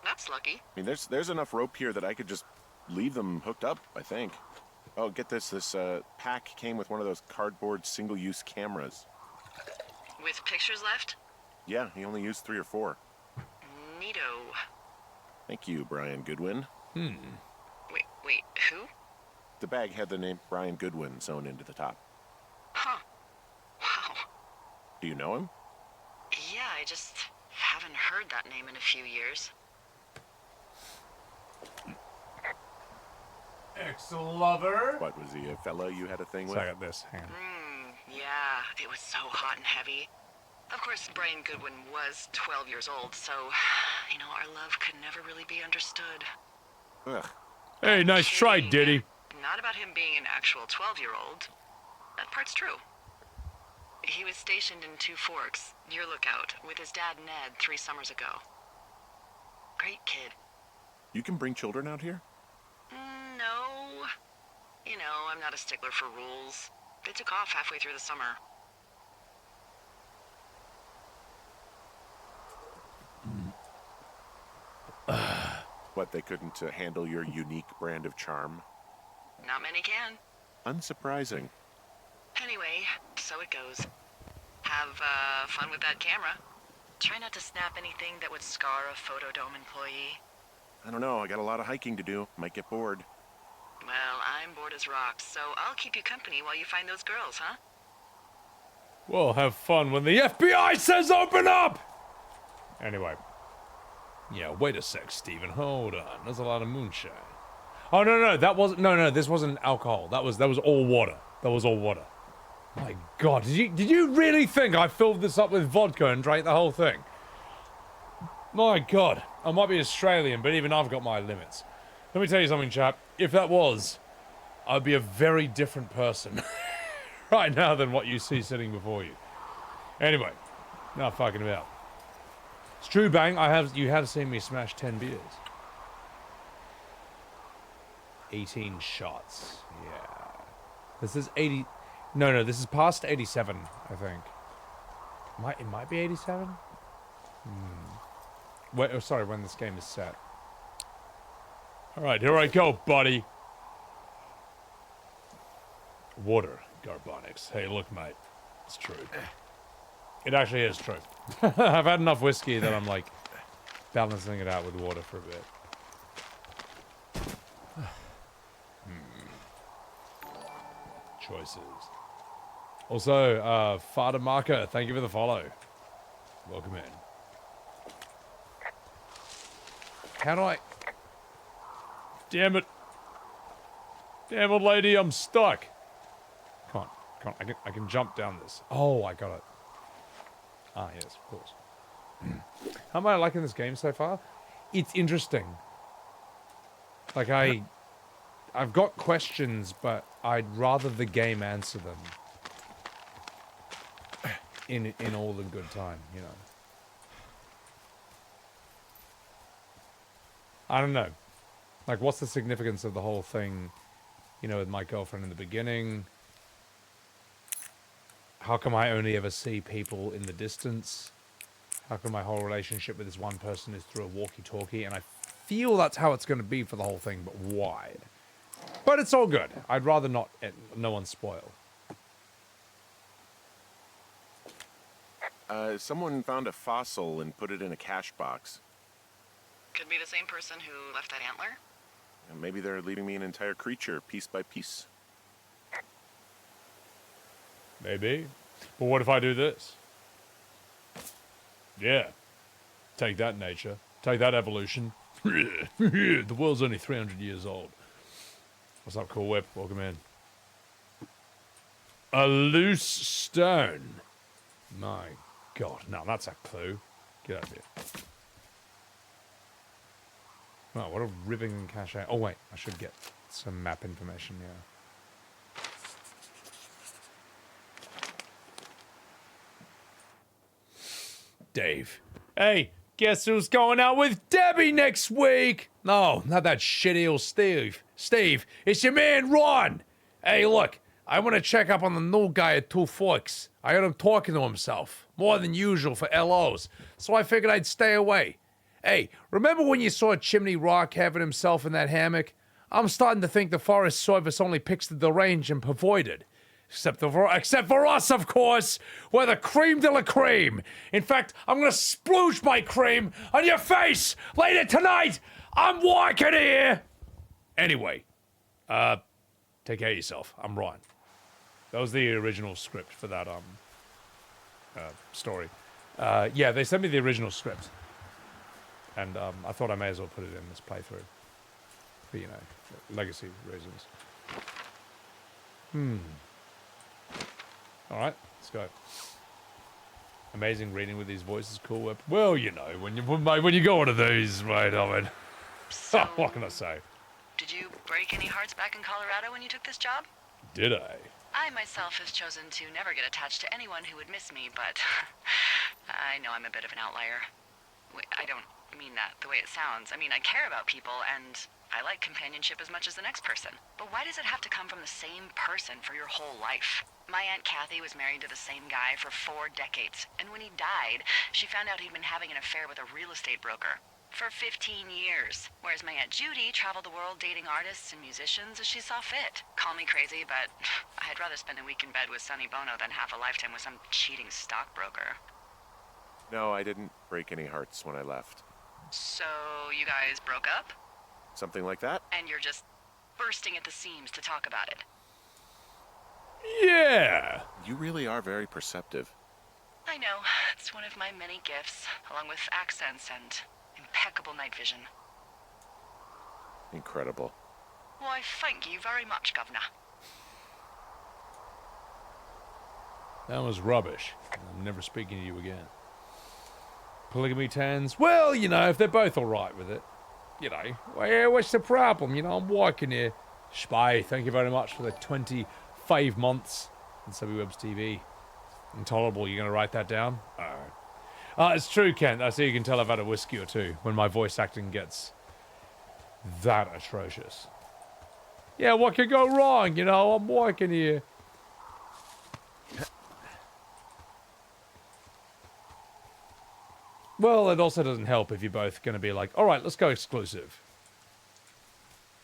That's lucky.
I mean, there's enough rope here that I could just leave them hooked up, I think. Oh, get this. This pack came with one of those cardboard single-use cameras.
With pictures left?
Yeah, he only used 3 or 4.
Neato.
Thank you, Brian Goodwin.
Wait, who?
The bag had the name Brian Goodwin sewn into the top.
Huh. Wow.
Do you know him?
Yeah, I just haven't heard that name in a few years.
Ex-lover.
What, was he a fella you had a thing with?
So I got this. Hang on.
Yeah, it was so hot and heavy. Of course, Brian Goodwin was 12 years old, so, you know, our love could never really be understood.
Ugh.
Hey, nice try, Diddy.
Not about him being an actual 12-year-old. That part's true. He was stationed in Two Forks, your lookout, with his dad Ned 3 summers ago. Great kid.
You can bring children out here?
No. You know, I'm not a stickler for rules. They took off halfway through the summer.
What, they couldn't handle your unique brand of charm?
Not many can.
Unsurprising.
Anyway, so it goes. Have fun with that camera. Try not to snap anything that would scar a Photodome employee.
I don't know, I got a lot of hiking to do. Might get bored.
Well, I'm bored as rocks, so I'll keep you company while you find those girls, huh?
Well, have fun when the FBI says open up! Anyway. Yeah, wait a sec, Steven. Hold on. There's a lot of moonshine. Oh, no, that wasn't... No, this wasn't alcohol. That was all water. That was all water. My God, did you really think I filled this up with vodka and drank the whole thing? My God. I might be Australian, but even I've got my limits. Let me tell you something, chap. If that was, I'd be a very different person right now than what you see sitting before you. Anyway, not fucking about. It's true, Bang. You have seen me smash 10 beers. 18 shots. Yeah. This is 80. No, this is past 87, I think. It might be 87? Wait, oh, sorry, when this game is set. Alright, here I go, buddy. Water, Garbonics. Hey, look, mate. It's true. It actually is true. I've had enough whiskey that I'm, like, balancing it out with water for a bit. Choices. Also, Fada Marker, thank you for the follow. Welcome in. How do I... Damn it. Damn it, lady, I'm stuck. Come on, I can jump down this. Oh, I got it. Ah, yes, of course. How am I liking this game so far? It's interesting. Like, I've got questions, but I'd rather the game answer them. In all the good time, you know. I don't know. Like, what's the significance of the whole thing, you know, with my girlfriend in the beginning? How come I only ever see people in the distance? How come my whole relationship with this one person is through a walkie-talkie? And I feel that's how it's going to be for the whole thing, but why? But it's all good. I'd rather not, no one spoil.
Someone found a fossil and put it in a cash box.
Could be the same person who left that antler.
And maybe they're leaving me an entire creature, piece by piece.
Maybe. But what if I do this? Yeah. Take that, nature. Take that, evolution. The world's only 300 years old. What's up, Cool Whip? Welcome in. A loose stone. My God. No, that's a clue. Get out of here. Oh, what a ripping cache. Oh, wait. I should get some map information, yeah. Dave. Hey, guess who's going out with Debbie next week? No, not that shitty old Steve. Steve, it's your man Ron. Hey, look, I want to check up on the new guy at Two Forks. I heard him talking to himself, more than usual for LOs, so I figured I'd stay away. Hey, remember when you saw Chimney Rock having himself in that hammock? I'm starting to think the Forest Service only picks the deranged and pervoided. Except for us, of course. We're the cream de la cream. In fact, I'm gonna splooge my cream on your face later tonight. I'm walking here. Anyway, take care of yourself. I'm Ryan. That was the original script for that story. Yeah, they sent me the original script, and I thought I may as well put it in this playthrough for, you know, legacy reasons. All right, let's go. Amazing reading with these voices, cool. Well, you know, when you go one of these, right, I mean,
So,
what can I say?
did you break any hearts back in Colorado when you took this job?
Did I?
I myself have chosen to never get attached to anyone who would miss me, but I know I'm a bit of an outlier. I don't mean that the way it sounds. I mean, I care about people, and I like companionship as much as the next person. But why does it have to come from the same person for your whole life? My Aunt Kathy was married to the same guy for 4 decades, and when he died, she found out he'd been having an affair with a real estate broker for 15 years. Whereas my Aunt Judy traveled the world dating artists and musicians as she saw fit. Call me crazy, but I'd rather spend a week in bed with Sonny Bono than half a lifetime with some cheating stockbroker.
No, I didn't break any hearts when I left.
So, you guys broke up?
Something like that?
And you're just bursting at the seams to talk about it.
Yeah.
You really are very perceptive.
I know. It's one of my many gifts, along with accents and impeccable night vision.
Incredible.
Why, thank you very much, Governor.
That was rubbish. I'm never speaking to you again. Polygamy tans. Well, you know, if they're both all right with it, you know, well, yeah, what's the problem? You know, I'm working here. Spy, thank you very much for the 25 months on Sebbywebz TV. Intolerable. You gonna write that down? All right. It's true, Kent. I see you can tell I've had a whiskey or two when my voice acting gets that atrocious. Yeah, what could go wrong? You know, I'm working here. Well, it also doesn't help if you're both going to be like, all right, let's go exclusive.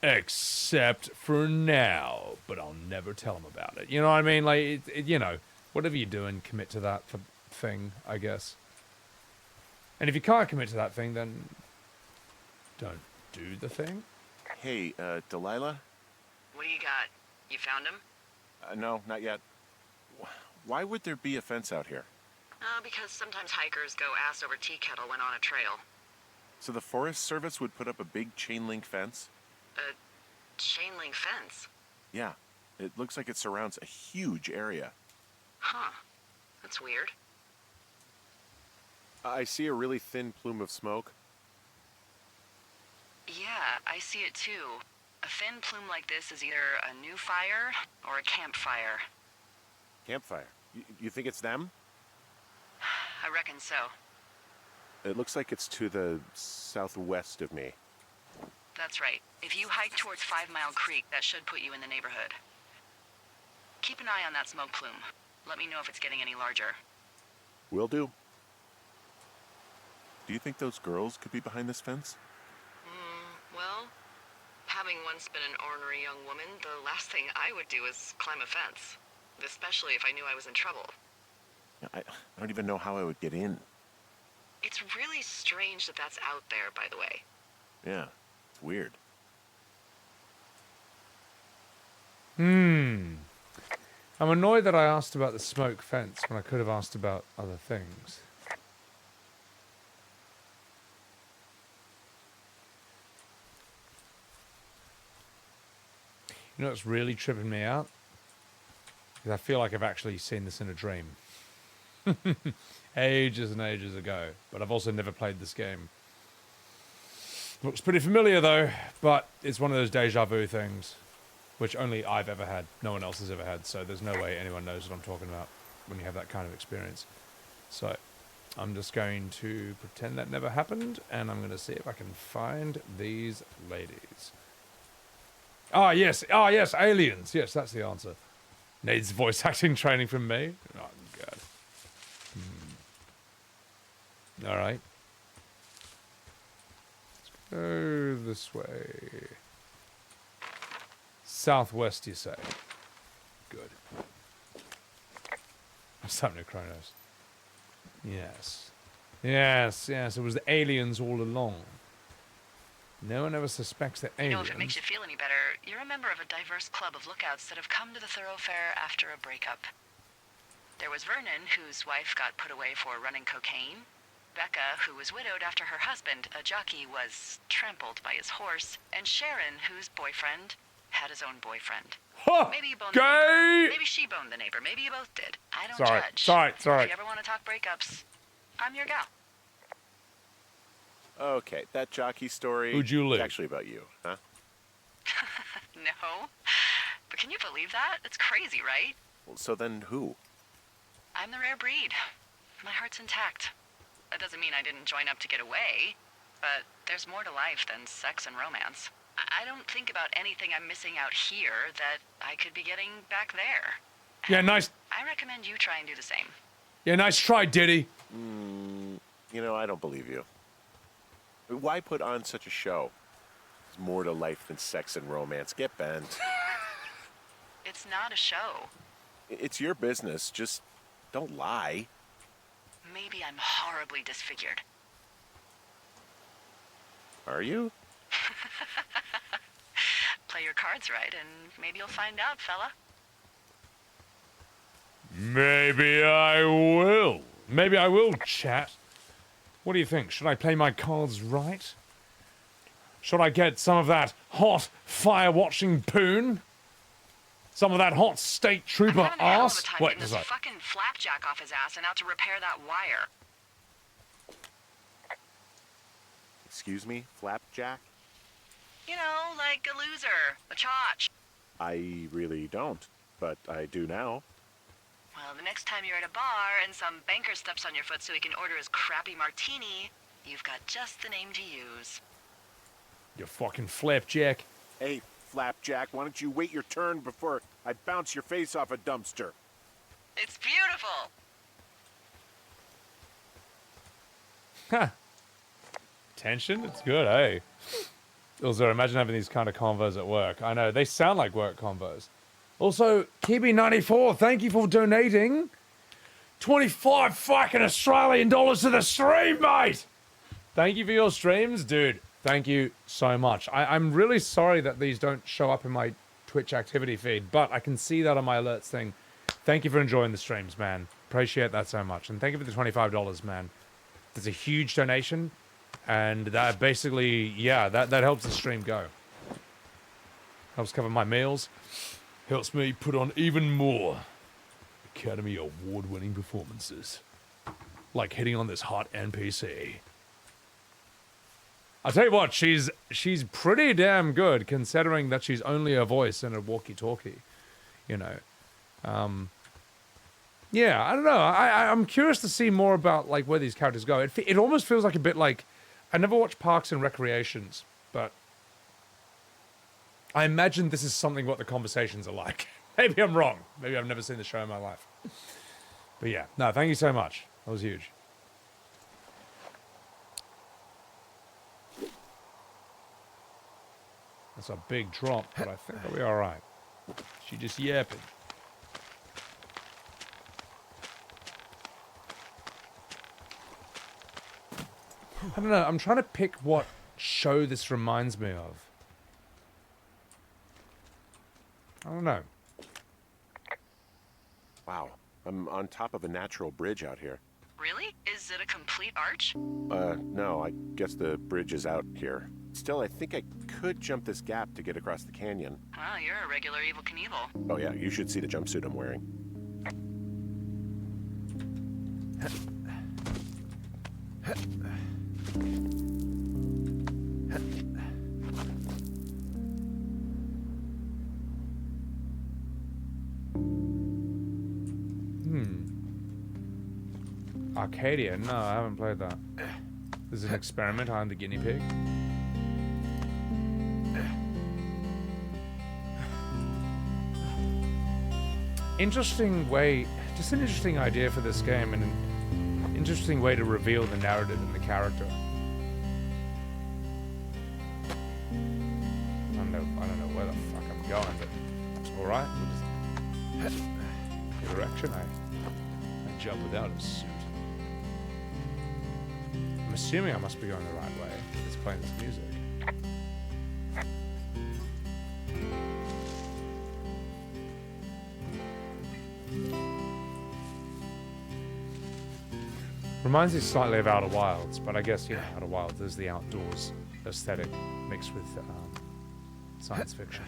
Except for now, but I'll never tell them about it. You know what I mean? Like, you know, whatever you're doing, commit to that thing, I guess. And if you can't commit to that thing, then don't do the thing.
Hey, Delilah?
What do you got? You found him?
No, not yet. Why would there be a fence out here?
Because sometimes hikers go ass over tea kettle when on a trail.
So the Forest Service would put up a big chain link fence?
A chain link fence?
Yeah. It looks like it surrounds a huge area.
Huh. That's weird.
I see a really thin plume of smoke.
Yeah, I see it too. A thin plume like this is either a new fire or a campfire.
Campfire. You think it's them?
I reckon so.
It looks like it's to the southwest of me.
That's right. If you hike towards 5 Mile Creek, that should put you in the neighborhood. Keep an eye on that smoke plume. Let me know if it's getting any larger.
Will do. Do you think those girls could be behind this fence?
Well, having once been an ornery young woman, the last thing I would do is climb a fence. Especially if I knew I was in trouble.
I don't even know how I would get in.
It's really strange that that's out there, by the way.
Yeah, it's weird.
I'm annoyed that I asked about the smoke fence when I could have asked about other things. You know what's really tripping me out? Because I feel like I've actually seen this in a dream. Ages and ages ago. But I've also never played this game. Looks pretty familiar though, but it's one of those deja vu things. Which only I've ever had. No one else has ever had, so there's no way anyone knows what I'm talking about when you have that kind of experience. So, I'm just going to pretend that never happened, and I'm going to see if I can find these ladies. Ah, yes, aliens. Yes, that's the answer. Needs voice acting training from me. Oh, God. Alright. Let's go this way. Southwest, you say? Good. What's happening to Kronos? Yes. Yes, yes, it was the aliens all along. No one ever suspects the aliens.
You know, if it makes you feel any better, you're a member of a diverse club of lookouts that have come to the thoroughfare after a breakup. There was Vernon, whose wife got put away for running cocaine. Becca, who was widowed after her husband, a jockey, was trampled by his horse. And Sharon, whose boyfriend had his own boyfriend.
Huh,
Maybe you boned
gay!
the neighbor. Maybe she boned the neighbor. Maybe you both did. I don't judge.
Sorry.
If you ever want to talk breakups, I'm your gal.
Okay, that jockey story
Who'd you live?
is actually about you, huh?
No. But can you believe that? It's crazy, right?
Well, so then who?
I'm the rare breed. My heart's intact. That doesn't mean I didn't join up to get away, but there's more to life than sex and romance. I don't think about anything I'm missing out here that I could be getting back there.
Yeah, nice.
I recommend you try and do the same.
Yeah, nice try, Diddy.
You know, I don't believe you. Why put on such a show? There's more to life than sex and romance. Get bent.
It's not a show.
It's your business. Just don't lie.
Maybe I'm horribly disfigured.
Are you?
Play your cards right, and maybe you'll find out, fella.
Maybe I will. Maybe I will, chat. What do you think? Should I play my cards right? Should I get some of that hot fire-watching poon? Some of that hot state trooper
I'm having a hell of a
ass?
time
Wait,
getting this
sorry.
fucking flapjack off his ass and out to repair that wire.
Excuse me, Flapjack?
You know, like a loser, a chotch.
I really don't, but I do now.
Well, the next time you're at a bar and some banker steps on your foot so he can order his crappy martini, you've got just the name to use.
You fucking flapjack.
Hey, Flapjack, why don't you wait your turn before I bounce your face off a dumpster?
It's beautiful.
Huh. Tension? It's good, eh? Also, imagine having these kind of convos at work. I know, they sound like work convos. Also, Kibi94, thank you for donating 25 fucking Australian dollars to the stream, mate! Thank you for your streams, dude. Thank you so much. I'm really sorry that these don't show up in my Twitch activity feed, but I can see that on my alerts thing. Thank you for enjoying the streams, man. Appreciate that so much. And thank you for the $25, man. That's a huge donation. And that basically, yeah, that helps the stream go. Helps cover my meals. Helps me put on even more Academy Award-winning performances. Like hitting on this hot NPC. I'll tell you what, she's pretty damn good considering that she's only a voice and a walkie-talkie. You know. Yeah, I don't know. I'm curious to see more about like where these characters go. It almost feels like a bit like... I never watched Parks and Recreations, but I imagine this is something what the conversations are like. Maybe I'm wrong. Maybe I've never seen the show in my life. But yeah, no, thank you so much. That was huge. That's a big drop, but I think I'll be all right. She just yapping. I don't know. I'm trying to pick what show this reminds me of. I don't know.
Wow, I'm on top of a natural bridge out here.
Really? Is it a complete arch?
No, I guess the bridge is out here. Still, I think I could jump this gap to get across the canyon.
Wow, you're a regular Evel Knievel.
Oh yeah, you should see the jumpsuit I'm wearing.
Arcadia? No, I haven't played that. There's an experiment. I'm the guinea pig. Interesting way, just an interesting idea for this game, and an interesting way to reveal the narrative and the character. I don't know where the fuck I'm going, but it's all right. We'll just get direction. I jump without a suit. I'm assuming I must be going the right way. It's playing this music. Reminds me slightly of Outer Wilds, but I guess, yeah, Outer Wilds is the outdoors aesthetic mixed with science fiction.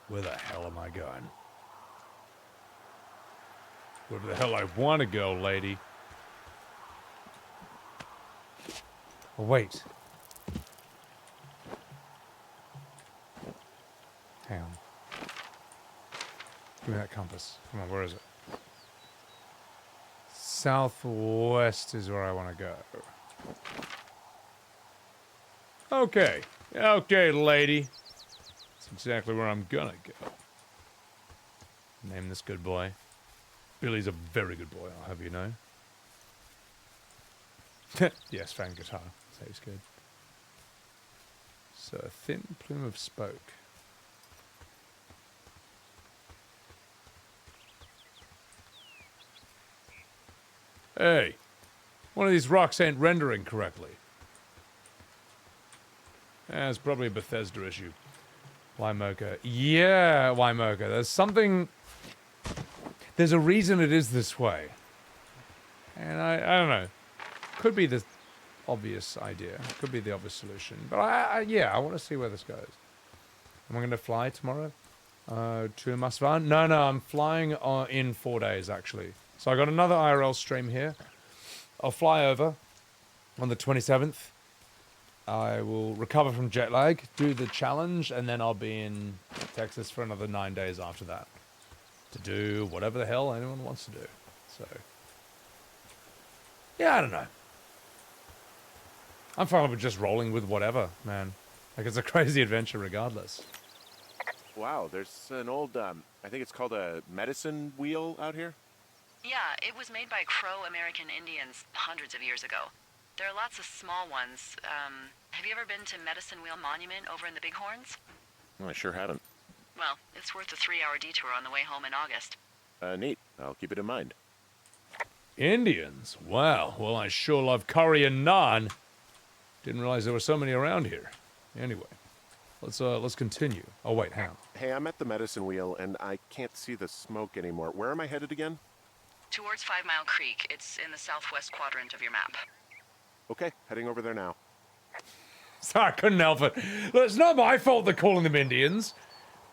Where the hell am I going? Where the hell I want to go, lady? Oh, wait. Hang on. Give me that compass. Come on, where is it? Southwest is where I want to go. Okay. Okay, lady. That's exactly where I'm gonna go. Name this good boy. Billy's a very good boy, I'll have you know. Yes, fan guitar. So he's good. So, a thin plume of smoke. Hey, one of these rocks ain't rendering correctly. It's probably a Bethesda issue. Wymoka. Yeah, Wymoka. There's something... There's a reason it is this way. And I don't know. Could be the obvious idea. Could be the obvious solution. But yeah, I want to see where this goes. Am I going to fly tomorrow? To Masvan? No, I'm flying in 4 days, actually. So I got another IRL stream here. I'll fly over on the 27th. I will recover from jet lag, do the challenge, and then I'll be in Texas for another 9 days after that. To do whatever the hell anyone wants to do. So, yeah, I don't know. I'm fine with just rolling with whatever, man. Like, it's a crazy adventure regardless.
Wow, there's an old, I think it's called a medicine wheel out here?
Yeah, it was made by Crow American Indians hundreds of years ago. There are lots of small ones. Have you ever been to Medicine Wheel Monument over in the Bighorns?
Oh, I sure haven't.
Well, it's worth a 3-hour detour on the way home in August.
Neat. I'll keep it in mind.
Indians? Wow. Well, I sure love curry and naan. Didn't realize there were so many around here. Anyway, let's continue. Oh, wait, hang on.
Hey, I'm at the medicine wheel, and I can't see the smoke anymore. Where am I headed again?
Towards 5 Mile Creek. It's in the southwest quadrant of your map.
Okay, heading over there now.
Sorry, I couldn't help it. Look, it's not my fault they're calling them Indians.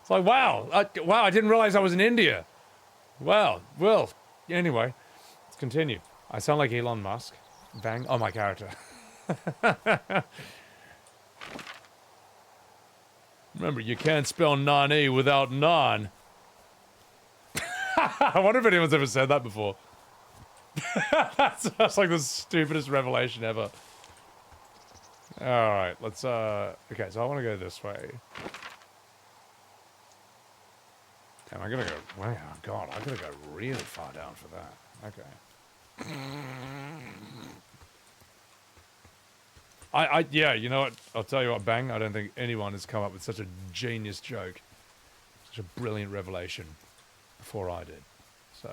It's like, wow, I didn't realize I was in India. Well, anyway, let's continue. I sound like Elon Musk. Bang. Oh, my character. Remember, you can't spell Nani without non. I wonder if anyone's ever said that before. That's like the stupidest revelation ever. Alright, let's, okay, so I want to go this way. Damn, I gotta go, wow, God, I gotta go really far down for that. Okay. Yeah, you know what? I'll tell you what, Bang. I don't think anyone has come up with such a genius joke, such a brilliant revelation before I did. So.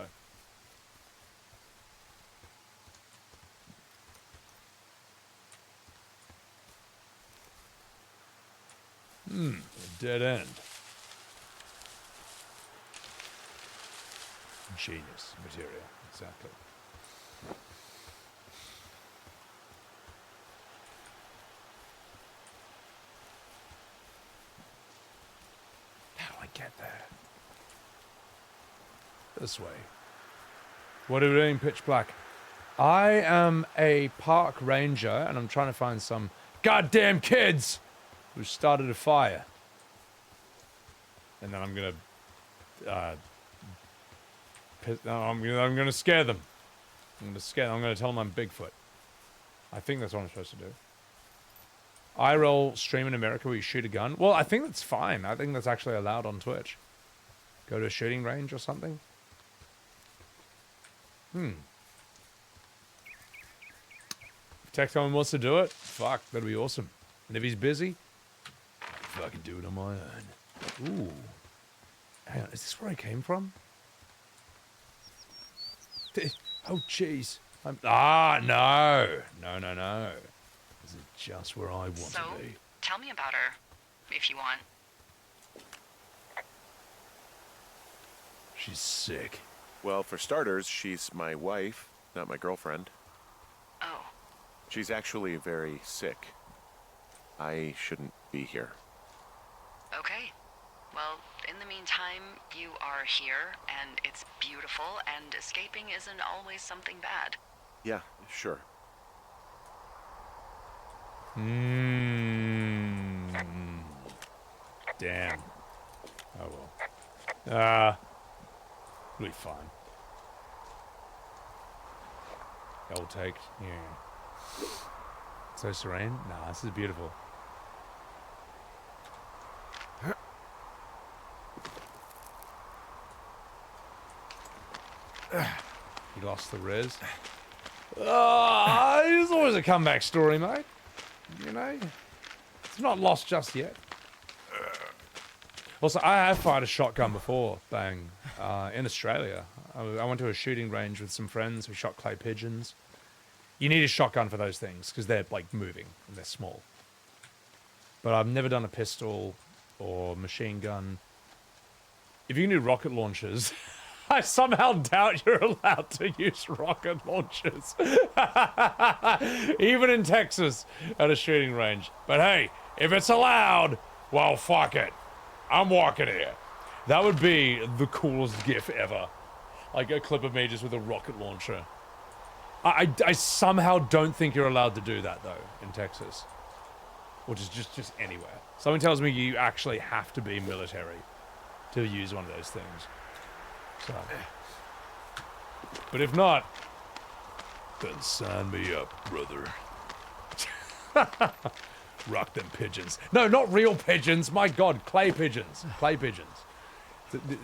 A dead end. Genius material, exactly. How do I get there? This way. What are we doing, pitch black? I am a park ranger, and I'm trying to find some goddamn kids who started a fire. And then I'm gonna, I'm gonna scare them. I'm gonna tell them I'm Bigfoot. I think that's what I'm supposed to do. IRL stream in America where you shoot a gun. Well, I think that's fine. I think that's actually allowed on Twitch. Go to a shooting range or something. If Tecton wants to do it, fuck, that'd be awesome. And if he's busy, I can do it on my own. Ooh. Hang on, is this where I came from? Oh, jeez. No. No. This is just where I want to be.
Tell me about her, if you want.
She's sick.
Well, for starters, she's my wife, not my girlfriend.
Oh.
She's actually very sick. I shouldn't be here.
Okay. Well, in the meantime, you are here, and it's beautiful, and escaping isn't always something bad.
Yeah, sure.
Damn. Oh well. We'll be fine. I'll take. Yeah. So serene? Nah, this is beautiful. He lost the res. It's always a comeback story, mate. You know? It's not lost just yet. Also, I have fired a shotgun before, Bang, in Australia. I went to a shooting range with some friends. We shot clay pigeons. You need a shotgun for those things, because they're, like, moving, and they're small. But I've never done a pistol or machine gun. If you can do rocket launchers, I somehow doubt you're allowed to use rocket launchers. Even in Texas, at a shooting range. But hey, if it's allowed, well, fuck it. I'm walking here. That would be the coolest gif ever. Like a clip of me just with a rocket launcher. I somehow don't think you're allowed to do that, though, in Texas. Or just anywhere. Something tells me you actually have to be military to use one of those things. So. But if not, then sign me up, brother. Rock them pigeons. No, not real pigeons. My God, clay pigeons. Clay pigeons.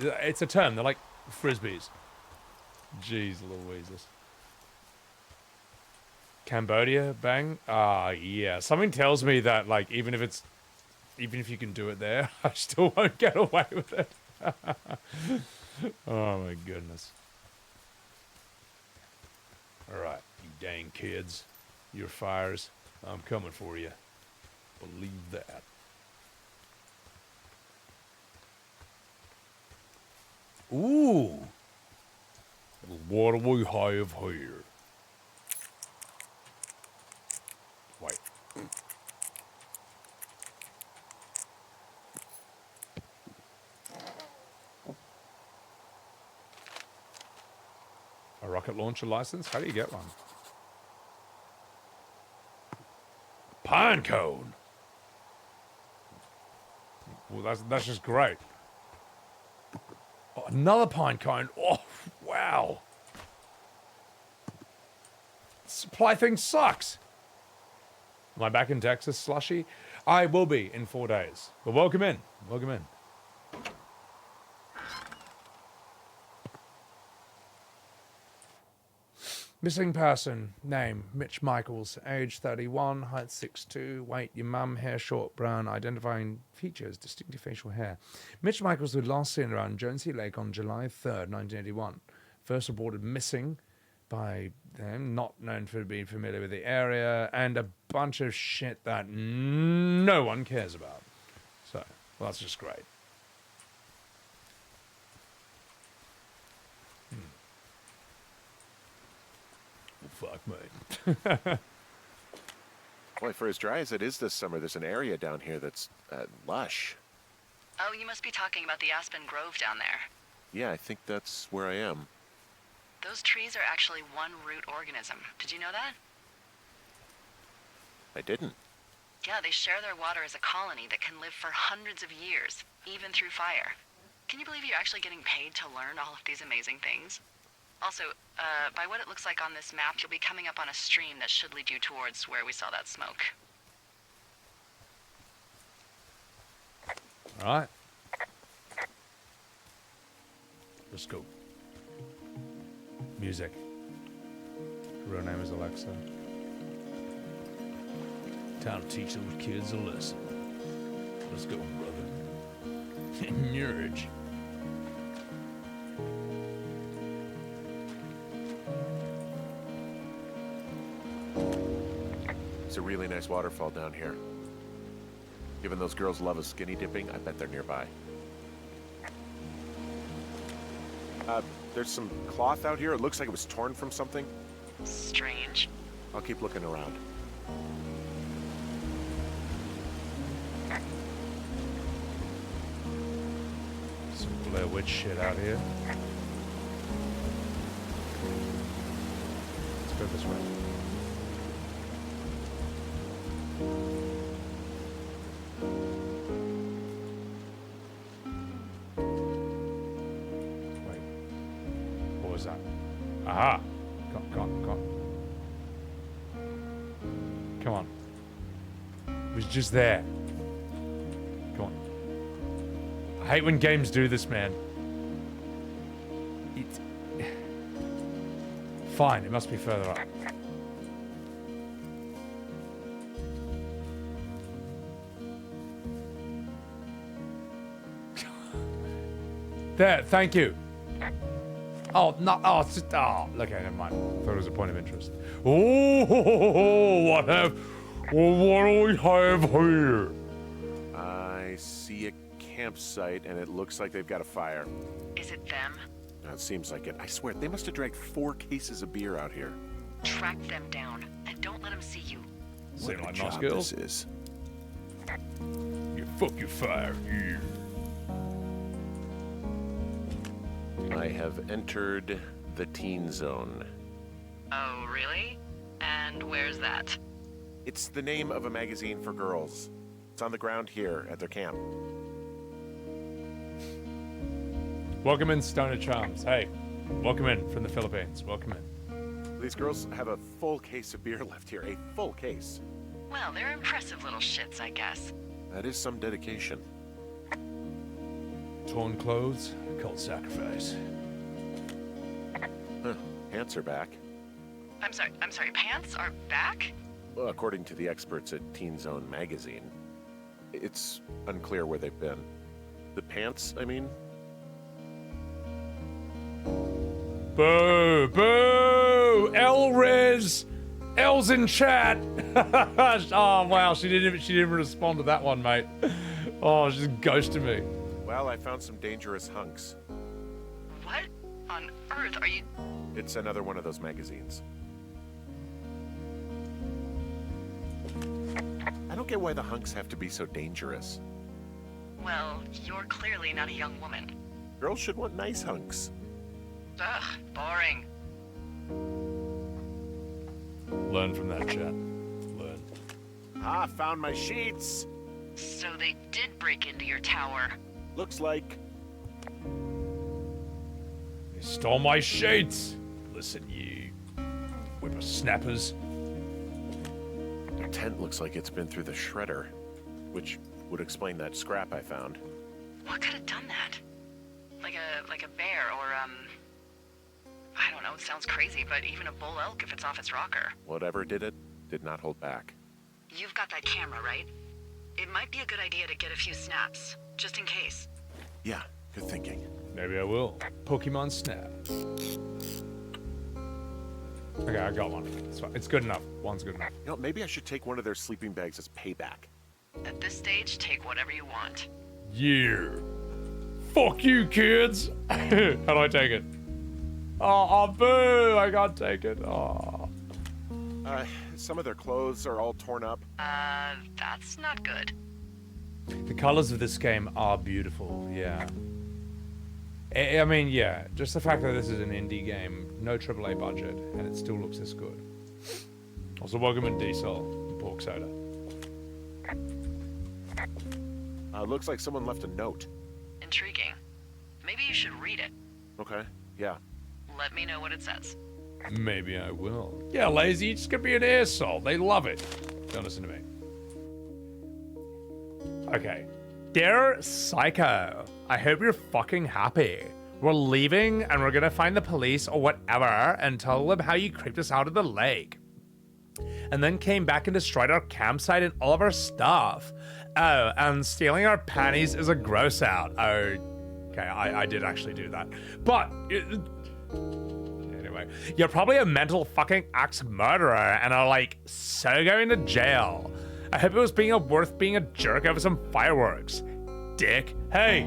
It's a term. They're like frisbees. Jeez Louises. Cambodia, Bang? Yeah. Something tells me that, like, even if you can do it there, I still won't get away with it. Oh my goodness. Alright, you dang kids. Your fires. I'm coming for you. Believe that. Ooh. What do we have here? Wait. A rocket launcher license? How do you get one? Pine cone. Well, that's just great. Oh, another pine cone. Oh, wow. Supply thing sucks. Am I back in Texas, Slushy? I will be in 4 days. But welcome in. Welcome in. Missing person. Name, Mitch Michaels. Age 31. Height 6'2". Weight, your mum. Hair short, brown. Identifying features, distinctive facial hair. Mitch Michaels was last seen around Jonesy Lake on July 3rd, 1981. First reported missing by them, not known for being familiar with the area, and a bunch of shit that no one cares about. So, well, that's just great. Fuck, mate.
Boy, for as dry as it is this summer, there's an area down here that's lush.
Oh, you must be talking about the Aspen Grove down there.
Yeah, I think that's where I am.
Those trees are actually one root organism. Did you know that?
I didn't.
Yeah, they share their water as a colony that can live for hundreds of years, even through fire. Can you believe you're actually getting paid to learn all of these amazing things? Also, by what it looks like on this map, you'll be coming up on a stream that should lead you towards where we saw that smoke.
All right. Let's go. Music. Her real name is Alexa. Time to teach those kids a lesson. Let's go, brother. Nurge.
It's a really nice waterfall down here. Given those girls love a skinny dipping, I bet they're nearby. There's some cloth out here. It looks like it was torn from something.
Strange.
I'll keep looking around.
Some Blair Witch shit out here. Let's go this way. Wait. What was that? Aha! Come on. Come on. It was just there. Come on. I hate when games do this, man. It's... Fine, it must be further up. There, thank you. Oh, no, oh, it's just, oh, okay, never mind. Thought it was a point of interest. Oh, what do we have here?
I see a campsite, and it looks like they've got a fire.
Is it them?
It seems like it. I swear, they must have dragged 4 cases of beer out here.
Track them down, and don't let them see you.
Seem like
job
nice girls.
this is.
You fuck your fire, yeah.
I have entered the teen zone.
Oh, really? And where's that?
It's the name of a magazine for girls. It's on the ground here at their camp.
Welcome in, Stoner Charms. Hey, welcome in from the Philippines. Welcome in.
These girls have a full case of beer left here. A full case.
Well, they're impressive little shits, I guess.
That is some dedication.
Torn clothes, cold sacrifice.
Huh. Pants are back.
I'm sorry, pants are back?
Well, according to the experts at Teen Zone magazine. It's unclear where they've been. The pants, I mean?
Boo! Boo! Elriz! El's in chat! Oh, wow, she didn't even respond to that one, mate. Oh, she just ghosted me.
Well, I found some dangerous hunks.
What on earth are you...
It's another one of those magazines. I don't get why the hunks have to be so dangerous.
Well, you're clearly not a young woman.
Girls should want nice hunks.
Ugh, boring.
Learn from that chat. Learn.
Ah, found my sheets!
So they did break into your tower.
Looks like...
They stole my sheets! Listen, you whippersnappers.
The tent looks like it's been through the shredder, which would explain that scrap I found.
What could have done that? Like a bear or, I don't know, know, sounds crazy, but even a bull elk if it's off its rocker.
Whatever did it, did not hold back.
You've got that camera, right? It might be a good idea to get a few snaps, just in case.
Yeah, good thinking.
Maybe I will. Pokemon Snap. Okay, I got one. It's fine. It's good enough. One's good enough.
You know, maybe I should take one of their sleeping bags as payback.
At this stage, take whatever you want.
Yeah. Fuck you, kids. How do I take it? Oh, boo! I can't take it. Oh.
Some of their clothes are all torn up.
That's not good.
The colors of this game are beautiful. Yeah. I mean, yeah. Just the fact that this is an indie game, no AAA budget, and it still looks this good. Also, welcome in Diesel, pork soda.
Looks like someone left a note.
Intriguing. Maybe you should read it.
Okay, yeah.
Let me know what it says.
Maybe I will. Yeah, lazy, you're just gonna be an asshole. They love it. Don't listen to me. Okay. Dear Psycho, I hope you're fucking happy. We're leaving and we're gonna find the police or whatever and tell them how you creeped us out of the lake. And then came back and destroyed our campsite and all of our stuff. Oh, and stealing our panties is a gross out. Oh, okay, I did actually do that. But, anyway, you're probably a mental fucking axe murderer and are like, so going to jail. I hope it was worth being a jerk over some fireworks. Dick. Hey,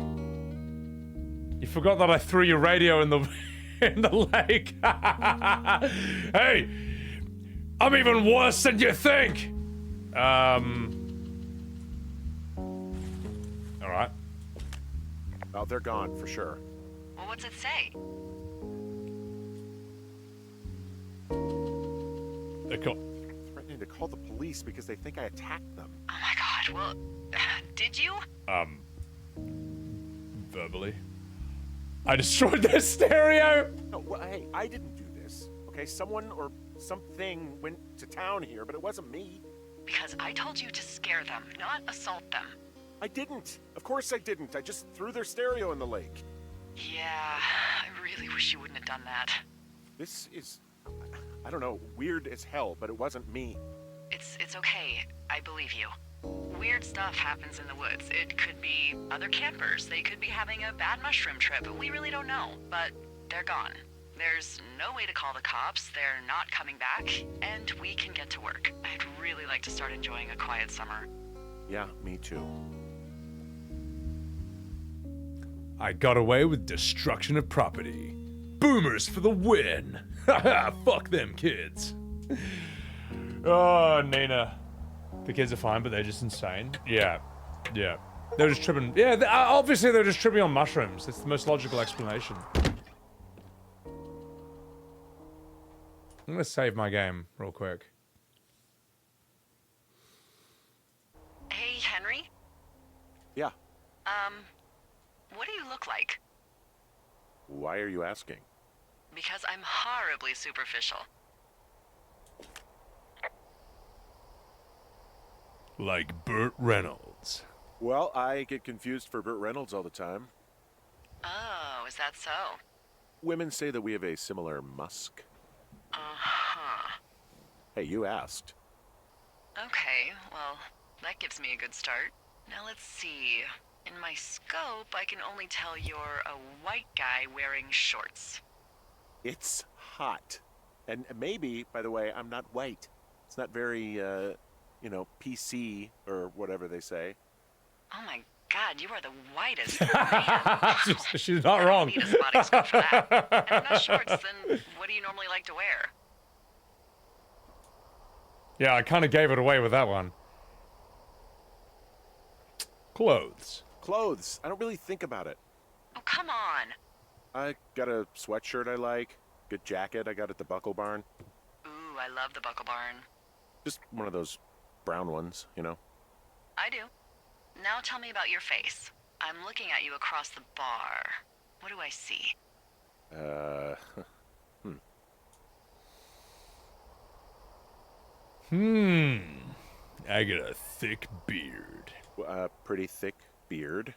you forgot that I threw your radio in the, in the lake. Hey, I'm even worse than you think. All right.
Oh, they're gone for sure.
Well, what's it say?
Threatening to call the police because they think I attacked them.
Oh my god, well, did you?
Verbally. I destroyed their stereo.
No, well, hey, I didn't do this. Okay, someone or something went to town here, but it wasn't me.
Because I told you to scare them, not assault them.
I didn't. Of course I didn't. I just threw their stereo in the lake.
Yeah, I really wish you wouldn't have done that.
This is, I don't know, weird as hell, but it wasn't me.
It's okay. I believe you. Weird stuff happens in the woods. It could be other campers. They could be having a bad mushroom trip. We really don't know, but they're gone. There's no way to call the cops. They're not coming back, and we can get to work. I'd really like to start enjoying a quiet summer.
Yeah, me too.
I got away with destruction of property. Boomers for the win. Haha, fuck them kids. Oh, Nina. The kids are fine, but they're just insane. Yeah. Yeah. They're just tripping. Yeah, obviously they're just tripping on mushrooms. It's the most logical explanation. I'm gonna save my game real quick.
Hey, Henry?
Yeah.
What do you look like?
Why are you asking?
Because I'm horribly superficial.
Like Burt Reynolds.
Well, I get confused for Burt Reynolds all the time.
Oh, is that so?
Women say that we have a similar musk.
Uh-huh.
Hey, you asked.
Okay, well, that gives me a good start. Now let's see. In my scope, I can only tell you're a white guy wearing shorts.
It's hot. And maybe, by the way, I'm not white. It's not very, you know, PC or whatever they say.
Oh my god, you are the whitest man.
She's not
I
wrong.
don't need a spotting scope for that. And if not shorts, then what do you normally like to wear?
Yeah, I kind of gave it away with that one. Clothes.
Clothes. I don't really think about it.
Oh, come on.
I got a sweatshirt I like. Good jacket I got at the Buckle Barn.
Ooh, I love the Buckle Barn.
Just one of those brown ones, you know.
I do. Now tell me about your face. I'm looking at you across the bar. What do I see?
I got a thick beard.
Pretty thick beard.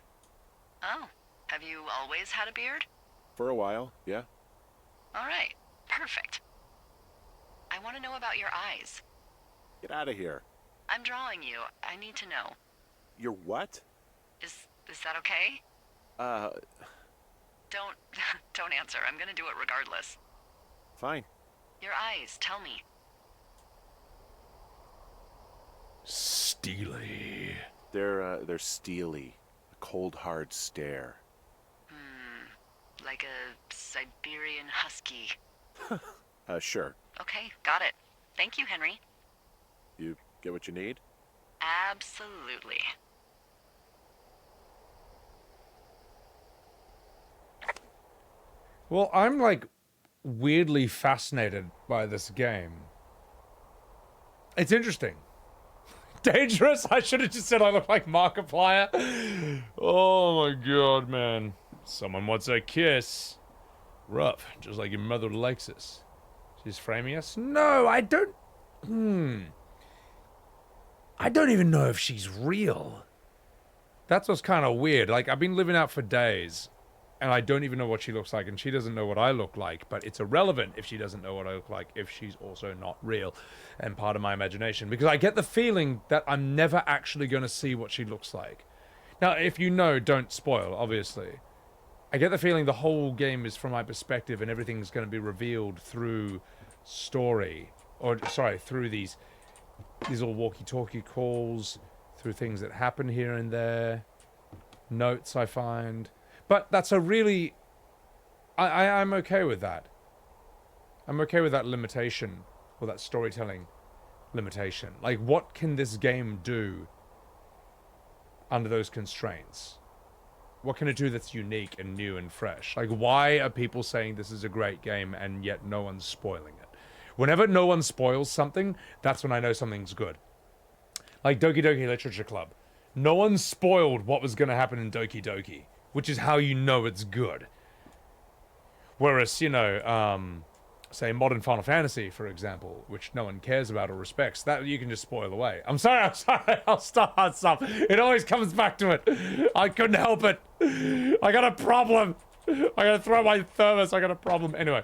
Oh, have you always had a beard?
For a while, yeah.
All right, Perfect. I want to know about your eyes.
Get out of here.
I'm drawing you. I need to know.
You're what?
Is that okay? Don't don't answer. I'm gonna do it regardless.
Fine.
Your eyes, tell me.
Steely.
They're steely. A cold, hard stare.
Like a Siberian husky.
Sure.
Okay, got it. Thank you, Henry.
You get what you need?
Absolutely.
Well, I'm like weirdly fascinated by this game. It's interesting. Dangerous? I should have just said I look like Markiplier. Oh my god, man. Someone wants a kiss. Rough, just like your mother likes us. She's framing us? No, I don't... I don't even know if she's real. That's what's kind of weird. Like, I've been living out for days, and I don't even know what she looks like, and she doesn't know what I look like, but it's irrelevant if she doesn't know what I look like, if she's also not real and part of my imagination, because I get the feeling that I'm never actually going to see what she looks like. Now, if you know, don't spoil, obviously. I get the feeling the whole game is from my perspective, and everything's going to be revealed through story, or, sorry, through these little walkie-talkie calls, through things that happen here and there, notes I find. But that's a really... I'm okay with that. I'm okay with that limitation, or that storytelling limitation. Like, what can this game do under those constraints? What can it do that's unique and new and fresh? Like, why are people saying this is a great game and yet no one's spoiling it? Whenever no one spoils something, that's when I know something's good. Like Doki Doki Literature Club. No one spoiled what was going to happen in Doki Doki, which is how you know it's good. Whereas, you know, say Modern Final Fantasy, for example, which no one cares about or respects, that you can just spoil away. I'm sorry, I'll stop. It always comes back to it. I couldn't help it. I got a problem. I gotta throw my thermos. I got a problem. Anyway,